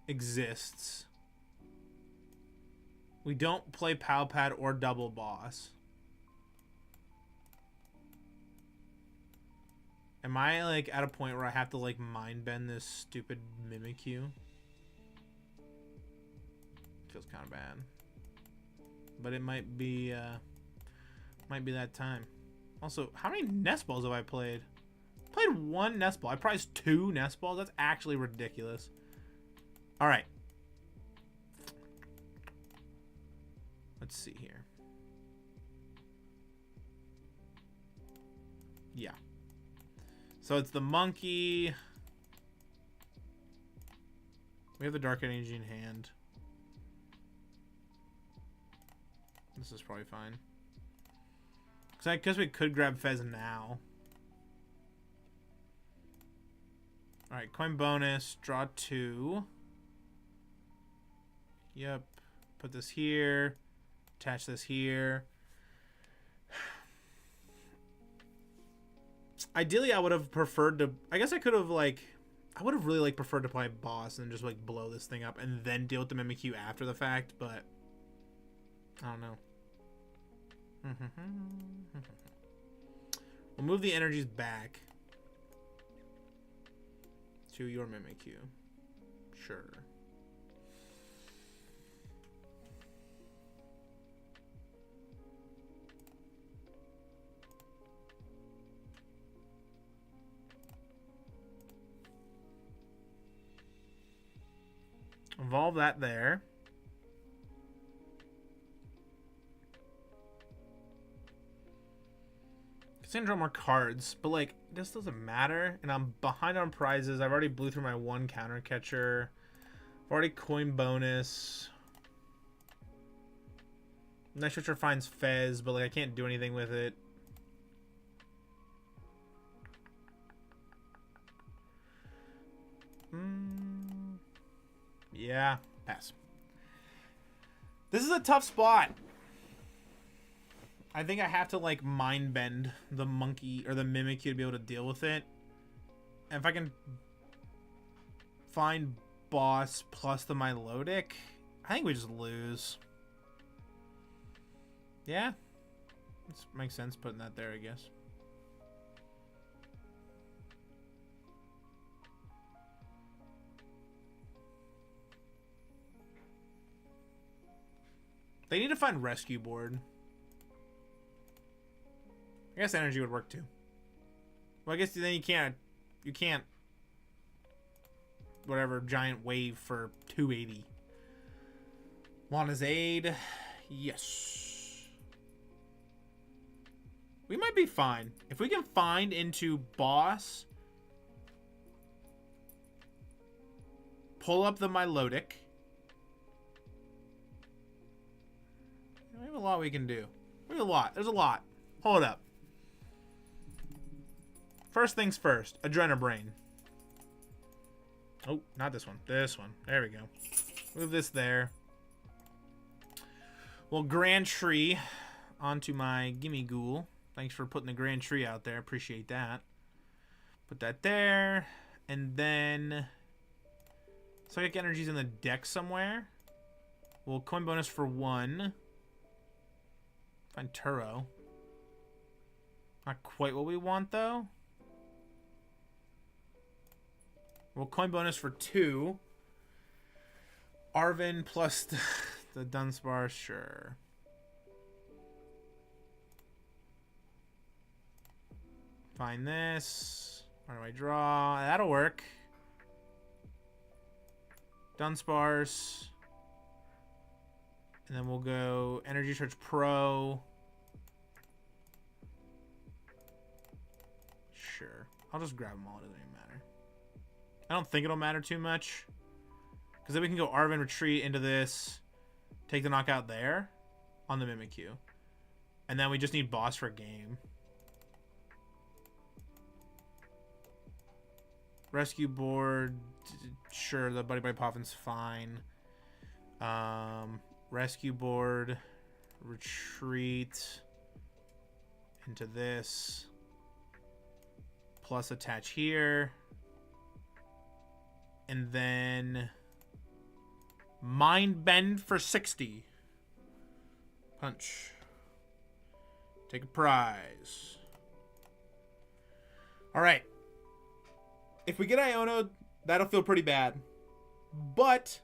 exists. We don't play PAL Pad or Double Boss. Am I, like, at a point where I have to, like, mind bend this stupid Mimikyu? Feels kind of bad. But it might be that time. Also, how many Nest Balls have I played? Played one Nest Ball. I prized 2 Nest Balls? That's actually ridiculous. Alright. Let's see here. Yeah. So it's the monkey. We have the Dark Energy in hand. This is probably fine. Because I guess we could grab Fez now. Alright, coin bonus. Draw 2. Yep. Put this here. Attach this here. Ideally, I would have preferred to... I guess I could have, like... I would have really, like, preferred to play boss and just, like, blow this thing up and then deal with the Mimikyu after the fact, but... I don't know. We'll move the energies back to your Mimikyu. Sure. Evolve that there. Considering draw more cards, but like this doesn't matter, and I'm behind on prizes. I've already blew through my 1 counter catcher. I've already coin bonus. Night Stretcher finds Fez, but like I can't do anything with it. Yeah, pass. This is a tough spot. I think I have to like mind bend the monkey or the Mimikyu to be able to deal with it. And if I can find boss plus the Milotic, I think we just lose. Yeah, this makes sense putting that there, I guess. They need to find Rescue Board. I guess energy would work too. Well, I guess then you can't whatever giant wave for 280. Lana's Aid. Yes. We might be fine. If we can find into boss, pull up the Milotic. We have a lot we can do. We have a lot. There's a lot. Hold up. First things first. Adrenabrain. Oh, not this one. This one. There we go. Move this there. Well, Grand Tree onto my Gimmighoul. Thanks for putting the Grand Tree out there. Appreciate that. Put that there. And then Psychic Energy's in the deck somewhere. Well, coin bonus for 1. Find Turo. Not quite what we want, though. Well, coin bonus for 2. Arven plus the Dunsparce, sure. Find this. Where do I draw? That'll work. Dunsparce. And then we'll go Energy Search Pro. Sure. I'll just grab them all. It doesn't even matter. I don't think it'll matter too much. Because then we can go Arven Retreat into this. Take the knockout there. On the Mimikyu. And then we just need boss for game. Rescue Board. Sure, the Buddy-Buddy Poffin's fine. Rescue Board. Retreat. Into this. Plus attach here. And then Mind Bend for 60. Punch. Take a prize. Alright. If we get Iono, that'll feel pretty bad. But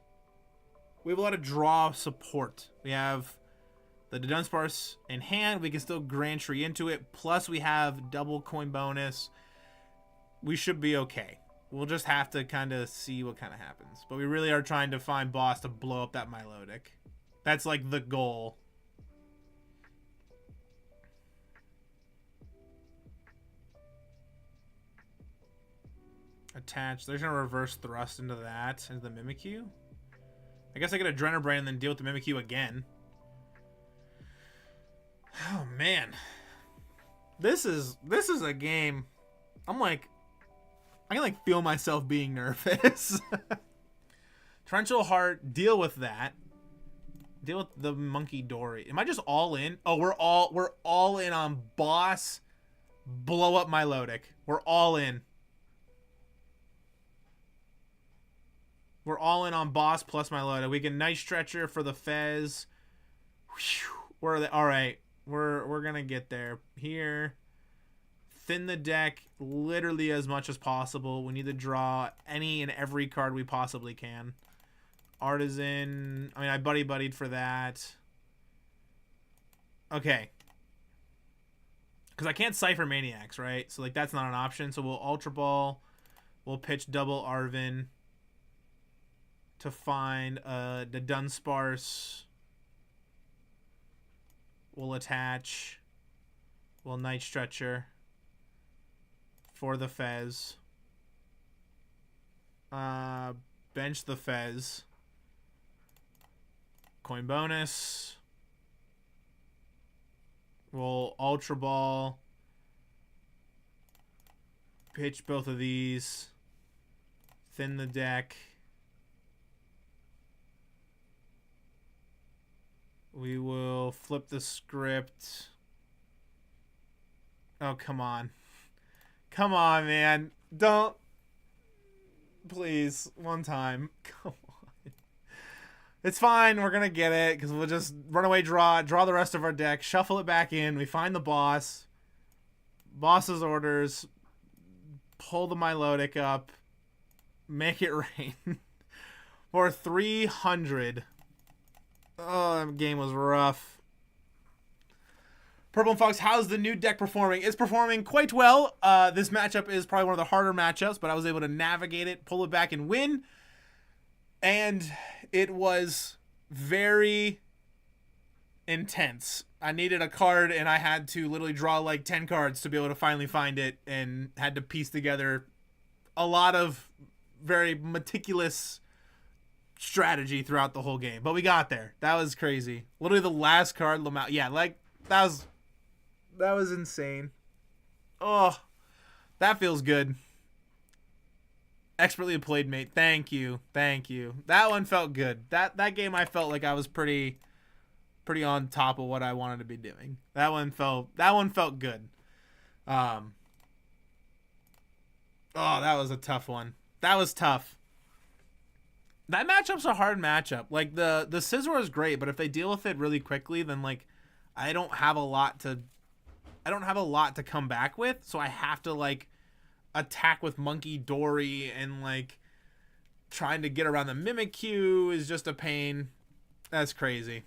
we have a lot of draw support. We have the Dudunsparce in hand. We can still Grand Tree into it. Plus we have double coin bonus. We should be okay. We'll just have to kind of see what kind of happens. But we really are trying to find boss to blow up that Milotic. That's like the goal. Attach. There's no reverse thrust into that. Into the Mimikyu. I guess I get Adrenaline Brain and then deal with the Mimikyu again. Oh man. This is a game. I can like feel myself being nervous. Torrential Heart, deal with that. Deal with the Munkidori. Am I just all in? Oh, we're all in on boss. Blow up Milotic. We're all in. We're all in on boss plus Milotic. We can Night Stretcher for the Fez. Whew. All right. We're gonna get there. Here. Thin the deck literally as much as possible. We need to draw any and every card we possibly can. Artisan. I mean, I buddy-buddied for that. Okay. Because I can't Ciphermaniacs, right? So, like, that's not an option. So, we'll Ultra Ball. We'll pitch double Arven to find the Dunsparce. We'll attach. We'll Night Stretcher for the Fez. Bench the Fez. Coin bonus. We'll Ultra Ball. Pitch both of these. Thin the deck. We will flip the script. Oh, come on. Come on, man. Don't. Please. One time. Come on. It's fine. We're going to get it because we'll just run away, draw the rest of our deck, shuffle it back in. We find the boss. Boss's orders. Pull the Milotic up. Make it rain. For 300. Oh, that game was rough. Purple and Fox, how's the new deck performing? It's performing quite well. This matchup is probably one of the harder matchups, but I was able to navigate it, pull it back, and win. And it was very intense. I needed a card, and I had to literally draw like 10 cards to be able to finally find it, and had to piece together a lot of very meticulous strategy throughout the whole game. But we got there. That was crazy. Literally the last card, Lamau. Yeah, like, that was insane. Oh, that feels good. Expertly played, mate. Thank you. Thank you. That one felt good. That game I felt like I was pretty on top of what I wanted to be doing. That one felt good. Oh, that was a tough one. That was tough. That matchup's a hard matchup. Like the Scizor is great, but if they deal with it really quickly, then like I don't have a lot to come back with, so I have to like attack with Munkidori, and like trying to get around the Mimikyu is just a pain. That's crazy.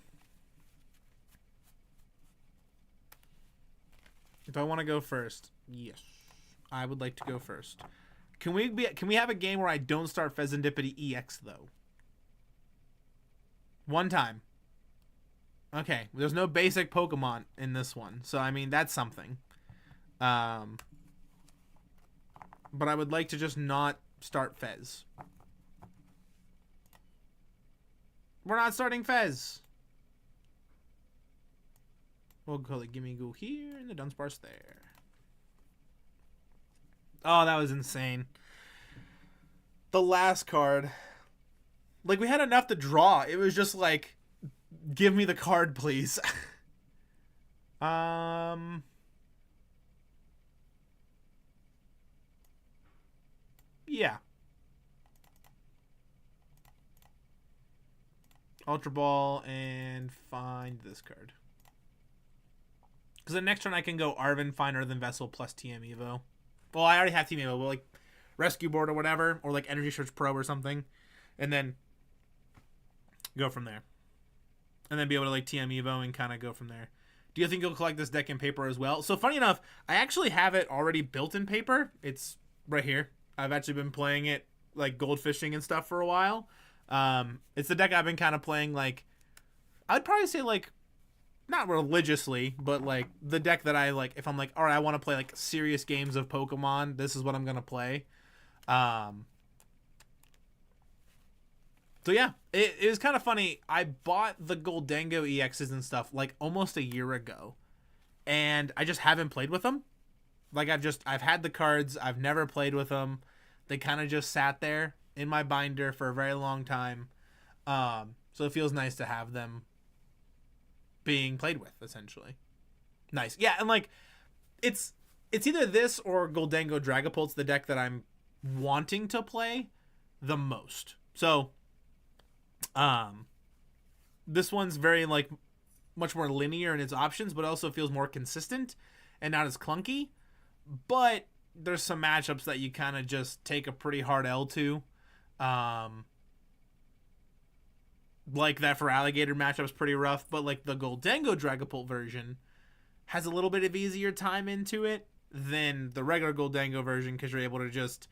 Do I want to go first? Yes. I would like to go first. Can we have a game where I don't start Fezandipiti EX though? One time. Okay, there's no basic Pokemon in this one, so I mean that's something. But I would like to just not start Fez. We're not starting Fez. We'll call it Gimmighoul here and the Dunsparce there. Oh, that was insane. The last card. Like, we had enough to draw. It was just like, give me the card, please. Yeah. Ultra Ball and find this card. Because the next turn I can go Arven, find Earthen Vessel plus TM Evo. Well, I already have TM Evo, but like Rescue Board or whatever, or like Energy Search Pro or something. And then go from there. And then be able to like TM Evo and kind of go from there. Do you think you'll collect this deck in paper as well? So funny enough, I actually have it already built in paper. It's right here. I've actually been playing it like goldfishing and stuff for a while. It's the deck I've been kind of playing like, I'd probably say like, not religiously, but like the deck that I like, if I'm like, all right, I want to play like serious games of Pokemon, this is what I'm going to play. So yeah, it was kind of funny. I bought the Gholdengo EXs and stuff like almost a year ago, and I just haven't played with them. Like I've had the cards. I've never played with them. They kind of just sat there in my binder for a very long time. So it feels nice to have them being played with, essentially. Nice. Yeah, and like it's either this or Gholdengo Dragapult's the deck that I'm wanting to play the most. So this one's very like much more linear in its options, but also feels more consistent and not as clunky. But there's some matchups that you kind of just take a pretty hard L to. Like that for Alligator matchup's pretty rough, but like the Gholdengo Dragapult version has a little bit of easier time into it than the regular Gholdengo version, because you're able to just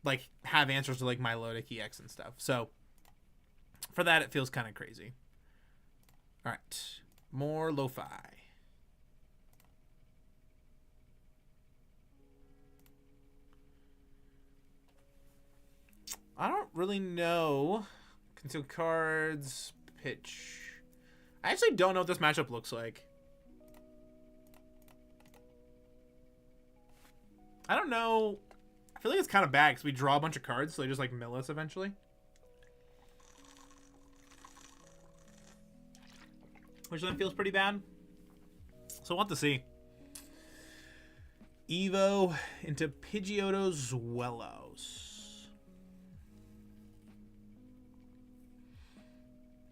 like have answers to like Milotic EX and stuff. So for that, it feels kind of crazy. All right, more lo-fi. I don't really know. Conceal cards, pitch. I actually don't know what this matchup looks like. I don't know. I feel like it's kind of bad because we draw a bunch of cards, so they just like mill us eventually. Which then feels pretty bad. So we'll have to see. Evo into Pidgeotto Zwellos.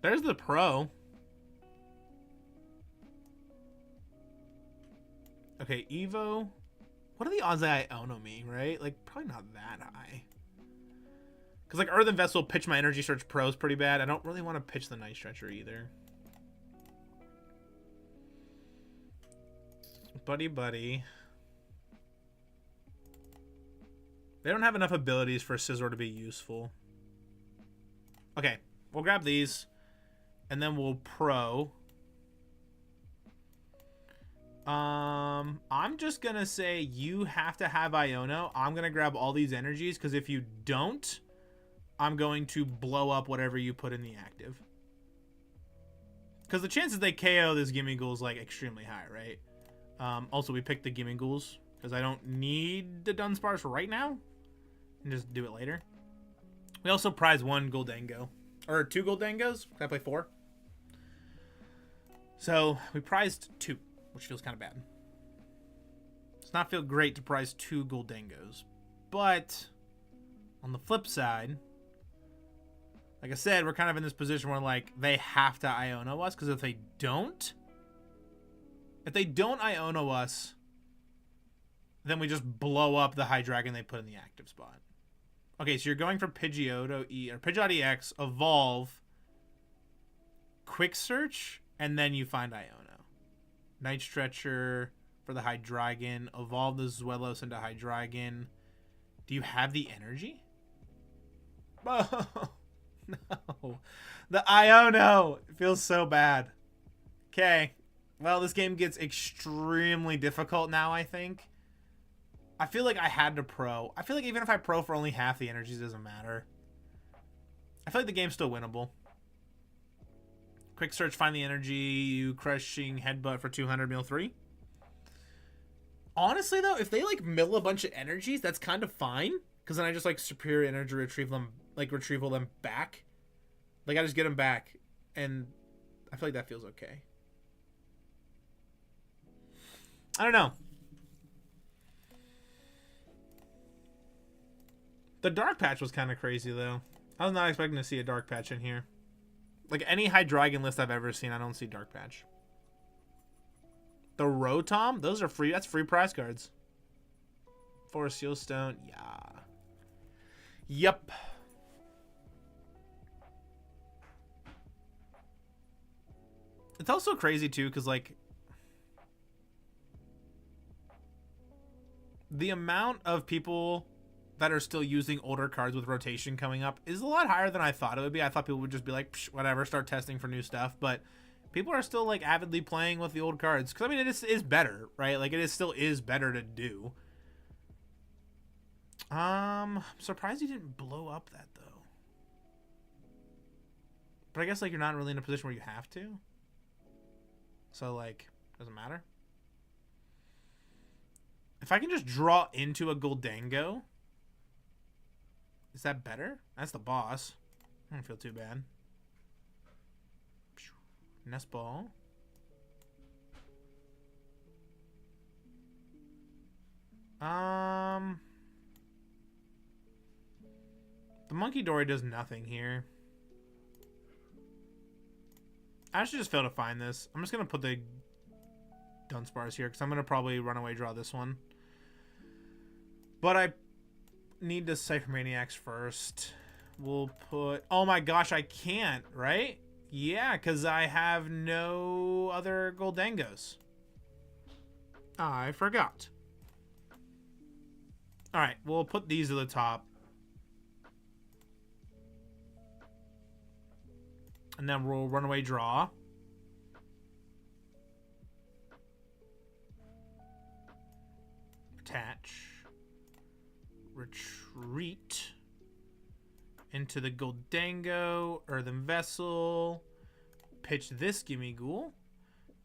There's the pro. Okay, Evo. What are the odds that I Iono me, right? Like, probably not that high. Because, like, Earthen Vessel pitch my Energy Search Pro is pretty bad. I don't really want to pitch the Night Stretcher either. Buddy-Buddy. They don't have enough abilities for Scizor to be useful. Okay, we'll grab these. And then we'll pro. I'm just going to say you have to have Iono. I'm going to grab all these energies, because if you don't, I'm going to blow up whatever you put in the active. Because the chances they KO this Gimmighoul is like extremely high, right? Also, we picked the Gimmighouls because I don't need the Dunsparce right now. And just do it later. We also prize one Gholdengo. Or two Gholdengos. Can I play 4? So, we prized 2, which feels kind of bad. Does not feel great to prize 2 Gholdengos. But, on the flip side, like I said, we're kind of in this position where, like, they have to Iono us. Because if they don't Iono us, then we just blow up the Hydreigon they put in the active spot. Okay, so you're going for Pidgeotto or Pidgeotto EX, Evolve, Quick Search, and then you find Iono. Night Stretcher for the Hydreigon, Evolve the Zwellos into Hydreigon. Do you have the energy? Oh, no. The Iono. It feels so bad. Okay. Well, this game gets extremely difficult now, I think. I feel like I had to pro. I feel like even if I pro for only half the energies, it doesn't matter. I feel like the game's still winnable. Quick search, find the energy. You crushing headbutt for 200, mill 3. Honestly, though, if they, like, mill a bunch of energies, that's kind of fine. Because then I just, like, superior energy retrieval them back. Like, I just get them back. And I feel like that feels okay. I don't know. The dark patch was kind of crazy, though. I was not expecting to see a dark patch in here. Like, any Hydreigon list I've ever seen, I don't see dark patch. The Rotom? Those are free. That's free prize cards. For a Seal Stone. Yeah. Yep. It's also crazy, too, because, like, the amount of people that are still using older cards with rotation coming up is a lot higher than I thought it would be. I thought people would just be like, psh, whatever, start testing for new stuff. But people are still, like, avidly playing with the old cards. Because, I mean, it is better, right? Like, still is better to do. I'm surprised you didn't blow up that, though. But I guess, like, you're not really in a position where you have to. So, like, doesn't matter. If I can just draw into a Gholdengo, is that better? That's the boss. I don't feel too bad. Nest Ball. The Munkidori does nothing here. I actually just failed to find this. I'm just going to put the Dunsparce here because I'm going to probably runaway draw this one. But I need the Ciphermaniacs first. We'll put... Oh my gosh, I can't, right? Yeah, because I have no other Gholdengos. I forgot. Alright, we'll put these at the top. And then we'll runaway draw. Attach. Retreat. Into the Gholdengo. Earthen Vessel. Pitch this Gimmighoul.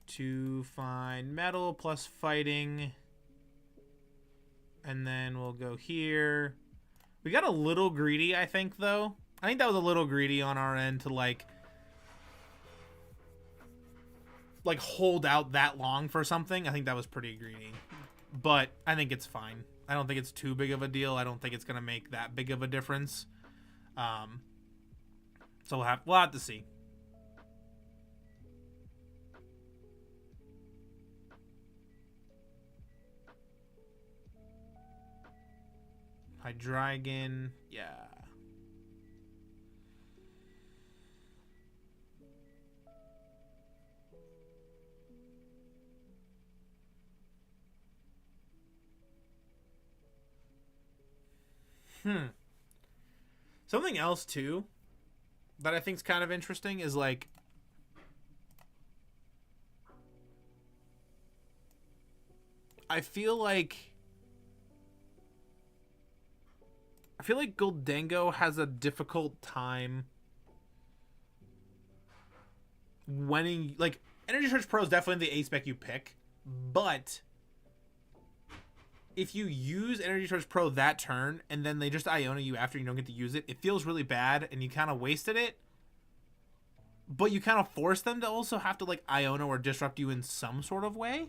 To find metal plus fighting. And then we'll go here. We got a little greedy, I think, though. I think that was a little greedy on our end to, like hold out that long for something. I think that was pretty greedy. But I think it's fine. I don't think it's too big of a deal. I don't think it's going to make that big of a difference. So we'll have to see. Hydreigon, yeah. Something else too that I think is kind of interesting is like I feel like Gholdengo has a difficult time winning. Like, Energy Search Pro is definitely the A-spec you pick, but if you use Energy Search Pro that turn and then they just Iono you after you don't get to use it, it feels really bad and you kind of wasted it. But you kind of force them to also have to, like, Iono or disrupt you in some sort of way.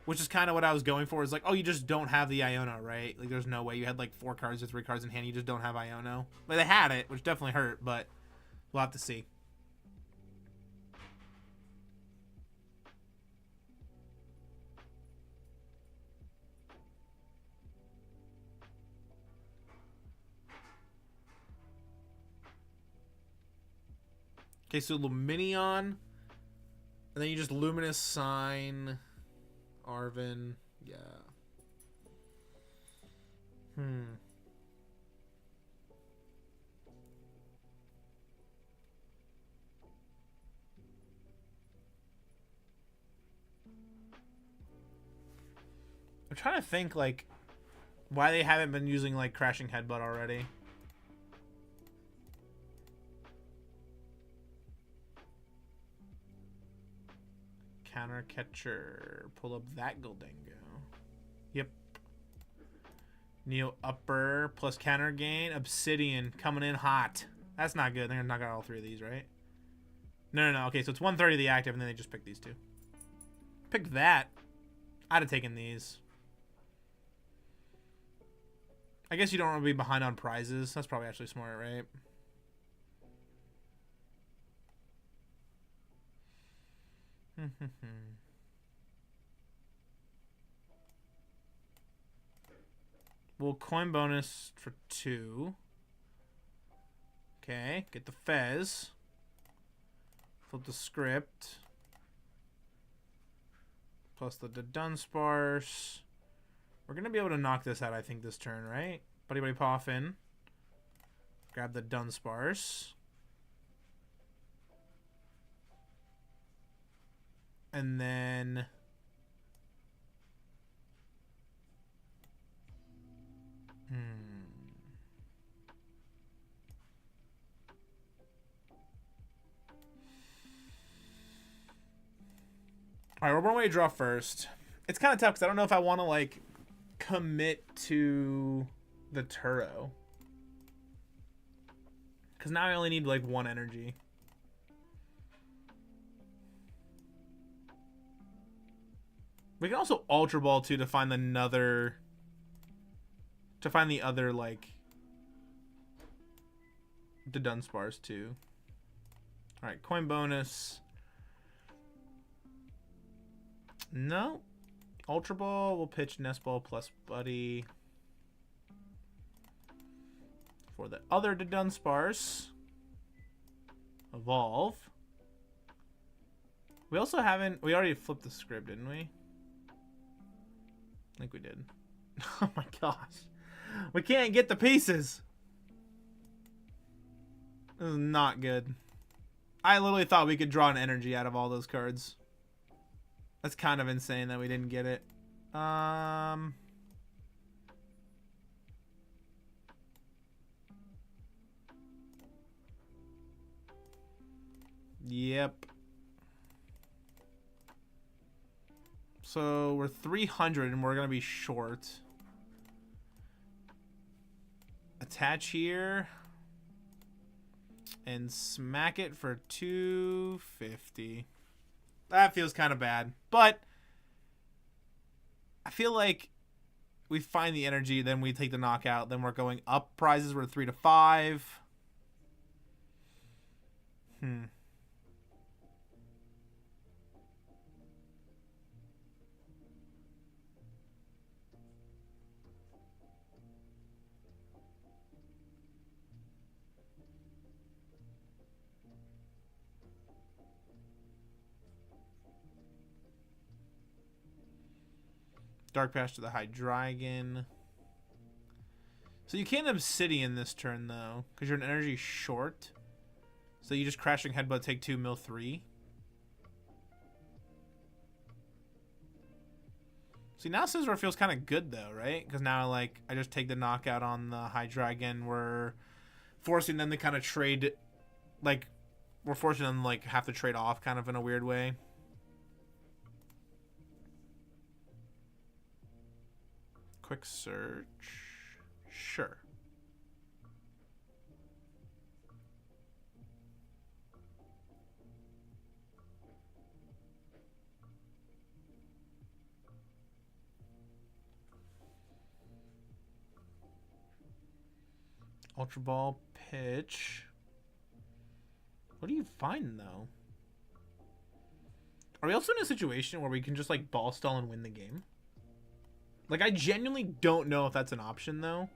Which is kind of what I was going for. Is like, oh, you just don't have the Iono, right? Like, there's no way. You had, like, 4 cards or 3 cards in hand. You just don't have Iono. But they had it, which definitely hurt. But we'll have to see. Okay, so Luminion. And then you just Luminous Sign... Arven, yeah. I'm trying to think, like, why they haven't been using, like, Crashing Headbutt already. Counter Catcher. Pull up that Gholdengo. Yep. Neo Upper plus Counter Gain. Obsidian coming in hot. That's not good. They're gonna knock out all three of these, right? No. Okay, so it's 130 the active, and then they just pick these two. Pick that. I'd have taken these. I guess you don't want to be behind on prizes. That's probably actually smart, right? We'll coin bonus for 2. Okay, get the Fez. Flip the script. Plus the Dunsparce. We're going to be able to knock this out, I think, this turn, right? Buddy-Buddy Poffin. Grab the Dunsparce. And then... Alright, we're one way to draw first. It's kind of tough because I don't know if I want to, like, commit to the Turo. Because now I only need, like, 1 energy. We can also Ultra Ball, too, to find another... To find the other, like... The Dunsparce, too. Alright, coin bonus... No. Ultra Ball will pitch Nest Ball plus Buddy. For the other Dudunsparce. Evolve. We also haven't... We already flipped the script, didn't we? I think we did. Oh my gosh. We can't get the pieces. This is not good. I literally thought we could draw an energy out of all those cards. That's kind of insane that we didn't get it. Yep. So we're 300 and we're going to be short. Attach here. And smack it for 250. That feels kind of bad, but I feel like we find the energy, then we take the knockout, then we're going up prizes. We're 3 to 5. Dark Patch to the Hydreigon. So you can't Obsidian this turn, though, because you're an energy short. So you just Crashing Headbutt, take 2, mill 3. See, now Scizor feels kind of good, though, right? Because now, like, I just take the knockout on the Hydreigon. We're forcing them to kind of trade, like, we're forcing them, like, have to trade off kind of in a weird way. Quick search. Sure. Ultra Ball pitch. What do you find, though? Are we also in a situation where we can just, like, ball stall and win the game? Like, I genuinely don't know if that's an option, though.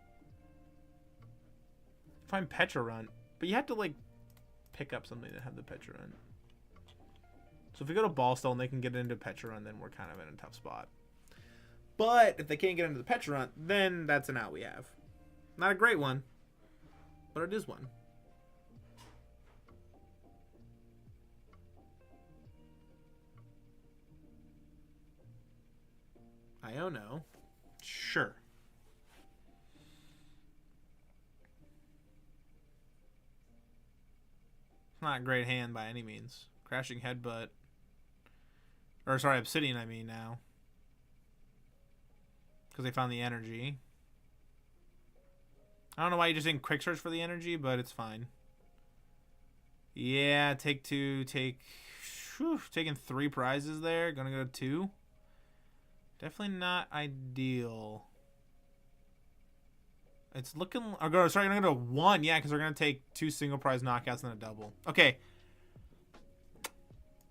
Find Petra Run. But you have to, like, pick up something to have the Petra Run. So if we go to Ball Stall and they can get into Petra Run, then we're kind of in a tough spot. But if they can't get into the Petra Run, then that's an out we have. Not a great one, but it is one. Iono. sure. Not a great hand by any means. Crashing Headbutt. Or, sorry, Obsidian, I mean, now. Because they found the energy. I don't know why you just didn't quick search for the energy, but it's fine. Yeah, take two, taking 3 prizes there. Gonna go to 2. Definitely not ideal. It's looking... sorry, I'm going to go to 1. Yeah, because we're going to take 2 single prize knockouts and a double. Okay.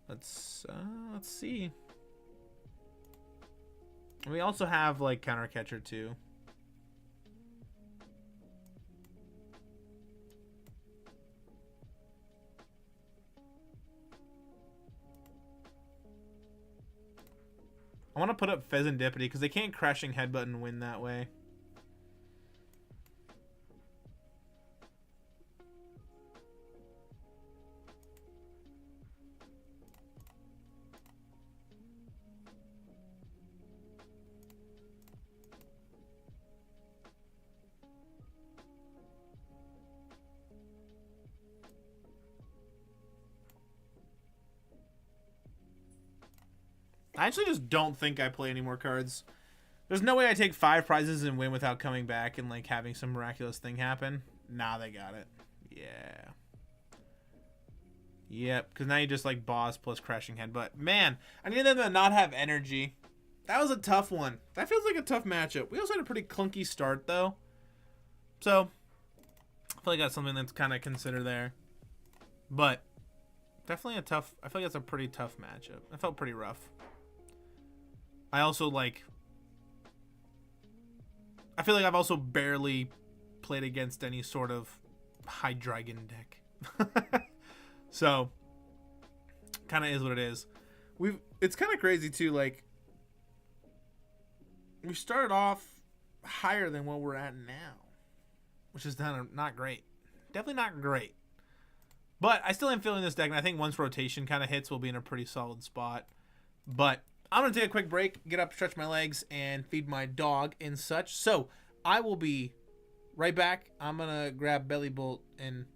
Let's see. We also have, like, Counter Catcher, too. I want to put up Fezandipiti because they can't Crashing Headbutt and win that way. I actually just don't think I play any more cards. There's no way I take 5 prizes and win without coming back and like having some miraculous thing happen. Nah, they got it. Yeah. Yep, because now you just like boss plus Crashing Headbutt. Man, I need them to not have energy. That was a tough one. That feels like a tough matchup. We also had a pretty clunky start though. So, I feel like that's something that's kind of considered there. But, definitely a tough, I feel like that's a pretty tough matchup. It felt pretty rough. I also like, I feel like I've also barely played against any sort of high dragon deck. So, kind of is what it is. It's kind of crazy too, like, we started off higher than what we're at now, which is not great. Definitely not great. But I still am feeling this deck, and I think once rotation kind of hits, we'll be in a pretty solid spot. But I'm going to take a quick break, get up, stretch my legs, and feed my dog and such. So I will be right back. I'm going to grab Belly Bolt and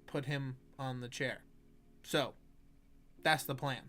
put him on the chair. So that's the plan.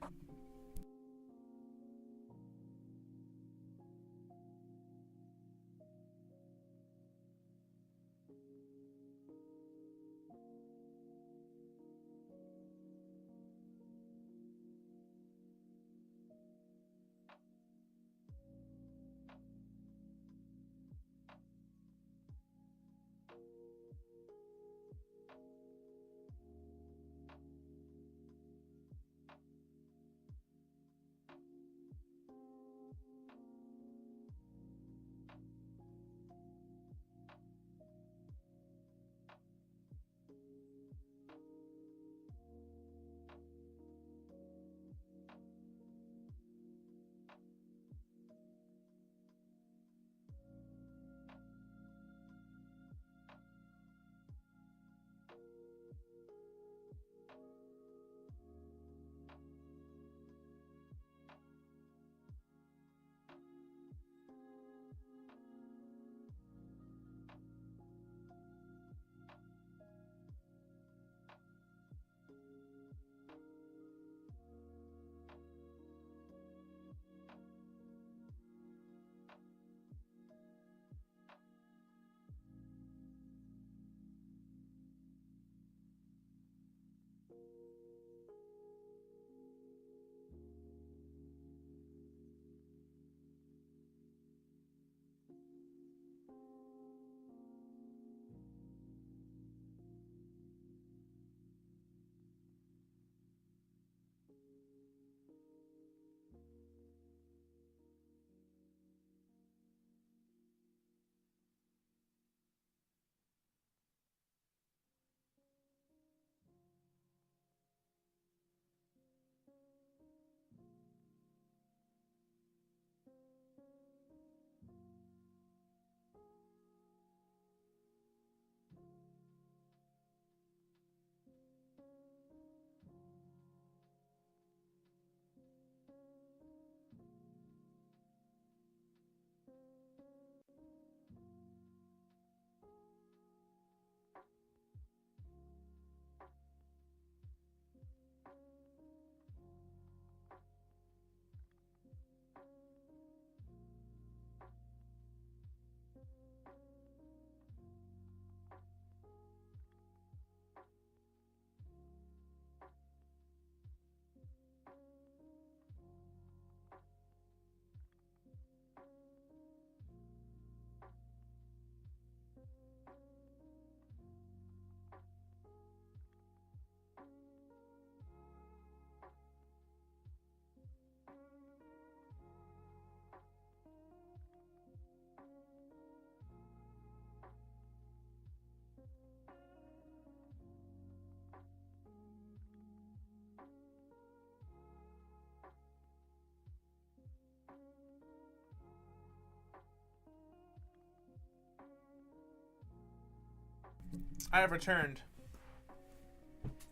I have returned.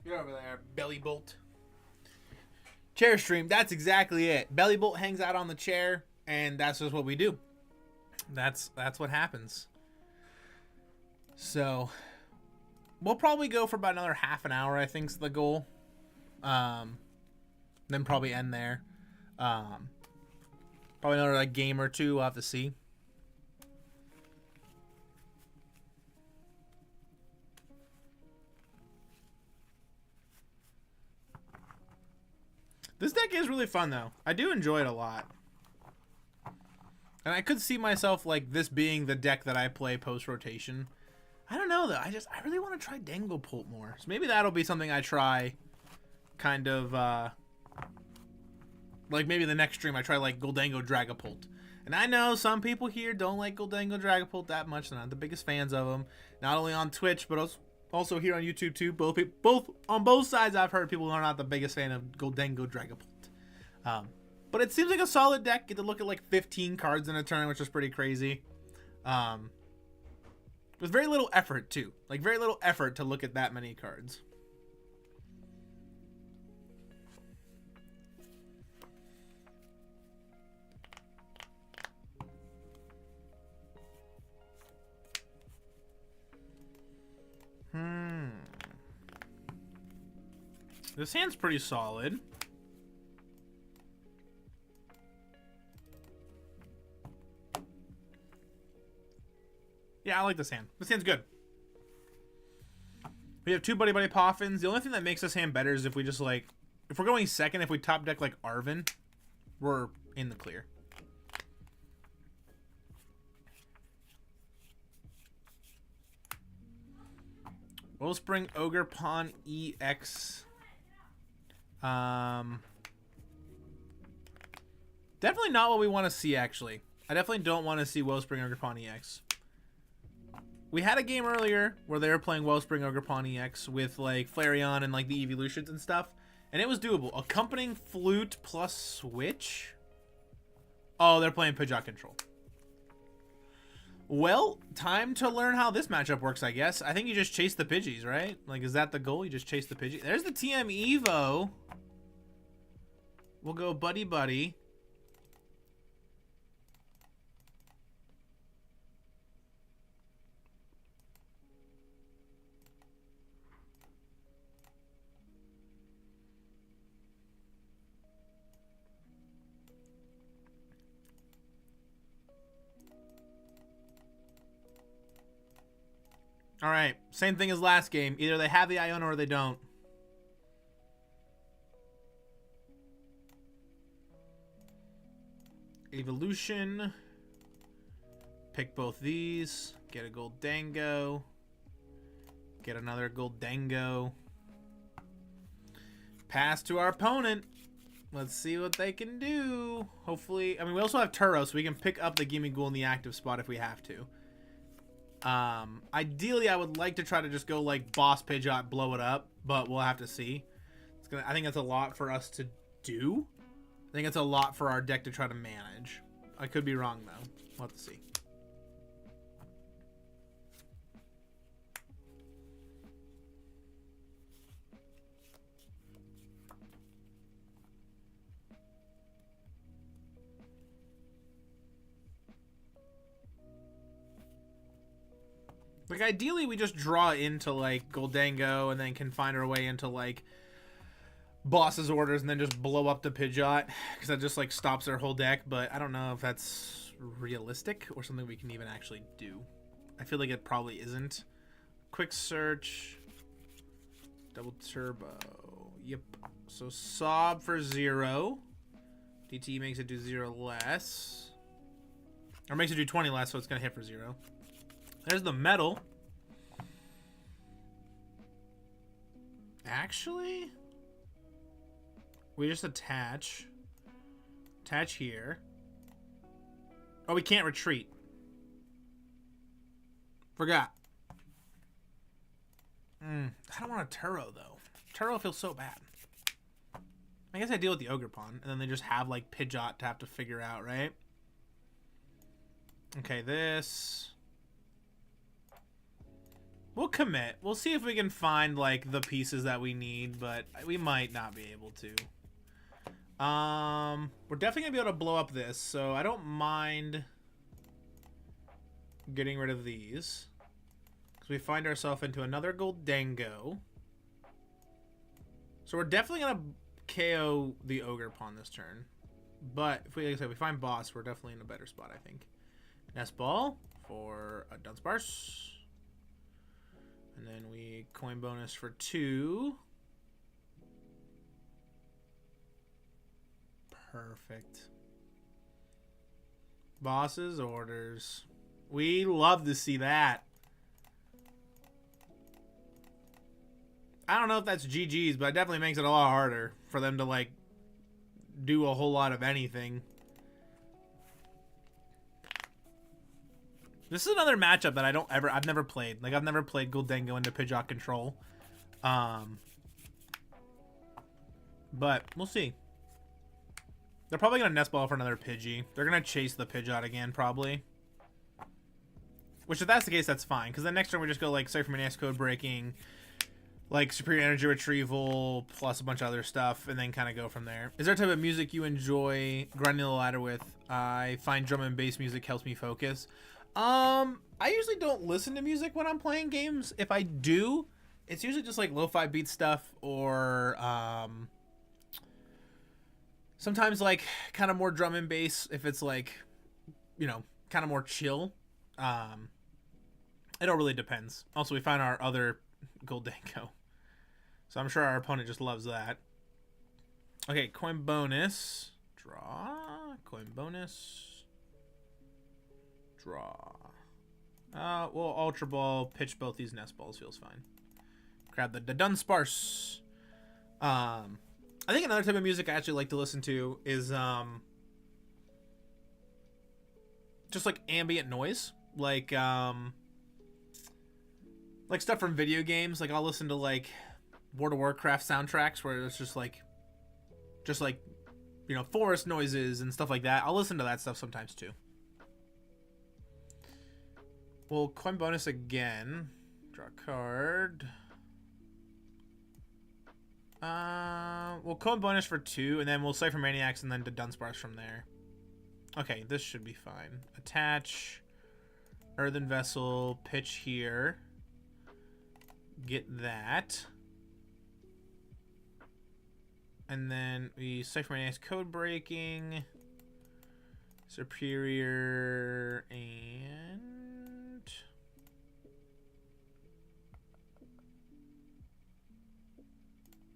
You're over there, Belly Bolt. Chair stream, that's exactly it. Belly Bolt hangs out on the chair, and that's just what we do. That's what happens. So, we'll probably go for about another half an hour, I think is the goal. Then probably end there. Probably another like game or two, we'll have to see. This deck is really fun, though. I do enjoy it a lot. And I could see myself, like, this being the deck that I play post-rotation. I don't know, though. I really want to try Danglepult more. So maybe that'll be something I try kind of, like, maybe the next stream I try, like, Gholdengo Dragapult. And I know some people here don't like Gholdengo Dragapult that much. They're not the biggest fans of them. Not only on Twitch, but also here on YouTube too. Both on both sides, I've heard people are not the biggest fan of Gholdengo Dragapult. But it seems like a solid deck. Get to look at like 15 cards in a turn, which is pretty crazy. With very little effort too. Like very little effort to look at that many cards. This hand's pretty solid. Yeah, I like this hand. This hand's good. We have two Buddy-Buddy Poffins. The only thing that makes this hand better is if we just like... If we're going second, if we top deck like Arven, we're in the clear. Wellspring Ogerpon EX. Definitely not what we want to see, actually. I definitely don't want to see Wellspring Ogerpon EX. We had a game earlier where they were playing Wellspring Ogerpon EX with like Flareon and like the evolutions and stuff, and it was doable. Accompanying Flute plus Switch. Oh, they're playing Pidgeot Control. Well, time to learn how this matchup works, I guess. I think you just chase the Pidgeys, right? Like, is that the goal? You just chase the Pidgey. There's the TM Evo. We'll go Buddy-Buddy. All right, same thing as last game. Either they have the Iono or they don't. Evolution. Pick both these. Get a Gholdengo. Get another Gholdengo. Pass to our opponent. Let's see what they can do. Hopefully, I mean, we also have Turo, so we can pick up the Gimmighoul in the active spot if we have to. Ideally, I would like to try to just go like Boss Pidgeot, blow it up, but we'll have to see. I think that's a lot for us to do. I think it's a lot for our deck to try to manage. I could be wrong though. We'll have to see. Like, ideally, we just draw into, like, Gholdengo and then can find our way into, like, Boss's orders and then just blow up the Pidgeot. Because that just, like, stops their whole deck. But I don't know if that's realistic or something we can even actually do. I feel like it probably isn't. Quick search. Double turbo. Yep. So, Sob for 0. DT makes it do 0 less. Or makes it do 20 less, so it's going to hit for 0. There's the metal. Actually, we just attach. Attach here. Oh, we can't retreat. Forgot. I don't want a Turo, though. Turo feels so bad. I guess I deal with the Ogerpon, and then they just have, like, Pidgeot to have to figure out, right? Okay, this... We'll commit. We'll see if we can find, like, the pieces that we need, but we might not be able to. We're definitely gonna be able to blow up this, so I don't mind getting rid of these. Because we find ourselves into another Gholdengo. So we're definitely gonna KO the Ogre Pawn this turn. But if we, like I said, if we find boss, we're definitely in a better spot, I think. Nest Ball for a Dunsparce. And then we coin bonus for 2. Perfect. Boss's orders. We love to see that. I don't know if that's GG's, but it definitely makes it a lot harder for them to, like, do a whole lot of anything. This is another matchup that I've never played. Like, I've never played Gholdengo into Pidgeot control. But we'll see. They're probably going to Nest Ball for another Pidgey. They're going to chase the Pidgeot again, probably. Which, if that's the case, that's fine. Because then next turn we just go, like, Ciphermaniac, Codebreaking, like, Superior Energy Retrieval, plus a bunch of other stuff, and then kind of go from there. Is there a type of music you enjoy grinding the ladder with? I find drum and bass music helps me focus. I usually don't listen to music when I'm playing games. If I do, it's usually just, like, lo-fi beat stuff, or, sometimes, like, kind of more drum and bass if it's, like, you know, kind of more chill. It all really depends. Also, we found our other Gholdengo. So I'm sure our opponent just loves that. Okay, coin bonus. Draw. Coin bonus. Draw. We'll Ultra Ball. Pitch both these Nest Balls. Feels fine. Grab the Dudunsparce. I think another type of music I actually like to listen to is just like ambient noise, like stuff from video games. Like I'll listen to like World of Warcraft soundtracks where it's just like you know, forest noises and stuff like that. I'll listen to that stuff sometimes too. We'll coin bonus again. Draw a card. We'll coin bonus for 2, and then we'll Ciphermaniacs and then to Dunsparce from there. Okay, this should be fine. Attach. Earthen Vessel. Pitch here. Get that. And then we Ciphermaniac's Codebreaking. Superior. And...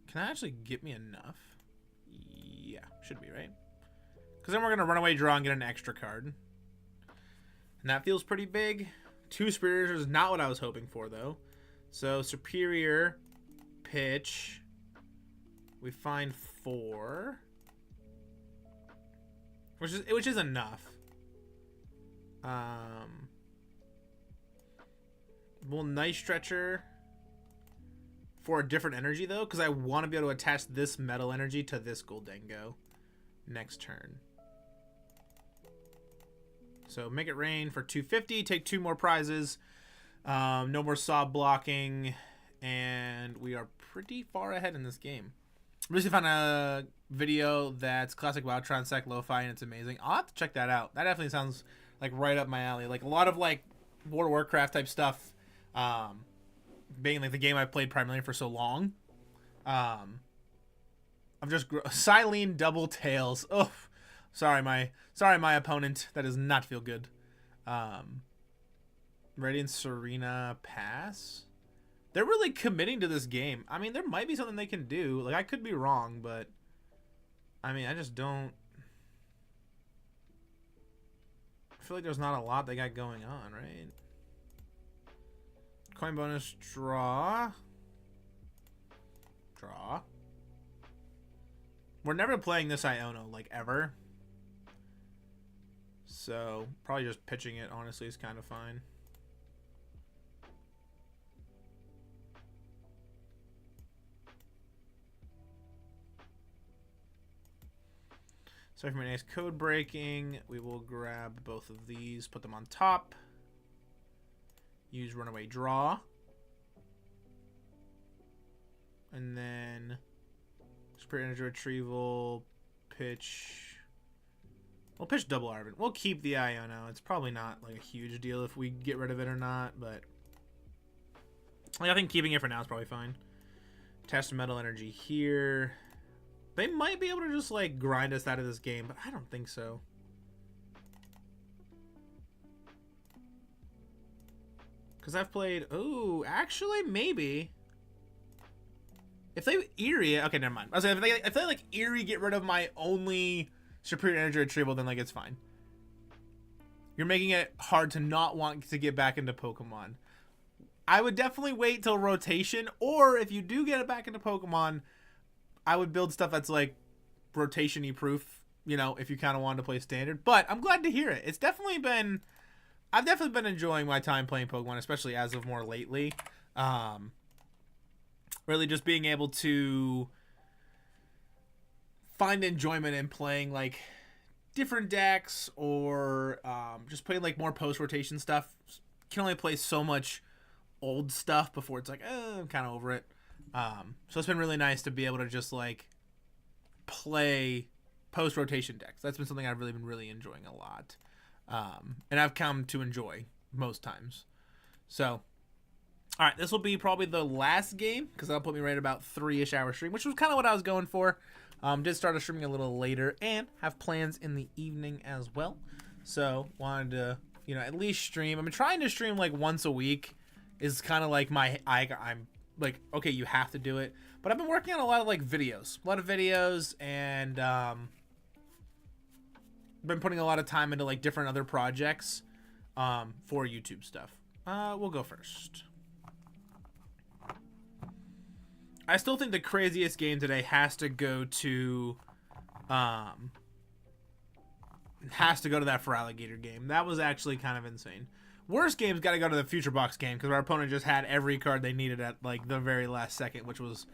can that actually get me enough? Yeah, should be, right? Because then we're going to run away, draw, and get an extra card. And that feels pretty big. 2 Superiors is not what I was hoping for, though. So, Superior, pitch. We find 4. Which is enough. We'll Night Stretcher for a different energy, though, because I want to be able to attach this metal energy to this Gholdengo next turn. So make it rain for 250. Take 2 more prizes. No more sob blocking. And we are pretty far ahead in this game. I recently found a video that's classic Wowtron Sec Lo-Fi, and it's amazing. I'll have to check that out. That definitely sounds like right up my alley. Like a lot of like World of Warcraft type stuff. Being like the game I've played primarily for so long. I'm just Silene double tails. Oh, sorry my opponent. That does not feel good. Radiant Serena pass. They're really committing to this game. I mean, there might be something they can do. Like I could be wrong, but I mean, I just don't. I feel like there's not a lot they got going on, right? Coin bonus, draw. Draw. We're never playing this Iono, like, ever. So, probably just pitching it, honestly, is kind of fine. Ciphermaniac's Codebreaking. We will grab both of these, put them on top. Use Runaway Draw. And then Spirit Energy Retrieval, pitch. We'll pitch double Arven. We'll keep the Iono. It's probably not like a huge deal if we get rid of it or not, but like, I think keeping it for now is probably fine. Test Metal Energy here. They might be able to just like grind us out of this game, but I don't think so. Because I've played... Oh, actually, maybe. If they Eerie... Okay, never mind. I was saying, if they like Eerie get rid of my only Superior Energy Retrieval, then like it's fine. You're making it hard to not want to get back into Pokemon. I would definitely wait till rotation, or if you do get it back into Pokemon, I would build stuff that's like rotation-y proof, you know, if you kind of wanted to play standard. But I'm glad to hear it. It's definitely been... I've definitely been enjoying my time playing Pokemon, especially as of more lately. Really just being able to find enjoyment in playing like different decks, or just playing like more post-rotation stuff. You can only play so much old stuff before it's like, I'm kind of over it. So it's been really nice to be able to just like play post-rotation decks. That's been something I've really been enjoying a lot. And I've come to enjoy most times. So, all right, this will be probably the last game because that'll put me right about 3-ish hour stream, which was kind of what I was going for. Did start streaming a little later and have plans in the evening as well. So wanted to, you know, at least stream. I'm trying to stream like once a week. Is kind of like I'm like, okay, you have to do it. But I've been working on a lot of like videos, and been putting a lot of time into like different other projects for YouTube stuff. We'll go first. I still think the craziest game today has to go to that Feraligatr game. That was actually kind of insane. Worst game's got to go to the Future Box game because our opponent just had every card they needed at like the very last second, which was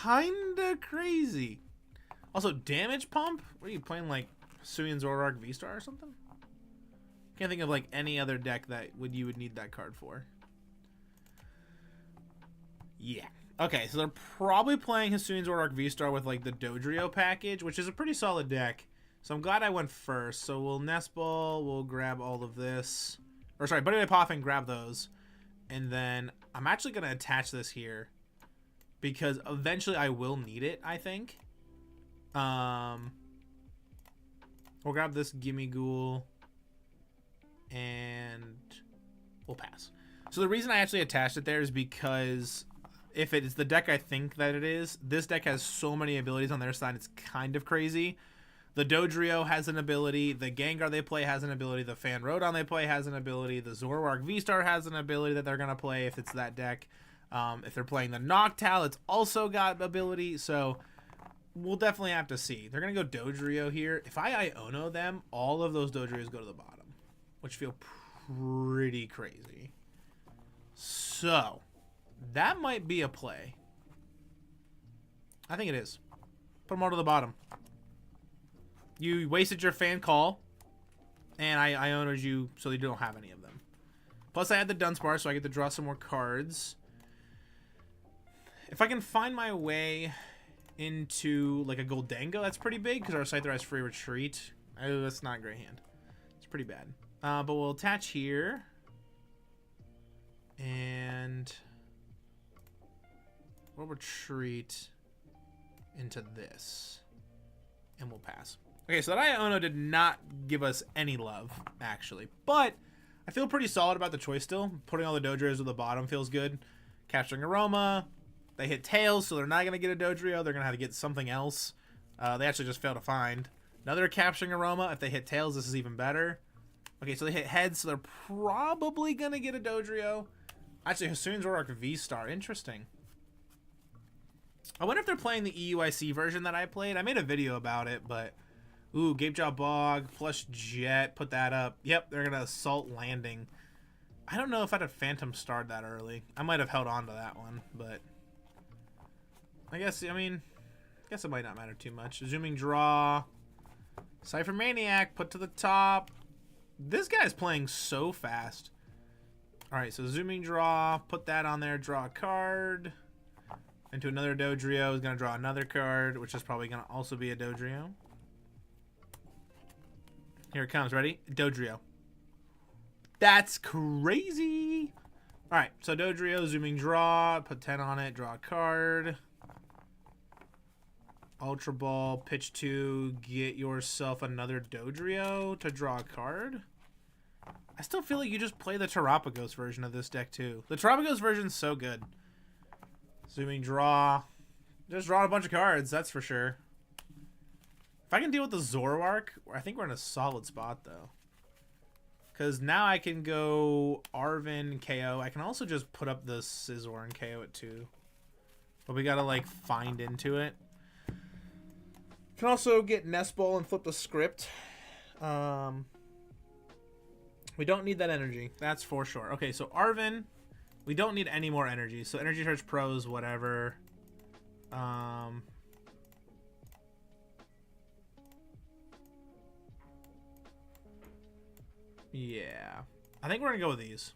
kind of crazy. Also, Damage Pump? What are you playing, like Hisuian Zoroark V-Star or something? Can't think of like any other deck that you would need that card for. Yeah. Okay, so they're probably playing Hisuian Zoroark V-Star with like the Dodrio package, which is a pretty solid deck. So I'm glad I went first. So we'll Nest Ball, we'll grab all of this. Or sorry, Buddy-Buddy Poffin, grab those. And then I'm actually going to attach this here because eventually I will need it, I think. We'll grab this Gimmighoul and we'll pass. So the reason I actually attached it there is because if it is the deck I think that it is, this deck has so many abilities on their side, it's kind of crazy. The Dodrio has an ability, the Gengar they play has an ability, the Fanrodon they play has an ability, the Zoroark V-Star has an ability that they're going to play if it's that deck. If they're playing the Noctowl, it's also got ability, so we'll definitely have to see. They're going to go Dodrio here. If I Iono them, all of those Dodrios go to the bottom, which feel pretty crazy. So, that might be a play. I think it is. Put them all to the bottom. You wasted your fan call, and I Ionoed you so you don't have any of them. Plus, I had the Dunsparce, so I get to draw some more cards. If I can find my way into like a Gholdengo, that's pretty big because our Scyther has free retreat. Oh, that's not a great hand. It's pretty bad. But we'll attach here. And we'll retreat into this. And we'll pass. Okay, so that Iono did not give us any love, actually. But I feel pretty solid about the choice still. Putting all the Dodrios at the bottom feels good. Capturing Aroma. They hit Tails, so they're not going to get a Dodrio. They're going to have to get something else. They actually just failed to find. Another Capturing Aroma. If they hit Tails, this is even better. Okay, so they hit Heads, so they're probably going to get a Dodrio. Actually, Hisuian Zoroark V-Star. Interesting. I wonder if they're playing the EUIC version that I played. I made a video about it, but... Ooh, Gapejaw Bog, Flush Jet, put that up. Yep, they're going to Assault Landing. I don't know if I'd have Phantom Starred that early. I might have held on to that one, but... I guess it might not matter too much. Zooming Draw. Ciphermaniac, put to the top. This guy's playing so fast. Alright, so Zooming Draw, put that on there, draw a card. into another Dodrio. Is going to draw another card, which is probably going to also be a Dodrio. Here it comes. Ready? Dodrio. That's crazy. All right, so Dodrio, zooming draw, put 10 on it, draw a card. Ultra Ball, pitch 2, get yourself another Dodrio to draw a card. I still feel like you just play the Terapagos version of this deck too. The Terapagos version's so good. Zooming draw. Just draw a bunch of cards, that's for sure. If I can deal with the Zoroark, I think we're in a solid spot though. Because now I can go Arven KO. I can also just put up the Scizor and KO it too. But we gotta like find into it. Can also get Nest Ball and flip the script. We don't need that energy. That's for sure. Okay, so Arven, we don't need any more energy. So Energy Search Pros, whatever. Yeah. I think we're going to go with these.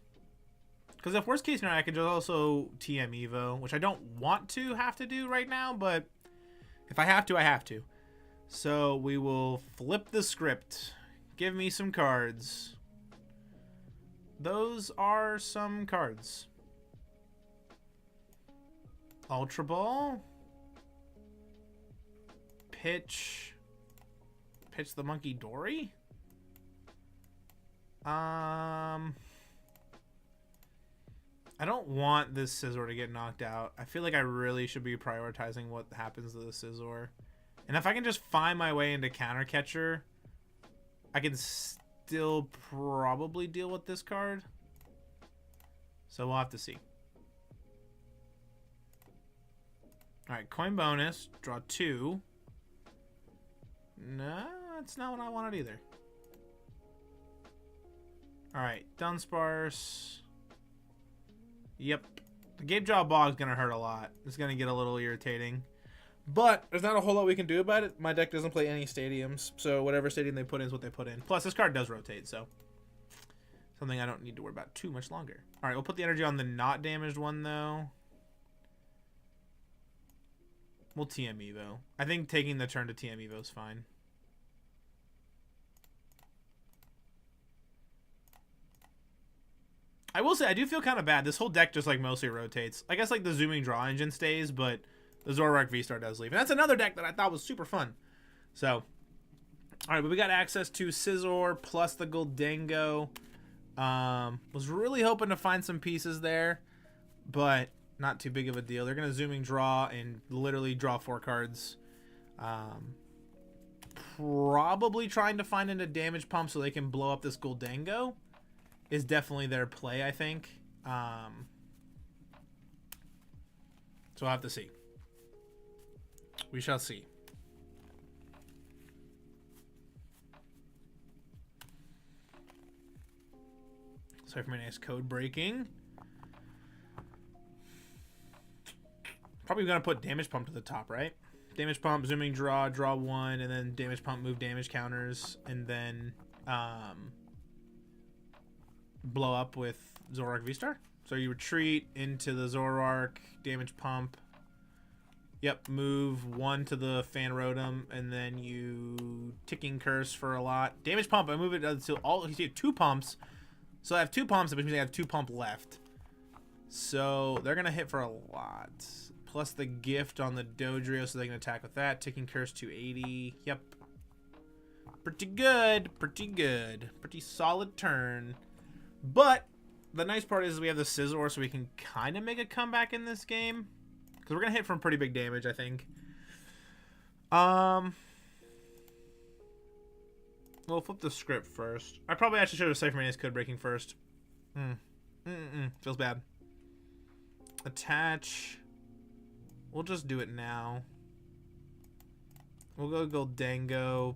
Because if worst case scenario, I could just also TM Evo, which I don't want to have to do right now, but if I have to, I have to. So we will flip the script. Give me some cards. Those are some cards. Ultra Ball. Pitch the Munkidori. I don't want this Scizor to get knocked out. I feel like I really should be prioritizing what happens to the Scizor. And if I can just find my way into Counter Catcher, I can still probably deal with this card. So we'll have to see. Alright, coin bonus. Draw 2. No, that's not what I wanted either. Alright, Dunsparce. Yep. The Gape Jaw Bog's going to hurt a lot. It's going to get a little irritating. But there's not a whole lot we can do about it. My deck doesn't play any stadiums, so whatever stadium they put in is what they put in. Plus, this card does rotate, so something I don't need to worry about too much longer. All right, we'll put the energy on the not damaged one, though. We'll TM Evo. I think taking the turn to TM Evo is fine. I will say, I do feel kind of bad. This whole deck just, like, mostly rotates. I guess, like, the zooming draw engine stays, but the Zoroark V-Star does leave. And that's another deck that I thought was super fun. So, all right, but we got access to Scizor plus the Gholdengo. Was really hoping to find some pieces there, but not too big of a deal. They're going to zooming draw and literally draw 4 cards. Probably trying to find into damage pump so they can blow up this Gholdengo is definitely their play, I think. So we'll have to see. We shall see. Ciphermaniac's Codebreaking. Probably going to put damage pump to the top, right? Damage pump, zooming draw, draw 1, and then damage pump, move damage counters, and then blow up with Zoroark V-Star. So you retreat into the Zoroark, damage pump. Yep, move 1 to the Fan Rotom, and then you Ticking Curse for a lot. Damage pump, I move it until all. You see 2 pumps. So I have 2 pumps, which means I have 2 pump left. So they're going to hit for a lot. Plus the gift on the Dodrio, so they can attack with that. Ticking Curse 280. Yep. Pretty good. Pretty good. Pretty solid turn. But the nice part is we have the Scizor, so we can kind of make a comeback in this game. Because we're going to hit from pretty big damage, I think. We'll flip the script first. I probably actually should have Ciphermaniac's Codebreaking first. Feels bad. Attach. We'll just do it now. We'll go Gholdengo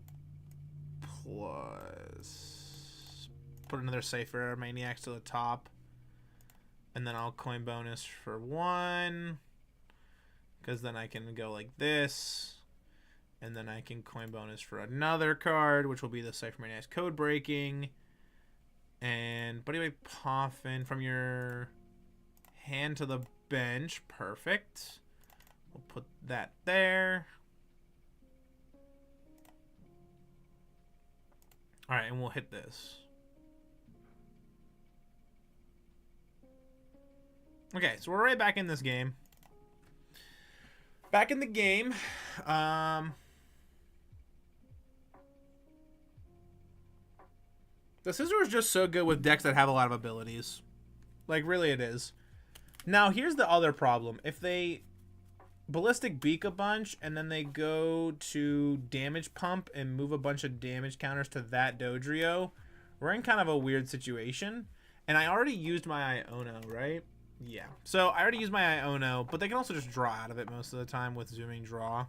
plus... Put another Ciphermaniac to the top. And then I'll coin bonus for 1. Because then I can go like this. And then I can coin bonus for another card, which will be the Ciphermaniac's Codebreaking. And Buddy-Buddy Poffin from your hand to the bench. Perfect. We'll put that there. All right, and we'll hit this. Okay, so we're right back in this game. Back in the game. The Scizor is just so good with decks that have a lot of abilities. Like, really it is. Now, here's the other problem. If they Ballistic Beak a bunch, and then they go to Damage Pump and move a bunch of damage counters to that Dodrio, we're in kind of a weird situation. And I already used my Iono, right? Yeah. So, I already used my Iono, but they can also just draw out of it most of the time with Zooming Draw.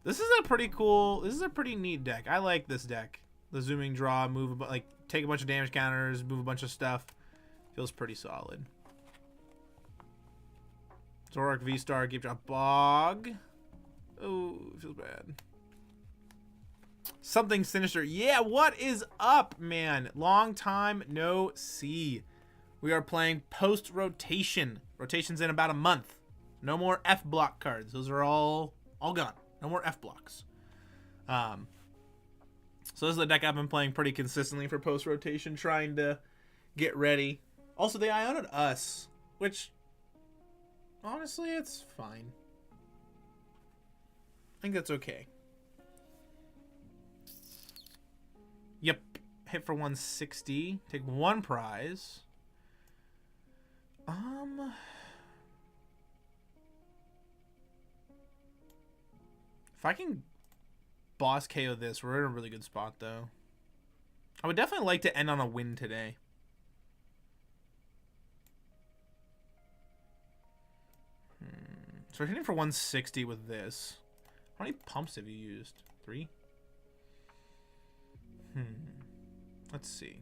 This is a pretty cool, this is a pretty neat deck. I like this deck. The Zooming Draw, move, like, take a bunch of damage counters, move a bunch of stuff. Feels pretty solid. Zoroark V-Star, Keep Drop Bog. Oh, it feels bad. Something Sinister. Yeah, what is up, man? Long time no see. We are playing Post Rotation. Rotation's in about a month. No more F block cards. Those are all gone. No more F blocks. So this is the deck I've been playing pretty consistently for Post Rotation, trying to get ready. Also, they Iono'd us, which honestly, it's fine. I think that's okay. Yep. Hit for 160. Take one prize. If I can boss KO this, we're in a really good spot, though. I would definitely like to end on a win today. So we're hitting for 160 with this. How many pumps have you used? 3? Let's see.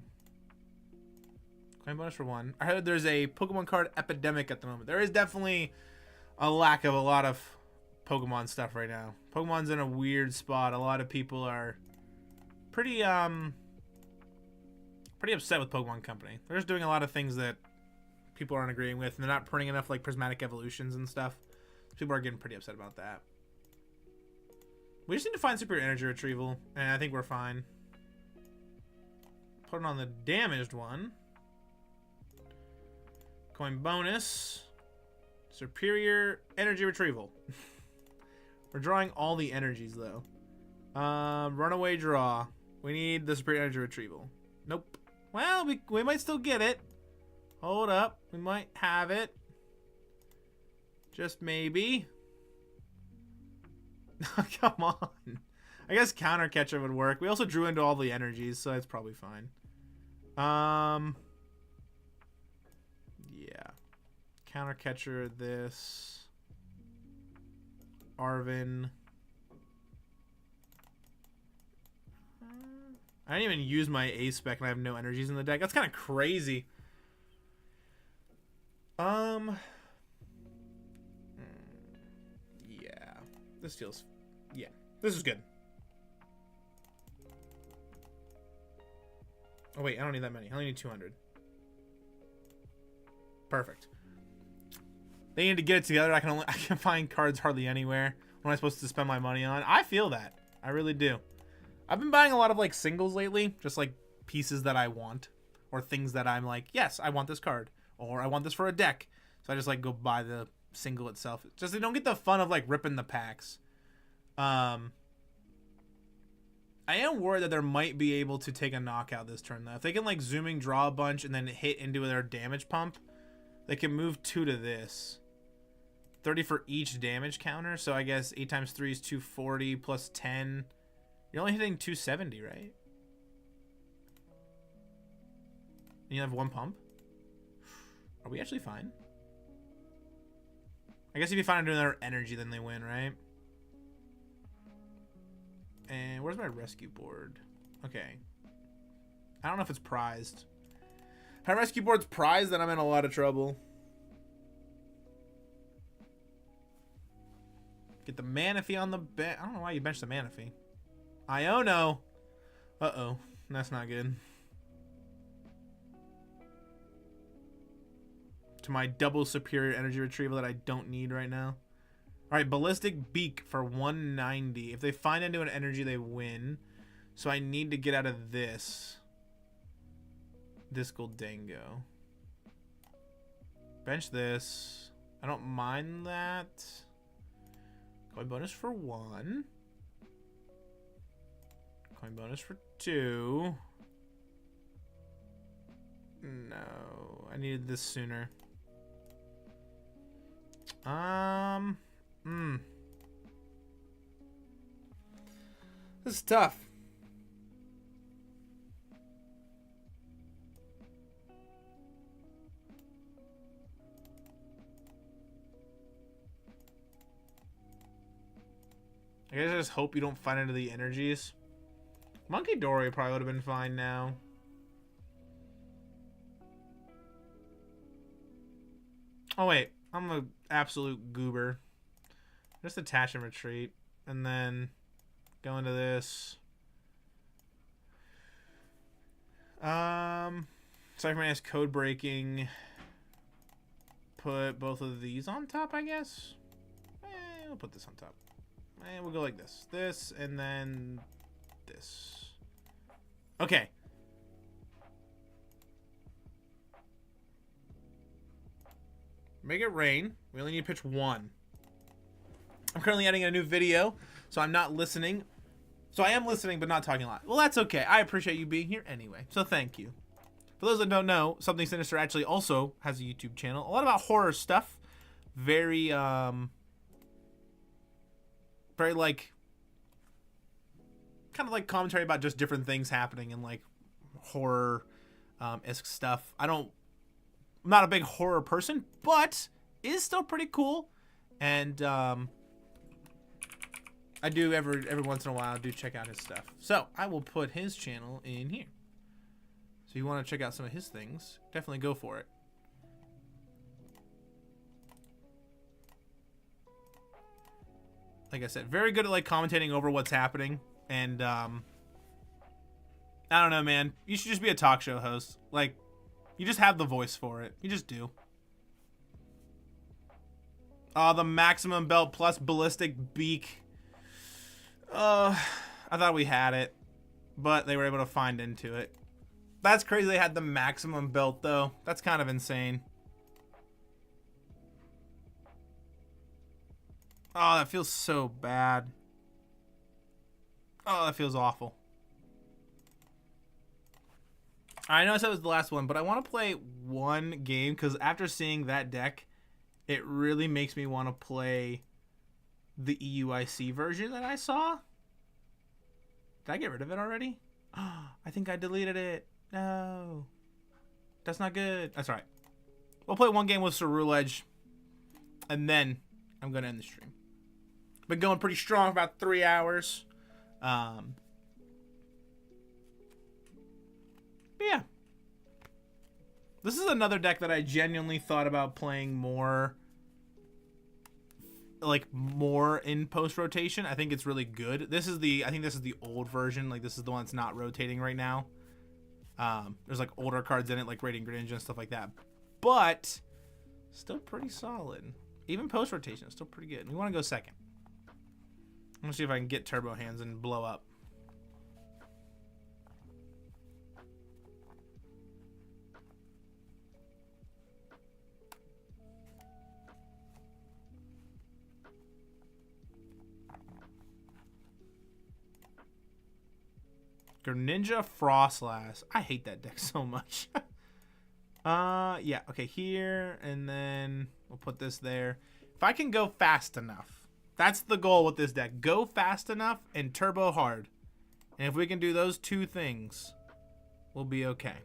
Coin bonus for 1. I heard there's a Pokemon card epidemic at the moment. There is definitely a lack of a lot of Pokemon stuff right now. Pokemon's in a weird spot. A lot of people are pretty upset with Pokemon Company. They're just doing a lot of things that people aren't agreeing with, and they're not printing enough like prismatic evolutions and stuff. People are getting pretty upset about that. We just need to find Superior Energy Retrieval, and I think we're fine. Put it on the damaged one. Coin bonus. Superior Energy Retrieval. We're drawing all the energies, though. Runaway draw. We need the Superior Energy Retrieval. Nope. Well, we might still get it. Hold up. We might have it. Just maybe. Come on. I guess Counter Catcher would work. We also drew into all the energies, so it's probably fine. Yeah. Counter Catcher this. Arven. I didn't even use my A spec and I have no energies in the deck. That's kind of crazy. Yeah. This feels... Yeah. This is good. Oh, wait. I don't need that many. I only need 200. Perfect. They need to get it together. I can find cards hardly anywhere. What am I supposed to spend my money on? I feel that. I really do. I've been buying a lot of like singles lately. Just like pieces that I want. Or things that I'm like, yes, I want this card. Or I want this for a deck. So I just like go buy the single itself. Just they don't get the fun of like ripping the packs. I am worried that they might be able to take a knockout this turn though. If they can like zooming draw a bunch and then hit into their damage pump, they can move 2 to this. 30 for each damage counter. So I guess 8 times 3 is 240 plus 10. You're only hitting 270, right? And you have 1 pump. Are we actually fine? I guess if you find another energy, then they win, right? And where's my rescue board? Okay. I don't know if it's prized. If my rescue board's prized, then I'm in a lot of trouble. Get the Manaphy on the bench. I don't know why you benched the Manaphy. Iono. Uh-oh. That's not good. To my double superior energy retrieval that I don't need right now. All right, Ballistic Beak for 190. If they find into an energy, they win. So I need to get out of this. This Gholdengo. Bench this. I don't mind that. Coin bonus for 1. Coin bonus for 2. No, I needed this sooner. This is tough. I guess I just hope you don't find into the energies. Munkidori probably would have been fine now. Oh wait, I'm an absolute goober. Just attach and retreat, and then go into this. Ciphermaniac Codebreaking. Put both of these on top, I guess. We'll put this on top. And we'll go like this. This, and then this. Okay. Make it rain. We only need to pitch 1. I'm currently editing a new video, so I'm not listening. So I am listening, but not talking a lot. Well, that's okay. I appreciate you being here anyway, so thank you. For those that don't know, Something Sinister actually also has a YouTube channel. A lot about horror stuff. Very, very like, kind of like commentary about just different things happening and like horror-esque stuff. I'm not a big horror person, but is still pretty cool. And I do every once in a while do check out his stuff. So I will put his channel in here. So if you want to check out some of his things, definitely go for it. Like I said, very good at like commentating over what's happening. And I don't know, man. You should just be a talk show host. Like, you just have the voice for it. You just do. Oh, the maximum belt plus ballistic beak. I thought we had it, but they were able to find into it. That's crazy they had the maximum belt, though. That's kind of insane. Oh, that feels so bad. Oh, that feels awful. I know I said it was the last one, but I want to play one game because after seeing that deck, it really makes me want to play the EUIC version that I saw. Did I get rid of it already? I think I deleted it. No. That's not good. That's all right. We'll play one game with Cerule Edge, and then I'm going to end the stream. Been going pretty strong, about 3 hours. But yeah. This is another deck that I genuinely thought about playing more, like more in post rotation. I think it's really good. I think this is the old version. Like this is the one that's not rotating right now. There's like older cards in it, like Radiant Greninja and stuff like that. But still pretty solid. Even post rotation is still pretty good. We want to go second. I'm gonna see if I can get Turbo Hands and blow up. Greninja Frostlass. I hate that deck so much. Yeah, okay, here, and then we'll put this there. If I can go fast enough, that's the goal with this deck. Go fast enough and turbo hard. And if we can do those two things, we'll be okay.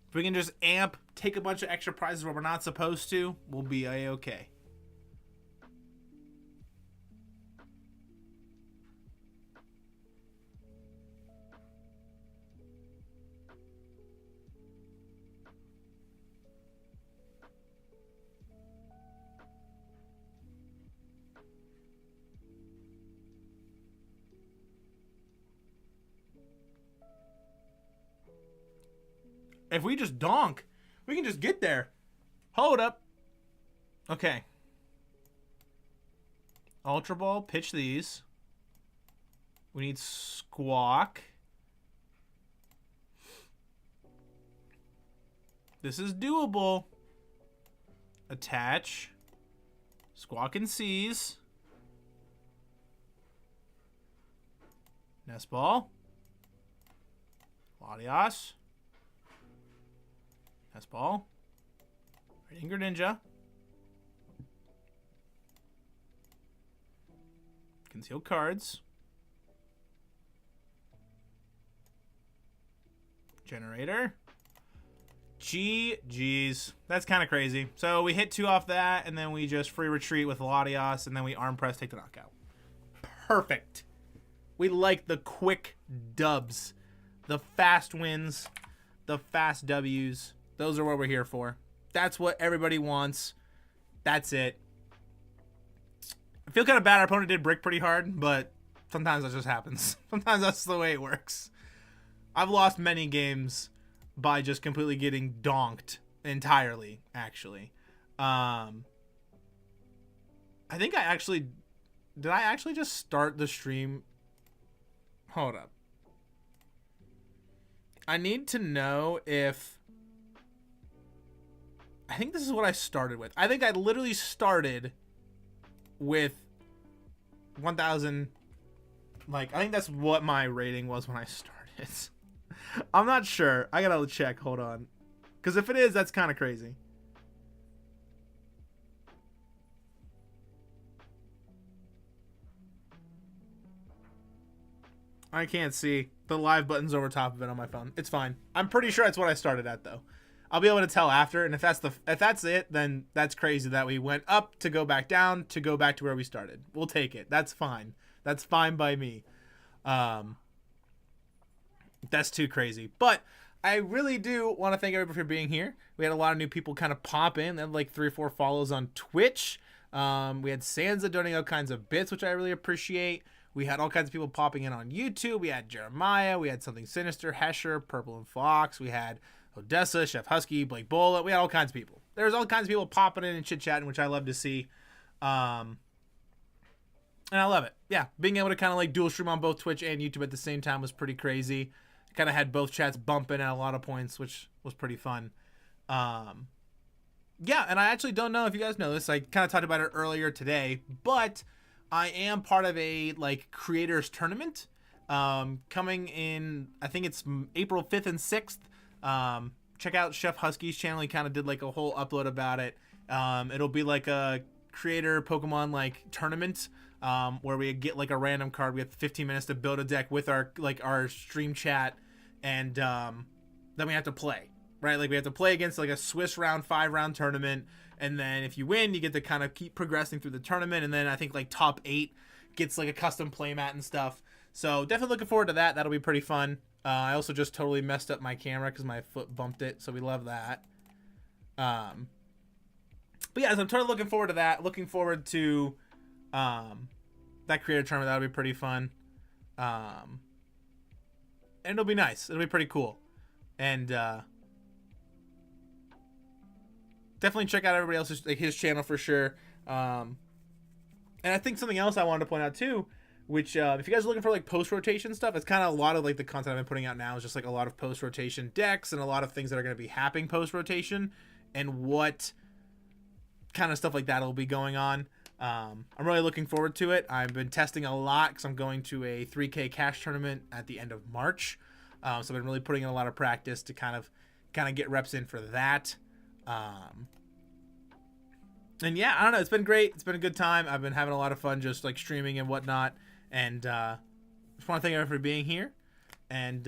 If we can just amp, take a bunch of extra prizes where we're not supposed to, we'll be a-okay. If we just donk, we can just get there. Hold up. Okay. Ultra Ball, pitch these. We need Squawk. This is doable. Attach. Squawk and Seize. Nest Ball. Latias. Nest Ball. Ringer Ninja. Concealed cards. Generator. GG's. That's kind of crazy. So we hit 2 off that, and then we just free retreat with Latias, and then we arm press, take the knockout. Perfect. We like the quick dubs. The fast wins. The fast W's. Those are what we're here for. That's what everybody wants. That's it. I feel kind of bad. Our opponent did brick pretty hard, but sometimes that just happens. Sometimes that's the way it works. I've lost many games by just completely getting donked entirely, actually. I think I actually... Did I actually just start the stream? Hold up. I need to know if... I think this is what I started with. I think I literally started with 1,000... Like, I think that's what my rating was when I started. I'm not sure. I gotta check. Hold on. Because if it is, that's kind of crazy. I can't see. The live button's over top of it on my phone. It's fine. I'm pretty sure that's what I started at, though. I'll be able to tell after, and if that's it, then that's crazy that we went up to go back down to go back to where we started. We'll take it. That's fine. That's fine by me. That's too crazy. But I really do want to thank everybody for being here. We had a lot of new people kind of pop in. They had like 3 or 4 follows on Twitch. We had Sansa donating all kinds of bits, which I really appreciate. We had all kinds of people popping in on YouTube. We had Jeremiah. We had Something Sinister, Hesher, Purple and Fox. We had Odessa, Chef Husky, Blake Bola. We had all kinds of people. There's all kinds of people popping in and chit-chatting, which I love to see. And I love it. Yeah, being able to kind of like dual stream on both Twitch and YouTube at the same time was pretty crazy. Kind of had both chats bumping at a lot of points, which was pretty fun. Yeah, and I actually don't know if you guys know this. I kind of talked about it earlier today, but I am part of a like creators tournament coming in. I think it's April 5th and 6th. Check out Chef Husky's channel. He kind of did like a whole upload about it. It'll be like a creator Pokemon like tournament where we get like a random card. We have 15 minutes to build a deck with our stream chat, and then we have to play, right? Like we have to play against like a Swiss round 5-round tournament, and then if you win, you get to kind of keep progressing through the tournament, and then I think like top 8 gets like a custom playmat and stuff. So definitely looking forward to that. That'll be pretty fun. I also just totally messed up my camera because my foot bumped it, so we love that. But yeah, so I'm totally looking forward to that. Looking forward to that creator tournament. That'll be pretty fun. And it'll be nice. It'll be pretty cool. And definitely check out everybody else's like his channel for sure. And I think something else I wanted to point out too, which if you guys are looking for like post rotation stuff, it's kind of a lot of like the content I've been putting out now is just like a lot of post rotation decks and a lot of things that are going to be happening post rotation and what kind of stuff like that will be going on. I'm really looking forward to it. I've been testing a lot because I'm going to a 3K cash tournament at the end of March. So I've been really putting in a lot of practice to kind of get reps in for that. And yeah, I don't know. It's been great. It's been a good time. I've been having a lot of fun just like streaming and whatnot. And just want to thank everyone for being here. And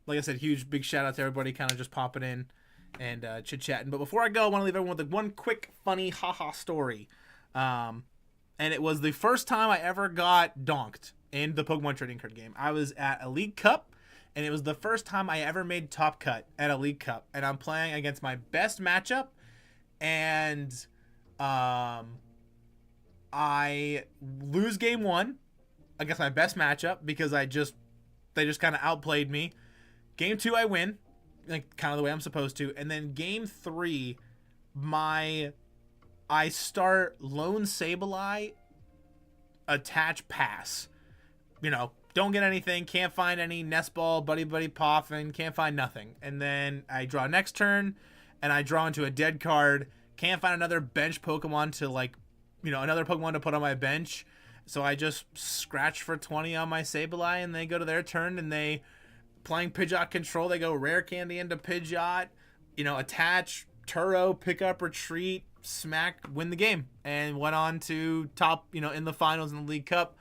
like I said, huge big shout out to everybody kind of just popping in and chit-chatting. But before I go, I want to leave everyone with one quick funny haha story. And it was the first time I ever got donked in the Pokemon trading card game. I was at a League Cup, and it was the first time I ever made top cut at a League Cup. And I'm playing against my best matchup, and I lose game 1 against my best matchup because they just kind of outplayed me. Game 2 I win, like kind of the way I'm supposed to, and then game 3 my I start Lone Sableye, attach, pass. You know, don't get anything, can't find any Nest Ball, Buddy-Buddy Poffin, can't find nothing. And then I draw next turn, and I draw into a dead card, can't find another bench Pokemon to, like, you know, another Pokemon to put on my bench. So I just scratch for 20 on my Sableye, and they go to their turn, and they, playing Pidgeot control, they go Rare Candy into Pidgeot, you know, attach, Turo, pick up, retreat, smack, win the game, and went on to top, you know, in the finals in the League Cup,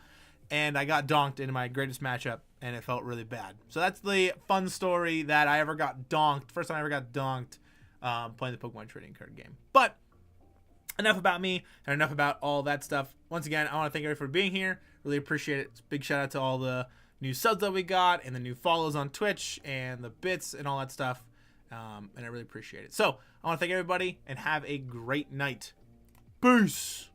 and I got donked in my greatest matchup, and it felt really bad. So that's the fun story that I ever got donked. First time I ever got donked playing the Pokemon trading card game. But enough about me and enough about all that stuff. Once again, I want to thank everybody for being here. Really appreciate it. Big shout out to all the new subs that we got and the new follows on Twitch and the bits and all that stuff. And I really appreciate it. So I want to thank everybody and have a great night. Peace.